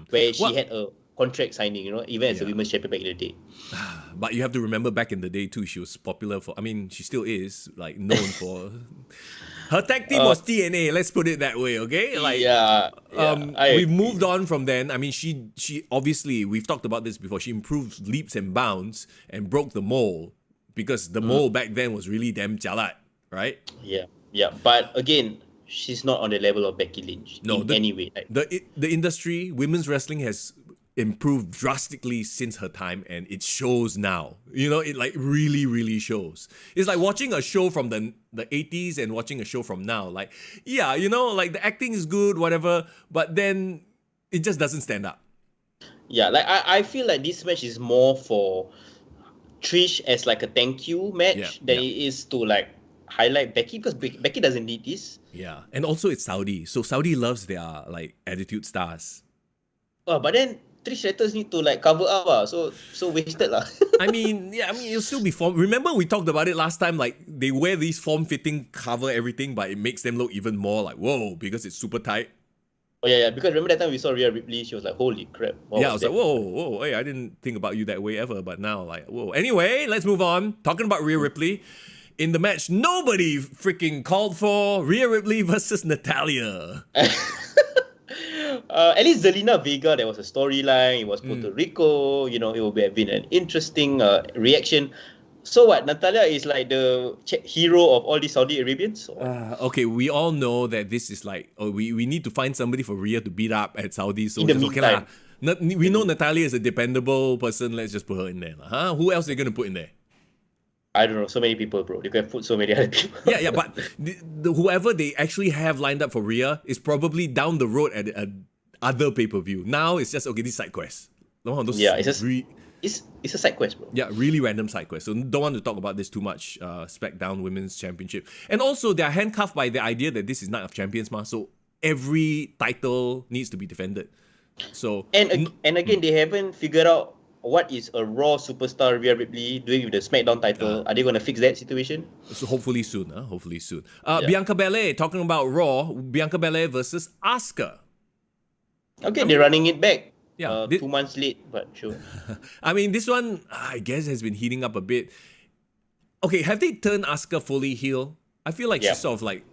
where she had a contract signing, even as a women's champion back in the day. But you have to remember back in the day too, she was popular for, she still is, like, known for... Her tag team was TNA, let's put it that way, okay? Like, we've moved on from then. She obviously, we've talked about this before, she improved leaps and bounds and broke the mold. Because the mold back then was really damn jalat, right? Yeah. But again, she's not on the level of Becky Lynch in any way. The industry, women's wrestling has improved drastically since her time, and it shows now. It like really, really shows. It's like watching a show from the 80s and watching a show from now. Like, like the acting is good, whatever, but then it just doesn't stand up. Yeah, like I feel like this match is more for Trish as like a thank you match than it is to like highlight Becky, because Becky doesn't need this. Yeah, and also it's Saudi, so Saudi loves their like attitude stars. But then Trish Stratus need to like cover up so wasted lah. I mean, it'll still be form. Remember we talked about it last time, like they wear these form-fitting cover everything, but it makes them look even more like, whoa, because it's super tight. Oh yeah, because remember that time we saw Rhea Ripley, she was like, holy crap. Yeah, I was like, whoa, hey, I didn't think about you that way ever, but now like, whoa. Anyway, let's move on. Talking about Rhea Ripley. In the match nobody freaking called for, Rhea Ripley versus Natalya. At least Zelina Vega, there was a storyline. It was Puerto Rico. You know, it would have been an interesting reaction. So what? Natalya is like the hero of all these Saudi Arabians? Okay, we all know that this is like, we need to find somebody for Rhea to beat up at Saudi. So in the just, meantime. okay, we know Natalya is a dependable person. Let's just put her in there. Huh? Who else are they going to put in there? I don't know, so many people, bro. They could have put so many other people. Yeah, but whoever they actually have lined up for Rhea is probably down the road at other pay-per-view. Now it's just, okay, this side quest. It's a side quest, bro. Yeah, really random side quest. So don't want to talk about this too much. SmackDown Women's Championship. And also, they're handcuffed by the idea that this is Night of Champions, so every title needs to be defended. So And again, they haven't figured out what is a Raw superstar Rhea Ripley doing with the SmackDown title. Are they going to fix that situation? So hopefully soon. Hopefully soon. Bianca Belair, talking about Raw, Bianca Belair versus Asuka. Okay, they're running it back. Yeah, 2 months late, but sure. I mean, this one, I guess, has been heating up a bit. Okay, have they turned Asuka fully heel? I feel like she's sort of like...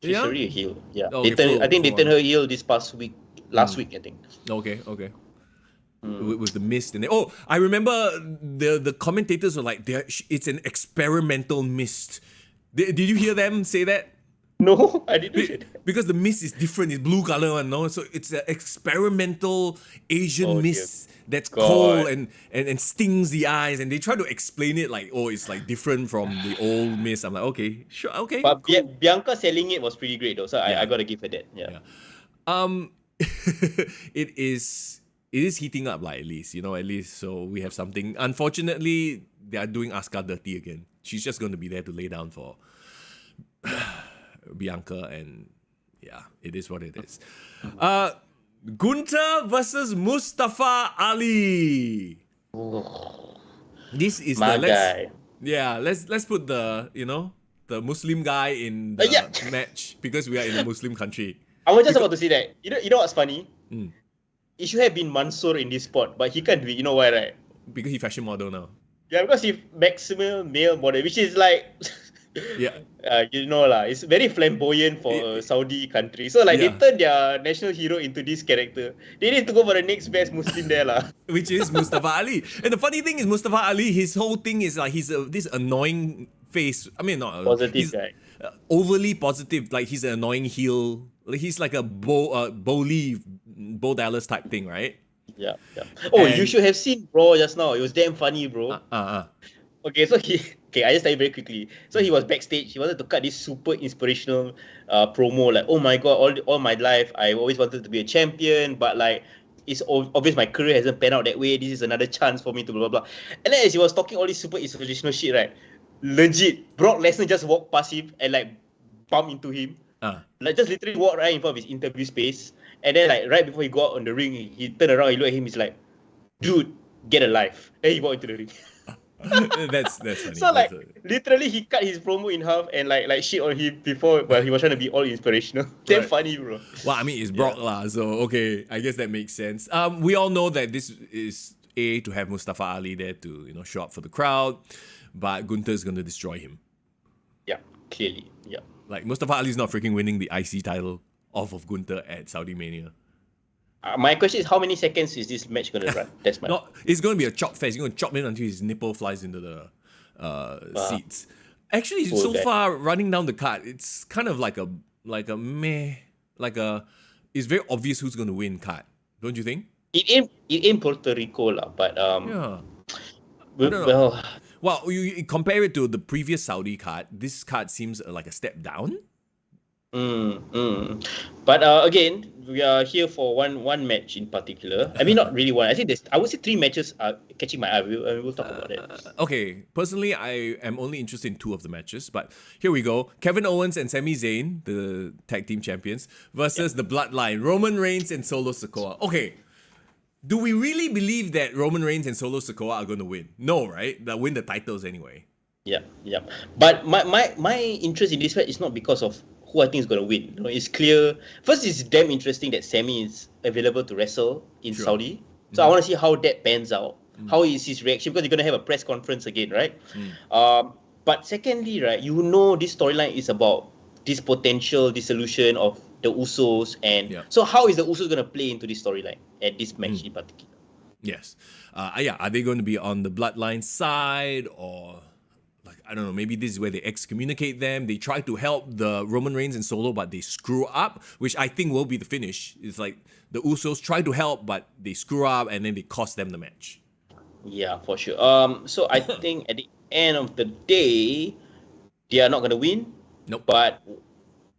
She's already a heel. Yeah. Okay, I think they turned her heel this past week. Last week, I think. Okay. With the mist and oh, I remember the commentators were like, it's an experimental mist. Did you hear them say that? No, I didn't hear that. Because the mist is different, it's blue color one, no? So it's an experimental Asian mist that's cold and stings the eyes, and they try to explain it like, oh, it's like different from the old mist. I'm like, okay, sure, okay. But cool. Bianca selling it was pretty great though, so I gotta give her that. Yeah. It is heating up, like, at least. So we have something. Unfortunately, they are doing Asuka dirty again. She's just going to be there to lay down for Bianca, and yeah, it is what it is. Gunther versus Mustafa Ali. This is my guy. Yeah, let's put the Muslim guy in the match because we are in a Muslim country. I was just about to say that. You know what's funny? It should have been Mansoor in this spot, but he can't do it. You know why, right? Because he fashion model now. Yeah, because he maximum male model, which is like, it's very flamboyant for a Saudi country. So like they turn their national hero into this character. They need to go for the next best Muslim there lah. Which is Mustafa Ali. And the funny thing is Mustafa Ali, his whole thing is like he's this annoying face. I mean, not positive guy. Overly positive. Like he's an annoying heel. Like he's like a Bo Dallas type thing, right? Yeah. Oh, you should have seen Bro just now. It was damn funny, bro. Okay, so I just tell you very quickly. So he was backstage. He wanted to cut this super inspirational promo. Like, oh my god, all my life I always wanted to be a champion, but like it's obvious my career hasn't panned out that way. This is another chance for me to blah blah blah. And then as he was talking all this super inspirational shit, right? Legit, Brock Lesnar just walked past him and like bumped into him. Like just literally walked right in front of his interview space, and then like right before he go out on the ring, he turned around, he looked at him, he's like, "Dude, get a life." And he walked into the ring. that's funny. So like literally he cut his promo in half and like shit on him before, but he was trying to be all inspirational. Damn funny, bro. Well, I mean it's Brock lah, so okay, I guess that makes sense. We all know that this is to have Mustafa Ali there to show up for the crowd, but Gunther's gonna destroy him. Yeah, clearly. Yeah. Like, Mustafa Ali's not freaking winning the IC title off of Gunther at Saudi Mania. My question is, how many seconds is this match going to run? That's my... No, it's going to be a chop fest. He's going to chop him until his nipple flies into the seats. Actually, so far, running down the card, it's kind of like a it's very obvious who's going to win card. Don't you think? It ain't Puerto Rico lah, but yeah. Well, you compare it to the previous Saudi card, this card seems like a step down. But again, we are here for one match in particular. I mean, not really one. I would say 3 matches are catching my eye. We'll talk about it. Okay, personally, I am only interested in 2 of the matches, but here we go. Kevin Owens and Sami Zayn, the tag team champions, versus the Bloodline, Roman Reigns and Solo Sikoa. Okay, do we really believe that Roman Reigns and Solo Sikoa are going to win? No, right? They'll win the titles anyway. Yeah. But my interest in this fight is not because of who I think is going to win. You know, it's clear. First, it's damn interesting that Sami is available to wrestle in Saudi. So I want to see how that pans out. How is his reaction? Because you're going to have a press conference again, right? But secondly, right, you know this storyline is about this potential dissolution of the Usos. And so how is the Usos going to play into this storyline at this match in particular? Yes. Are they going to be on the Bloodline side, or like, I don't know, maybe this is where they excommunicate them. They try to help the Roman Reigns and Solo, but they screw up, which I think will be the finish. It's like the Usos try to help, but they screw up and then they cost them the match. Yeah, for sure. So I think at the end of the day, they are not going to win. Nope. But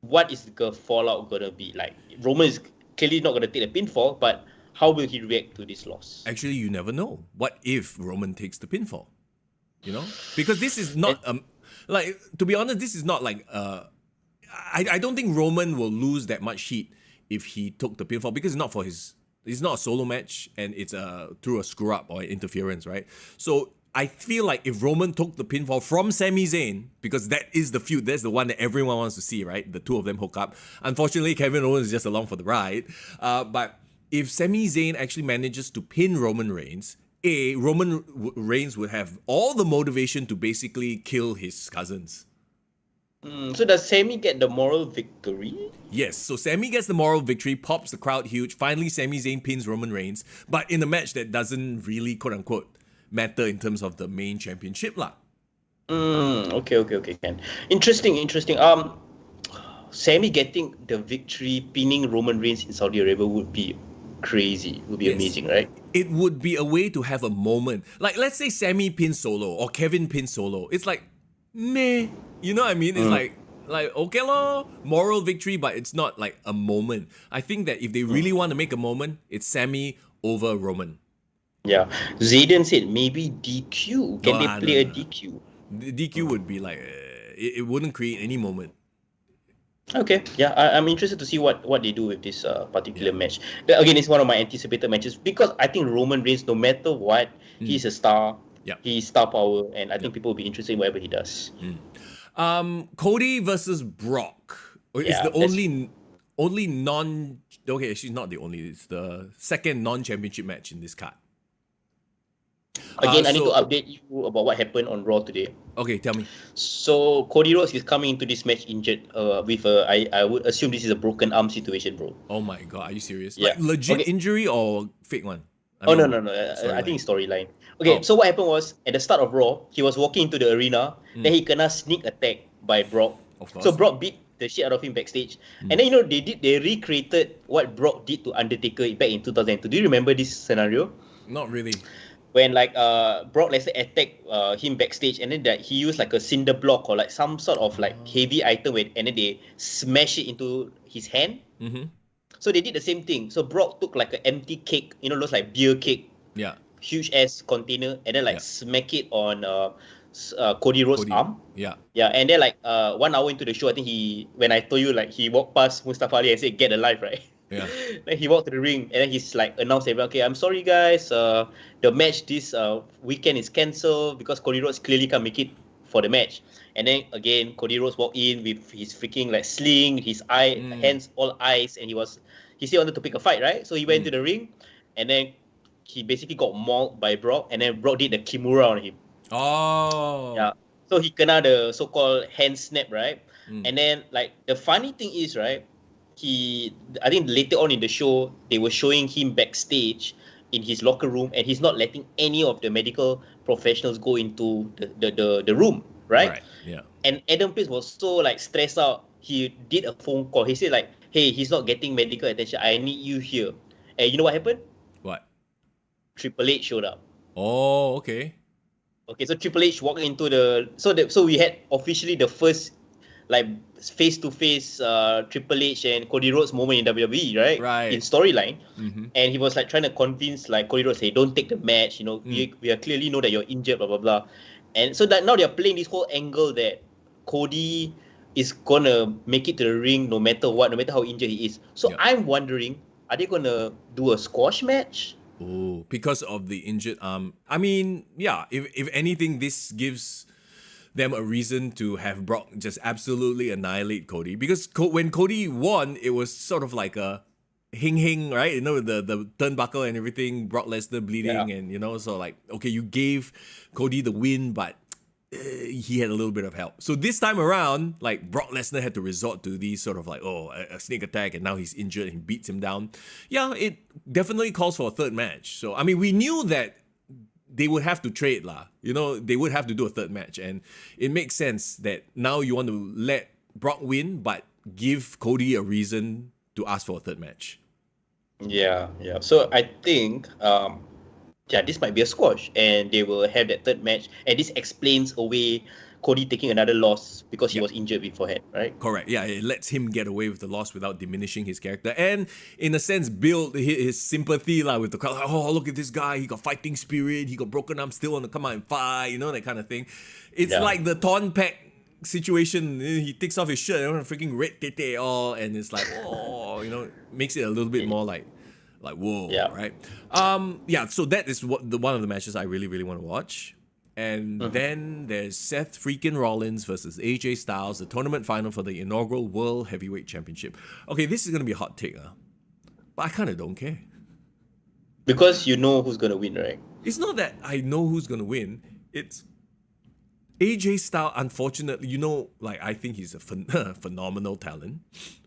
what is the fallout going to be? Like, Roman is clearly not going to take the pinfall, but how will he react to this loss? Actually, you never know. What if Roman takes the pinfall? You know? Because this is not, like, to be honest, this is not like, I don't think Roman will lose that much heat if he took the pinfall, because it's not a solo match, and it's through a screw up or interference, right? So I feel like if Roman took the pinfall from Sami Zayn, because that is the feud, that's the one that everyone wants to see, right? The two of them hook up. Unfortunately, Kevin Owens is just along for the ride. But if Sami Zayn actually manages to pin Roman Reigns, Roman Reigns would have all the motivation to basically kill his cousins. So does Sami get the moral victory? Yes, so Sami gets the moral victory, pops the crowd huge. Finally, Sami Zayn pins Roman Reigns, but in a match that doesn't really, quote-unquote, matter in terms of the main championship lah. Okay, Ken. Interesting. Sami getting the victory, pinning Roman Reigns in Saudi Arabia would be crazy. Would be amazing, right? It would be a way to have a moment. Like, let's say Sami pins Solo or Kevin pins Solo. It's like, meh. You know what I mean? It's like okay lor, moral victory, but it's not like a moment. I think that if they really want to make a moment, it's Sami over Roman. Yeah. Zayden said maybe DQ. Can they play a DQ? The DQ would be like, it wouldn't create any moment. Okay, yeah, I'm interested to see what they do with this particular match. Again, it's one of my anticipated matches because I think Roman Reigns, no matter what, he's a star. Yeah, he's star power, and I think people will be interested in whatever he does. Cody versus Brock is the only non. Okay, she's not the only. It's the second non-championship match in this card. Again, I need to update you about what happened on Raw today. Okay, tell me. So Cody Rhodes is coming into this match injured with I would assume this is a broken arm situation, bro. Oh my god, are you serious? Yeah. Like legit injury or fake one? No. I think it's storyline. Okay, so what happened was at the start of Raw, he was walking into the arena, then he kena sneak attack by Brock. Of course. So Brock beat the shit out of him backstage. And then they recreated what Brock did to Undertaker back in 2002. Do you remember this scenario? Not really. When like Brock Lesnar attacked him backstage, and then that he used like a cinder block or like some sort of like heavy item, and then they smash it into his hand. So they did the same thing. So Brock took like an empty cake, those like beer cake, huge ass container, and then like smack it on Cody Rhodes' arm. And then like 1 hour into the show, I think when I told you like he walked past Mustafa Ali and said get alive, right? Then he walked to the ring, and then he's like announced everyone, okay, I'm sorry guys, the match this weekend is cancelled because Cody Rhodes clearly can't make it for the match. And then again, Cody Rhodes walked in with his freaking like sling, his hands all ice, and he still wanted to pick a fight, right? So he went to the ring, and then he basically got mauled by Brock, and then Brock did the Kimura on him. Oh. Yeah. So he kena the so-called hand snap, right? And then like the funny thing is, right, I think later on in the show, they were showing him backstage in his locker room, and he's not letting any of the medical professionals go into the room, right? Yeah. And Adam Pearce was so like stressed out. He did a phone call. He said like, hey, he's not getting medical attention. I need you here. And you know what happened? What? Triple H showed up. Oh, okay. Okay, so Triple H walked into so we had officially the first like face-to-face Triple H and Cody Rhodes moment in WWE, right? Right. In storyline. And he was like trying to convince like Cody Rhodes, hey, don't take the match, we are clearly know that you're injured, blah, blah, blah. And so that now they're playing this whole angle that Cody is gonna make it to the ring no matter what, no matter how injured he is. So I'm wondering, are they gonna do a squash match? Oh, because of the injured arm. I mean, yeah, if anything, this gives them a reason to have Brock just absolutely annihilate Cody. Because when Cody won, it was sort of like a hing, right? You know, the turnbuckle and everything, Brock Lesnar bleeding, and so like, okay, you gave Cody the win, but he had a little bit of help. So this time around, like Brock Lesnar had to resort to these sort of like, a sneak attack, and now he's injured and he beats him down. Yeah, it definitely calls for a third match. So, I mean, we knew that they would have to trade lah. They would have to do a third match. And it makes sense that now you want to let Brock win, but give Cody a reason to ask for a third match. Yeah. So I think, this might be a squash, and they will have that third match, and this explains away Cody taking another loss because he was injured beforehand, right? Correct. Yeah, it lets him get away with the loss without diminishing his character, and in a sense build his sympathy with the crowd. Like, oh, look at this guy, he got fighting spirit, he got broken arm, still want to come out and fight, that kind of thing. It's like the Torn Pack situation. He takes off his shirt, freaking red tete all, and it's like, makes it a little bit more like whoa, right? So that is one of the matches I really, really want to watch. And then there's Seth freaking Rollins versus AJ Styles, the tournament final for the inaugural World Heavyweight Championship. Okay, this is going to be a hot take, but I kind of don't care. Because you know who's going to win, right? It's not that I know who's going to win. It's AJ Styles, unfortunately, I think he's a phenomenal talent,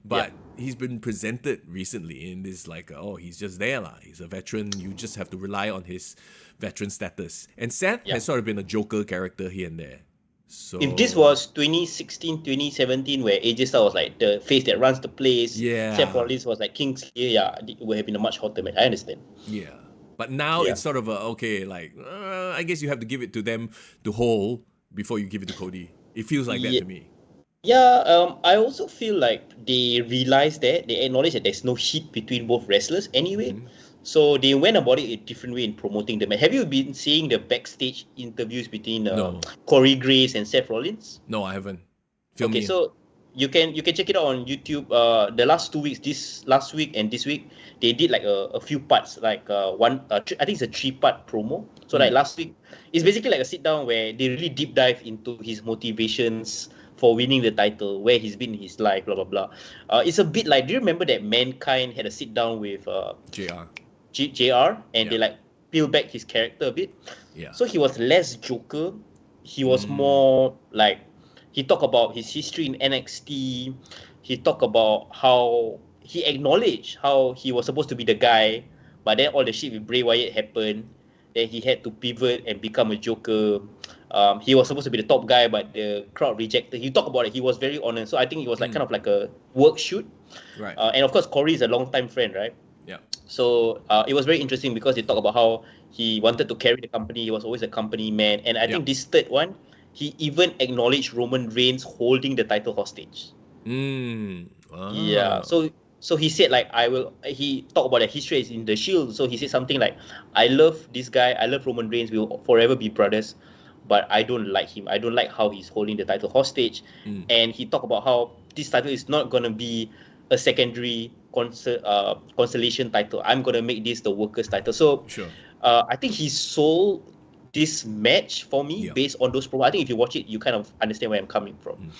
but he's been presented recently in this he's just there lah. He's a veteran. You just have to rely on his veteran status. And Seth has sort of been a joker character here and there. So if this was 2016, 2017, where AJ Styles was like the face that runs the place, Seth Rollins was like King's here, it would have been a much hotter match. I understand. Yeah. But now it's sort of I guess you have to give it to them to hold before you give it to Cody. It feels like that to me. Yeah, I also feel like they realize that, they acknowledge that there's no heat between both wrestlers anyway. So they went about it a different way in promoting them. Have you been seeing the backstage interviews between Corey Graves and Seth Rollins? No, I haven't. So you can check it out on YouTube. The last 2 weeks, this last week and this week, they did like a few parts, like I think it's a 3-part promo. So like last week, it's basically like a sit down where they really deep dive into his motivations for winning the title, where he's been in his life, blah blah blah. It's a bit like, do you remember that Mankind had a sit down with JR, and they like peel back his character a bit? Yeah. So he was less joker. He was more like, he talked about his history in NXT. He talked about how he acknowledged how he was supposed to be the guy, but then all the shit with Bray Wyatt happened. Then he had to pivot and become a joker. He was supposed to be the top guy, but the crowd rejected. He talked about it. He was very honest. So I think it was like kind of like a work shoot. Right. And of course, Corey is a long-time friend, right? Yeah. So it was very interesting because they talk about how he wanted to carry the company. He was always a company man. And I think this third one, he even acknowledged Roman Reigns holding the title hostage. Wow. Yeah. So he said he talked about the history in the Shield. So he said something like, I love this guy. I love Roman Reigns. We will forever be brothers. But I don't like him. I don't like how he's holding the title hostage. And he talked about how this title is not going to be a secondary consolation title. I'm going to make this the workers' title. So I think he sold this match for me based on those promos. I think if you watch it, you kind of understand where I'm coming from.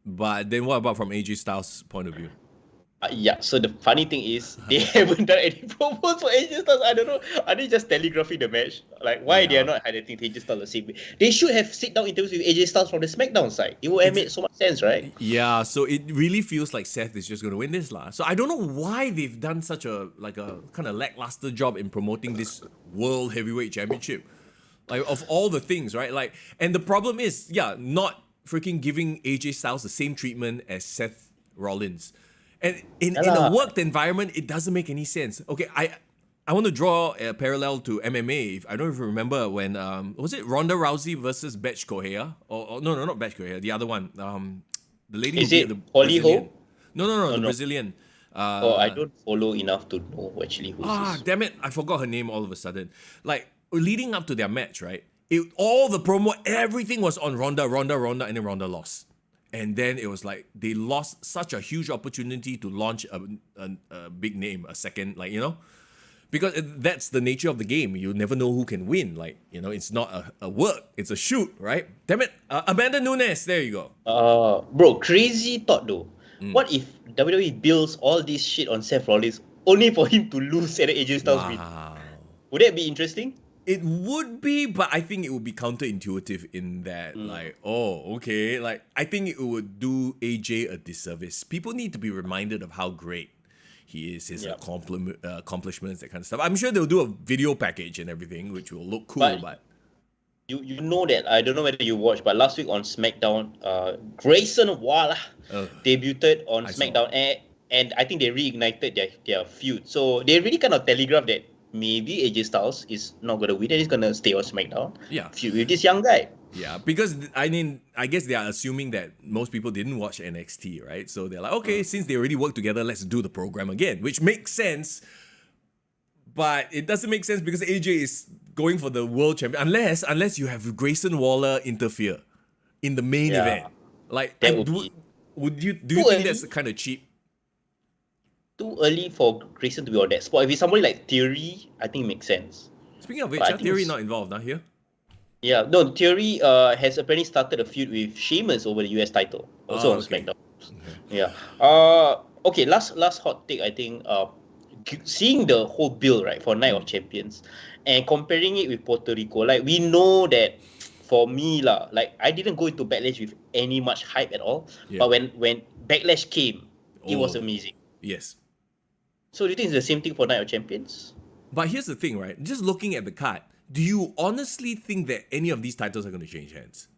But then what about from AJ Styles' point of view? So the funny thing is, they haven't done any promos for AJ Styles. I don't know. Are they just telegraphing the match? Like, why they are not highlighting AJ Styles the same way? They should have sit-down interviews with AJ Styles from the SmackDown side. It would have made so much sense, right? Yeah, so it really feels like Seth is just going to win this lah. So I don't know why they've done such a kind of lackluster job in promoting this World Heavyweight Championship. Like, of all the things, right? Like, and the problem is, not freaking giving AJ Styles the same treatment as Seth Rollins. And in a worked environment, it doesn't make any sense. Okay, I want to draw a parallel to MMA. I don't even remember when, was it Ronda Rousey versus Betch Correia? Or no, not Betch Correia, the other one. The lady is who it beat the Holly Brazilian. Holm? No, the Brazilian. I don't follow enough to know actually who this is. Damn it, I forgot her name all of a sudden. Like, leading up to their match, right? All the promo, everything was on Ronda, and then Ronda lost. And then it was like they lost such a huge opportunity to launch a big name, a second, Because that's the nature of the game. You never know who can win. Like, it's not a work, it's a shoot, right? Damn it. Amanda Nunes, there you go. Bro, crazy thought though. What if WWE builds all this shit on Seth Rollins only for him to lose at the AJ Styles win? Wow. Would that be interesting? It would be, but I think it would be counterintuitive in that, like, okay. Like, I think it would do AJ a disservice. People need to be reminded of how great he is, his accomplishments, that kind of stuff. I'm sure they'll do a video package and everything, which will look cool, but... You know that, I don't know whether you watched, but last week on SmackDown, Grayson Waller debuted on SmackDown, and I think they reignited their feud. So they really kind of telegraphed that maybe AJ Styles is not going to win and he's going to stay on SmackDown. Yeah. Feud with this young guy. Yeah, because, I guess they are assuming that most people didn't watch NXT, right? So they're like, okay, since they already worked together, let's do the program again, which makes sense. But it doesn't make sense because AJ is going for the world champion, unless you have Grayson Waller interfere in the main event. Like, do you think that's kind of cheap? Too early for Grayson to be on that spot. If it's somebody like Theory, I think it makes sense. Speaking of which, Theory not involved now here. Yeah, no, Theory has apparently started a feud with Sheamus over the US title, also on SmackDown. Yeah. Okay, last hot take, I think. Seeing the whole bill, right, for Night of Champions and comparing it with Puerto Rico, like, we know that for me, like, I didn't go into Backlash with any much hype at all. Yeah. But when Backlash came, it was amazing. Yes. So do you think it's the same thing for Night of Champions? But here's the thing, right? Just looking at the card, do you honestly think that any of these titles are going to change hands?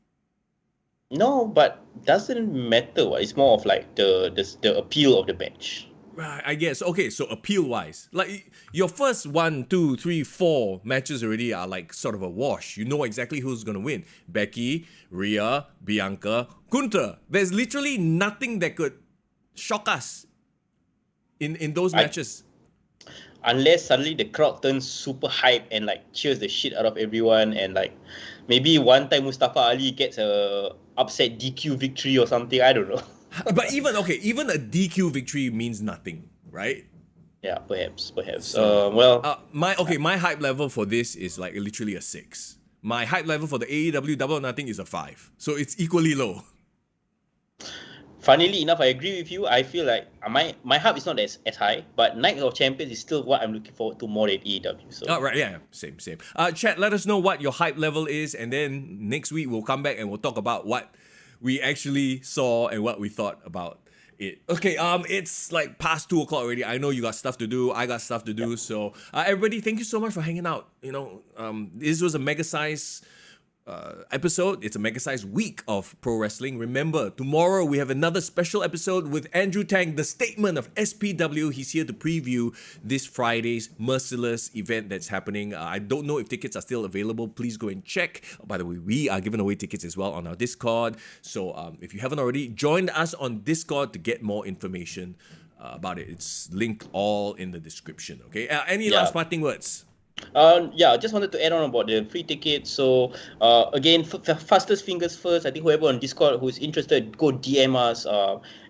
No, but doesn't matter. It's more of like the appeal of the match. Right, I guess. Okay, so appeal-wise, like, your first 1, 2, 3, 4 matches already are like sort of a wash. You know exactly who's going to win. Becky, Rhea, Bianca, Gunther. There's literally nothing that could shock us in those matches. Unless suddenly the crowd turns super hype and like cheers the shit out of everyone, and like maybe one time Mustafa Ali gets a upset DQ victory or something. I don't know. But even a DQ victory means nothing, right? Yeah, perhaps. So, my hype level for this is like literally a 6. My hype level for the AEW Double or Nothing is a 5. So it's equally low. Funnily enough, I agree with you. I feel like my hype is not as high, but Night of Champions is still what I'm looking forward to more than AEW. So. Right, yeah, same. Chat, let us know what your hype level is, and then next week we'll come back and we'll talk about what we actually saw and what we thought about it. Okay, it's like past 2 o'clock already. I know you got stuff to do. I got stuff to do. So everybody, thank you so much for hanging out. This was a mega size episode. It's a mega size week of pro wrestling. Remember, tomorrow we have another special episode with Andrew Tang, the statement of SPW. He's here to preview this Friday's Merciless event that's happening. I don't know if tickets are still available. Please go and check. By the way, we are giving away tickets as well on our Discord. So if you haven't already, join us on Discord to get more information about it. It's linked all in the description. Okay. Any last parting words? I just wanted to add on about the free tickets. So again, fastest fingers first. I think whoever on Discord who's interested, go DM us.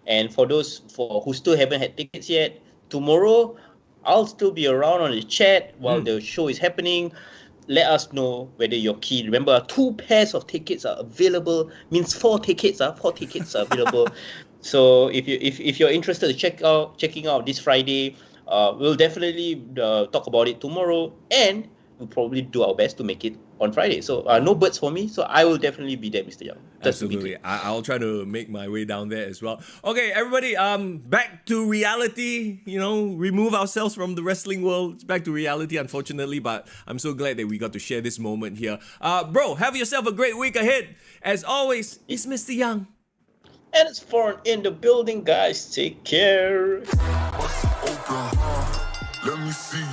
And for those who still haven't had tickets yet, tomorrow I'll still be around on the chat while the show is happening. Let us know whether you're keen. Remember, 2 pairs of tickets are available. Means 4 tickets are available. So if you're interested to checking out this Friday. We'll definitely talk about it tomorrow, and we'll probably do our best to make it on Friday. So no birds for me, so I will definitely be there, Mr. Young. Absolutely. I'll try to make my way down there as well. Okay, everybody, back to reality. Remove ourselves from the wrestling world. It's back to reality, unfortunately, but I'm so glad that we got to share this moment here. Bro, have yourself a great week ahead. As always, it's Mr. Young. And it's Foreign in the building, guys. Take care. Let me see